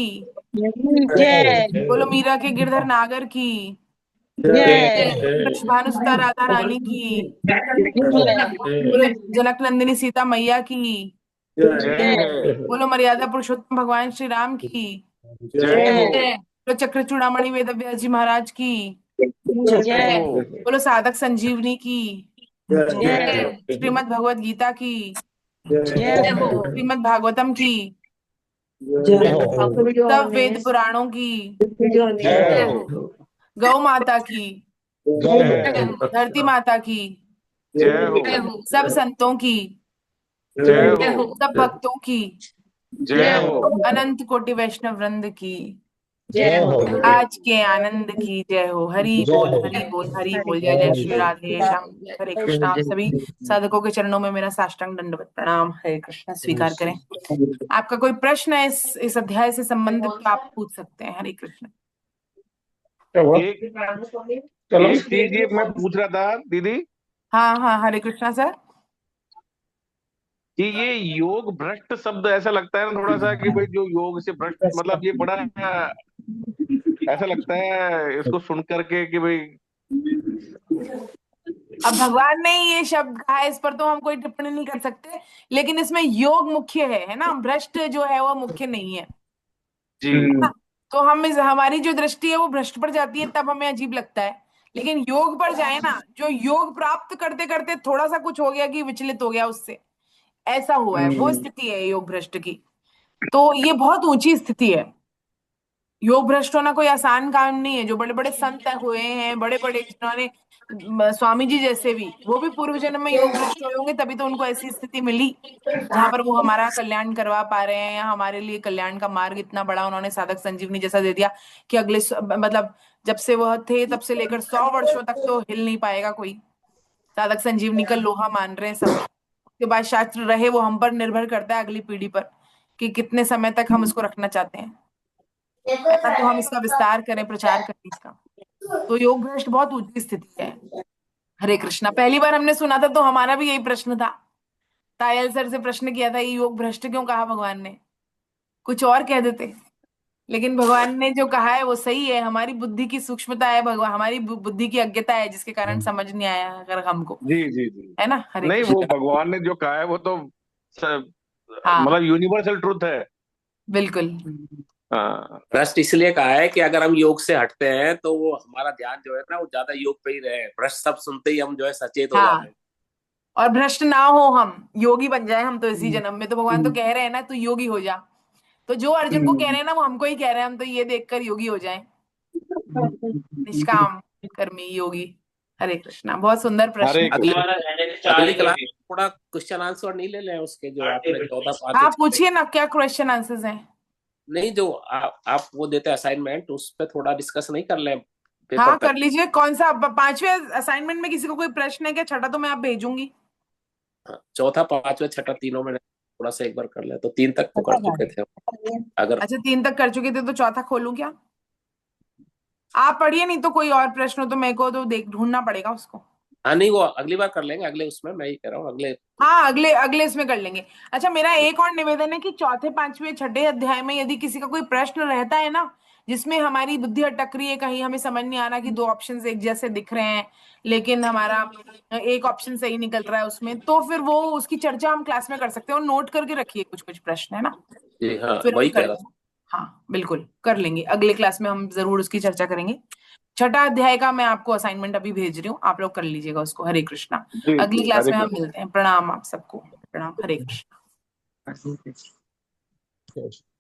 बोलो मीरा के गिरधर नागर की, बोलो भानुसुता राधा रानी की, बोलो जनक नंदिनी सीता मैया की, बोलो मर्यादा पुरुषोत्तम भगवान श्री राम की, जय हो बोलो चक्र चूड़ामणि वेद व्यास जी महाराज की, जय हो बोलो साधक संजीवनी की, जय हो श्रीमद् भगवत गीता की, श्रीमद् भागवतम की, सब वेद पुराणों की, जय हो गौ माता की, जय हो धरती माता की, जय हो सब संतों की, जय हो सब भक्तों की, जय हो अनंत कोटि वैष्णव वृंद की, जय हो आज के आनंद की जय हो। हरि बोल हरि बोल हरि बोल। जय जय श्री राधे श्याम। हरे कृष्णा। आप सभी साधकों के चरणों में मेरा साष्टांग दंडवत प्रणाम। हरे कृष्णा स्वीकार करें। आपका कोई प्रश्न है इस अध्याय से संबंधित तो आप पूछ सकते हैं। हरे कृष्ण। एक चीज ये मैं पूछ रहा था दीदी हाँ हाँ हरे कृष्णा सर। कि ये योग भ्रष्ट शब्द ऐसा लगता है ना थोड़ा सा कि भाई जो योग से भ्रष्ट मतलब ये बड़ा ऐसा लगता है इसको सुन करके कि भाई अब भगवान ने ये शब्द कहा है, इस पर तो हम कोई टिप्पणी नहीं कर सकते, लेकिन इसमें योग मुख्य है ना, भ्रष्ट जो है वो मुख्य नहीं है। जी तो हमारी जो दृष्टि है वो भ्रष्ट पर जाती है, तब हमें अजीब लगता है। लेकिन योग पर जाए ना, जो योग प्राप्त करते करते थोड़ा सा कुछ हो गया कि विचलित हो गया उससे, ऐसा हुआ है, वो स्थिति है योग भ्रष्ट की। तो ये बहुत ऊंची स्थिति है। योग भ्रष्ट होना कोई आसान काम नहीं है। जो बड़े बड़े संत हुए हैं, बड़े बड़े जिन्होंने स्वामी जी जैसे भी, वो भी पूर्व जन्म में योग भ्रष्ट हुए होंगे, तभी तो उनको ऐसी स्थिति मिली जहां पर वो हमारा कल्याण करवा पा रहे हैं, या हमारे लिए कल्याण का मार्ग इतना बड़ा उन्होंने साधक संजीवनी जैसा दे दिया कि अगले मतलब जब से वह थे तब से लेकर 100 वर्षों तक तो हिल नहीं पाएगा कोई। साधक संजीवनी का लोहा मान रहे हैं सब। उसके बाद शास्त्र रहे, वो हम पर निर्भर करता है अगली पीढ़ी पर कि कितने समय तक हम इसको रखना चाहते हैं, है ना। तो हम इसका विस्तार करें, प्रचार करें इसका। तो योग भ्रष्ट बहुत ऊंची स्थिति है। हरे कृष्णा। पहली बार हमने सुना था तो हमारा भी यही प्रश्न था। तायल सर से प्रश्न किया था, ये योग भ्रष्ट क्यों कहा भगवान ने, कुछ और कह देते। लेकिन भगवान ने जो कहा है वो सही है। हमारी बुद्धि की सूक्ष्मता है, भगवान हमारी बुद्धि की अज्ञता है, जिसके कारण समझ नहीं आया अगर हमको, जी जी जी है ना। हरे नहीं कृष्ण। वो भगवान ने जो कहा है वो तो हाँ मतलब यूनिवर्सल ट्रूथ है। बिल्कुल। हाँ भ्रष्ट इसलिए कहा है कि अगर हम योग से हटते हैं तो वो हमारा ध्यान जो है ना वो ज्यादा योग पे ही रहे। भ्रष्ट सब सुनते ही हम जो है सचेत हो जाते हाँ, हैं। और भ्रष्ट ना हो, हम योगी बन जाए हम तो इसी जन्म में। तो भगवान तो कह रहे हैं ना, तू योगी हो जा। तो जो अर्जुन को कह रहे हैं ना, वो हमको ही कह रहे हैं। हम तो ये देखकर योगी हो जाएं, निष्काम कर्मी योगी। हरे कृष्णा। बहुत सुंदर प्रश्न। हरे अगली कृष्ण अगली क्लास में थोड़ा क्वेश्चन आंसर नहीं ले लें उसके, जो आपने 14 5 हाँ पूछिए ना, क्या क्वेश्चन आंसर्स हैं। नहीं जो आप वो देते असाइनमेंट उस पर थोड़ा डिस्कस नहीं कर लें पेपर हाँ पे। कर लीजिए। कौन सा 5वें असाइनमेंट में किसी को कोई प्रश्न है क्या? छठा तो मैं आप भेजूंगी। हाँ, चौथा 5वां 6ठा तीनों में थोड़ा सा एक बार कर ले तो 3 तक तो कर चुके थे अगर। अच्छा 3 तक कर चुके थे, तो चौथा खोलूं क्या? आप पढ़िए, नहीं तो कोई और प्रश्न हो तो मेरे को तो देख ढूंढना पड़ेगा उसको। हाँ नहीं, वो अगली बार कर लेंगे, अगले उसमें मैं ही कह रहा हूँ, अगले। हाँ, अगले अगले इसमें कर लेंगे। अच्छा, मेरा एक और निवेदन है कि चौथे, पांचवें, छठे अध्याय में यदि किसी का कोई प्रश्न रहता है ना, जिसमें हमारी बुद्धि अटक रही है, कहीं हमें समझ नहीं आ रहा कि दो ऑप्शंस एक जैसे दिख रहे हैं लेकिन हमारा एक ऑप्शन सही निकल रहा है उसमें, तो फिर वो उसकी चर्चा हम क्लास में कर सकते हैं, और नोट करके रखिए कुछ कुछ प्रश्न, है ना। जी हाँ, फिर हम वही कह कर रहा लेंगे। हाँ बिल्कुल कर लेंगे, अगले क्लास में हम जरूर उसकी चर्चा करेंगे। छठा अध्याय का मैं आपको असाइनमेंट अभी भेज रही हूँ, आप लोग कर लीजिएगा उसको। हरे कृष्णा। जी अगली जी, क्लास हरे में हम कृष्ण। मिलते हैं। प्रणाम आप सबको, प्रणाम, हरे कृष्णा। था।